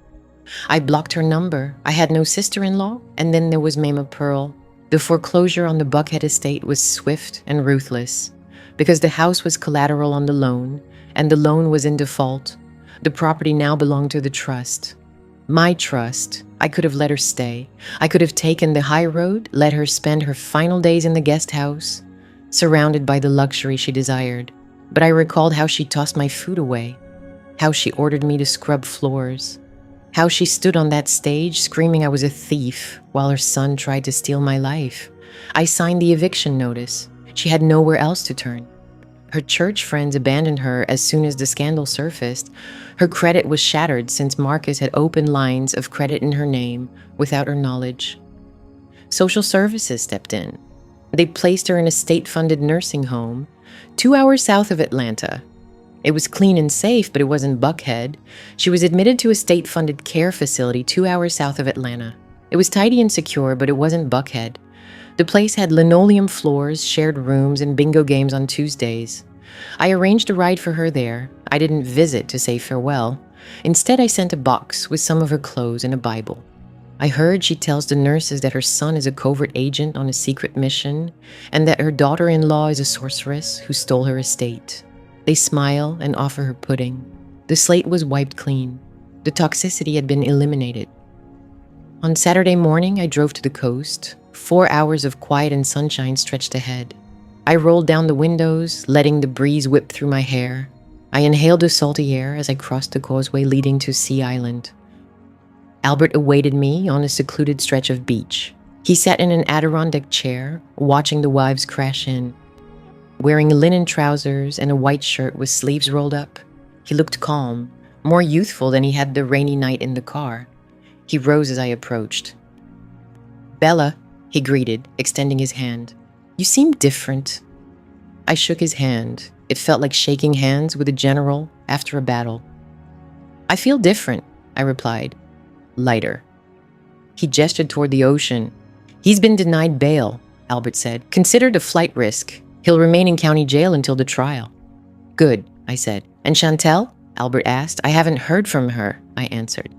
I blocked her number. I had no sister-in-law, and then there was Mama Pearl. The foreclosure on the Buckhead estate was swift and ruthless. Because the house was collateral on the loan, and the loan was in default, the property now belonged to the trust. My trust. I could have let her stay. I could have taken the high road, let her spend her final days in the guest house, surrounded by the luxury she desired. But I recalled how she tossed my food away, how she ordered me to scrub floors, how she stood on that stage screaming I was a thief while her son tried to steal my life. I signed the eviction notice. She had nowhere else to turn. Her church friends abandoned her as soon as the scandal surfaced. Her credit was shattered since Marcus had opened lines of credit in her name without her knowledge. Social services stepped in. They placed her in a state-funded nursing home 2 hours south of Atlanta. It was clean and safe, but it wasn't Buckhead. She was admitted to a state-funded care facility 2 hours south of Atlanta. It was tidy and secure, but it wasn't Buckhead. The place had linoleum floors, shared rooms, and bingo games on Tuesdays. I arranged a ride for her there. I didn't visit to say farewell. Instead, I sent a box with some of her clothes and a Bible. I heard she tells the nurses that her son is a covert agent on a secret mission, and that her daughter-in-law is a sorceress who stole her estate. They smile and offer her pudding. The slate was wiped clean. The toxicity had been eliminated. On Saturday morning, I drove to the coast. 4 hours of quiet and sunshine stretched ahead. I rolled down the windows, letting the breeze whip through my hair. I inhaled the salty air as I crossed the causeway leading to Sea Island. Albert awaited me on a secluded stretch of beach. He sat in an Adirondack chair, watching the waves crash in. Wearing linen trousers and a white shirt with sleeves rolled up, he looked calm, more youthful than he had the rainy night in the car. He rose as I approached. "Bella," he greeted, extending his hand. "You seem different." I shook his hand. It felt like shaking hands with a general after a battle. "I feel different," I replied, lighter. He gestured toward the ocean. "He's been denied bail," Albert said. "Considered a flight risk. He'll remain in county jail until the trial." "Good," I said. "And Chantel?" Albert asked. "I haven't heard from her," I answered.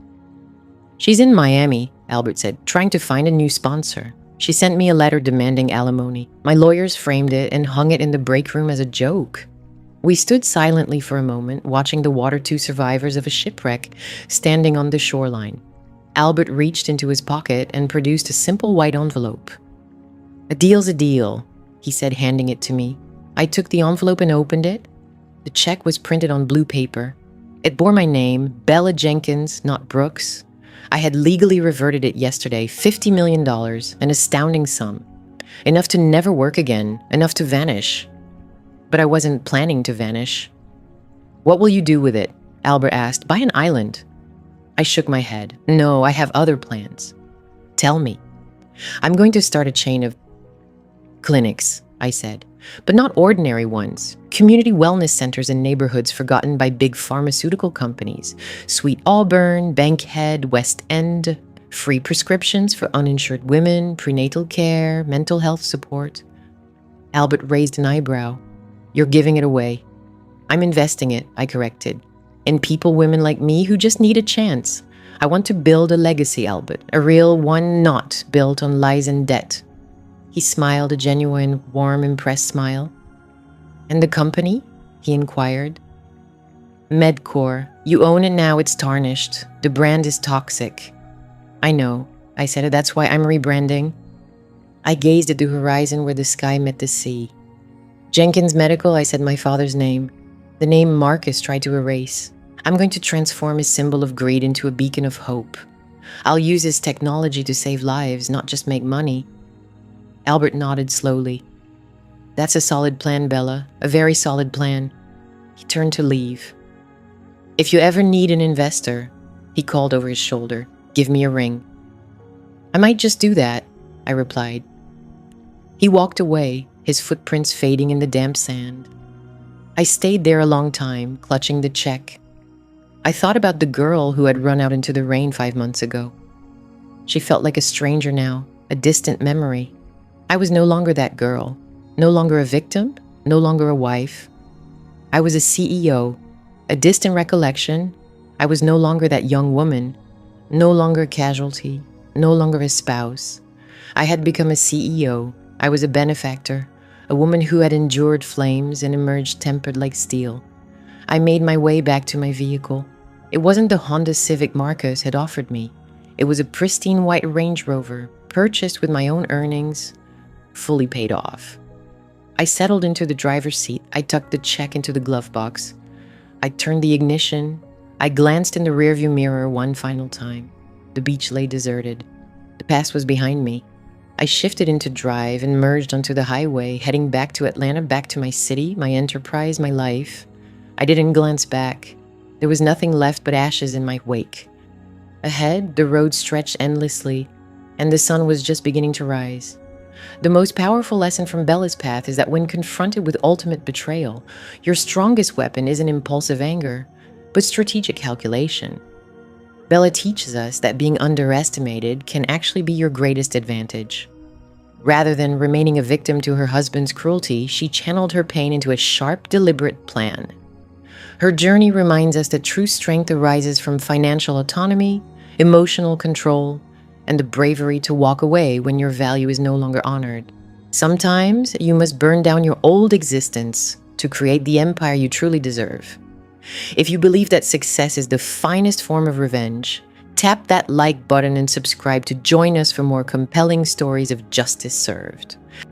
"She's in Miami," Albert said, "trying to find a new sponsor. She sent me a letter demanding alimony. My lawyers framed it and hung it in the break room as a joke." We stood silently for a moment, watching the Water 2 survivors of a shipwreck standing on the shoreline. Albert reached into his pocket and produced a simple white envelope. "A deal's a deal," he said, handing it to me. I took the envelope and opened it. The check was printed on blue paper. It bore my name, Bella Jenkins, not Brooks. I had legally reverted it yesterday, $50 million, an astounding sum. Enough to never work again, enough to vanish. But I wasn't planning to vanish. "What will you do with it?" Albert asked. "Buy an island." I shook my head. "No, I have other plans." "Tell me." "I'm going to start a chain of clinics," I said, "but not ordinary ones. Community wellness centers in neighborhoods forgotten by big pharmaceutical companies. Sweet Auburn, Bankhead, West End. Free prescriptions for uninsured women, prenatal care, mental health support." Albert raised an eyebrow. "You're giving it away." "I'm investing it," I corrected, "in people, women like me who just need a chance. I want to build a legacy, Albert, a real one, not built on lies and debt." He smiled, a genuine, warm, impressed smile. "And the company?" he inquired. "Medcore. You own it now, it's tarnished. The brand is toxic." "I know," I said. "That's why I'm rebranding." I gazed at the horizon where the sky met the sea. "Jenkins Medical," I said my father's name. The name Marcus tried to erase. "I'm going to transform his symbol of greed into a beacon of hope. I'll use his technology to save lives, not just make money." Albert nodded slowly. "That's a solid plan, Bella. A very solid plan." He turned to leave. "If you ever need an investor," he called over his shoulder, "give me a ring." "I might just do that," I replied. He walked away, his footprints fading in the damp sand. I stayed there a long time, clutching the check. I thought about the girl who had run out into the rain 5 months ago. She felt like a stranger now, a distant memory. I was no longer that girl, no longer a victim, no longer a wife. I was a CEO, a distant recollection. I was no longer that young woman, no longer a casualty, no longer a spouse. I had become a CEO. I was a benefactor, a woman who had endured flames and emerged tempered like steel. I made my way back to my vehicle. It wasn't the Honda Civic Marcus had offered me. It was a pristine white Range Rover, purchased with my own earnings, fully paid off. I settled into the driver's seat. I tucked the check into the glove box. I turned the ignition. I glanced in the rearview mirror one final time. The beach lay deserted. The past was behind me. I shifted into drive and merged onto the highway, heading back to Atlanta, back to my city, my enterprise, my life. I didn't glance back. There was nothing left but ashes in my wake. Ahead, the road stretched endlessly, and the sun was just beginning to rise. The most powerful lesson from Bella's path is that when confronted with ultimate betrayal, your strongest weapon isn't impulsive anger, but strategic calculation. Bella teaches us that being underestimated can actually be your greatest advantage. Rather than remaining a victim to her husband's cruelty, she channeled her pain into a sharp, deliberate plan. Her journey reminds us that true strength arises from financial autonomy, emotional control, and the bravery to walk away when your value is no longer honored. Sometimes you must burn down your old existence to create the empire you truly deserve. If you believe that success is the finest form of revenge, tap that like button and subscribe to join us for more compelling stories of justice served.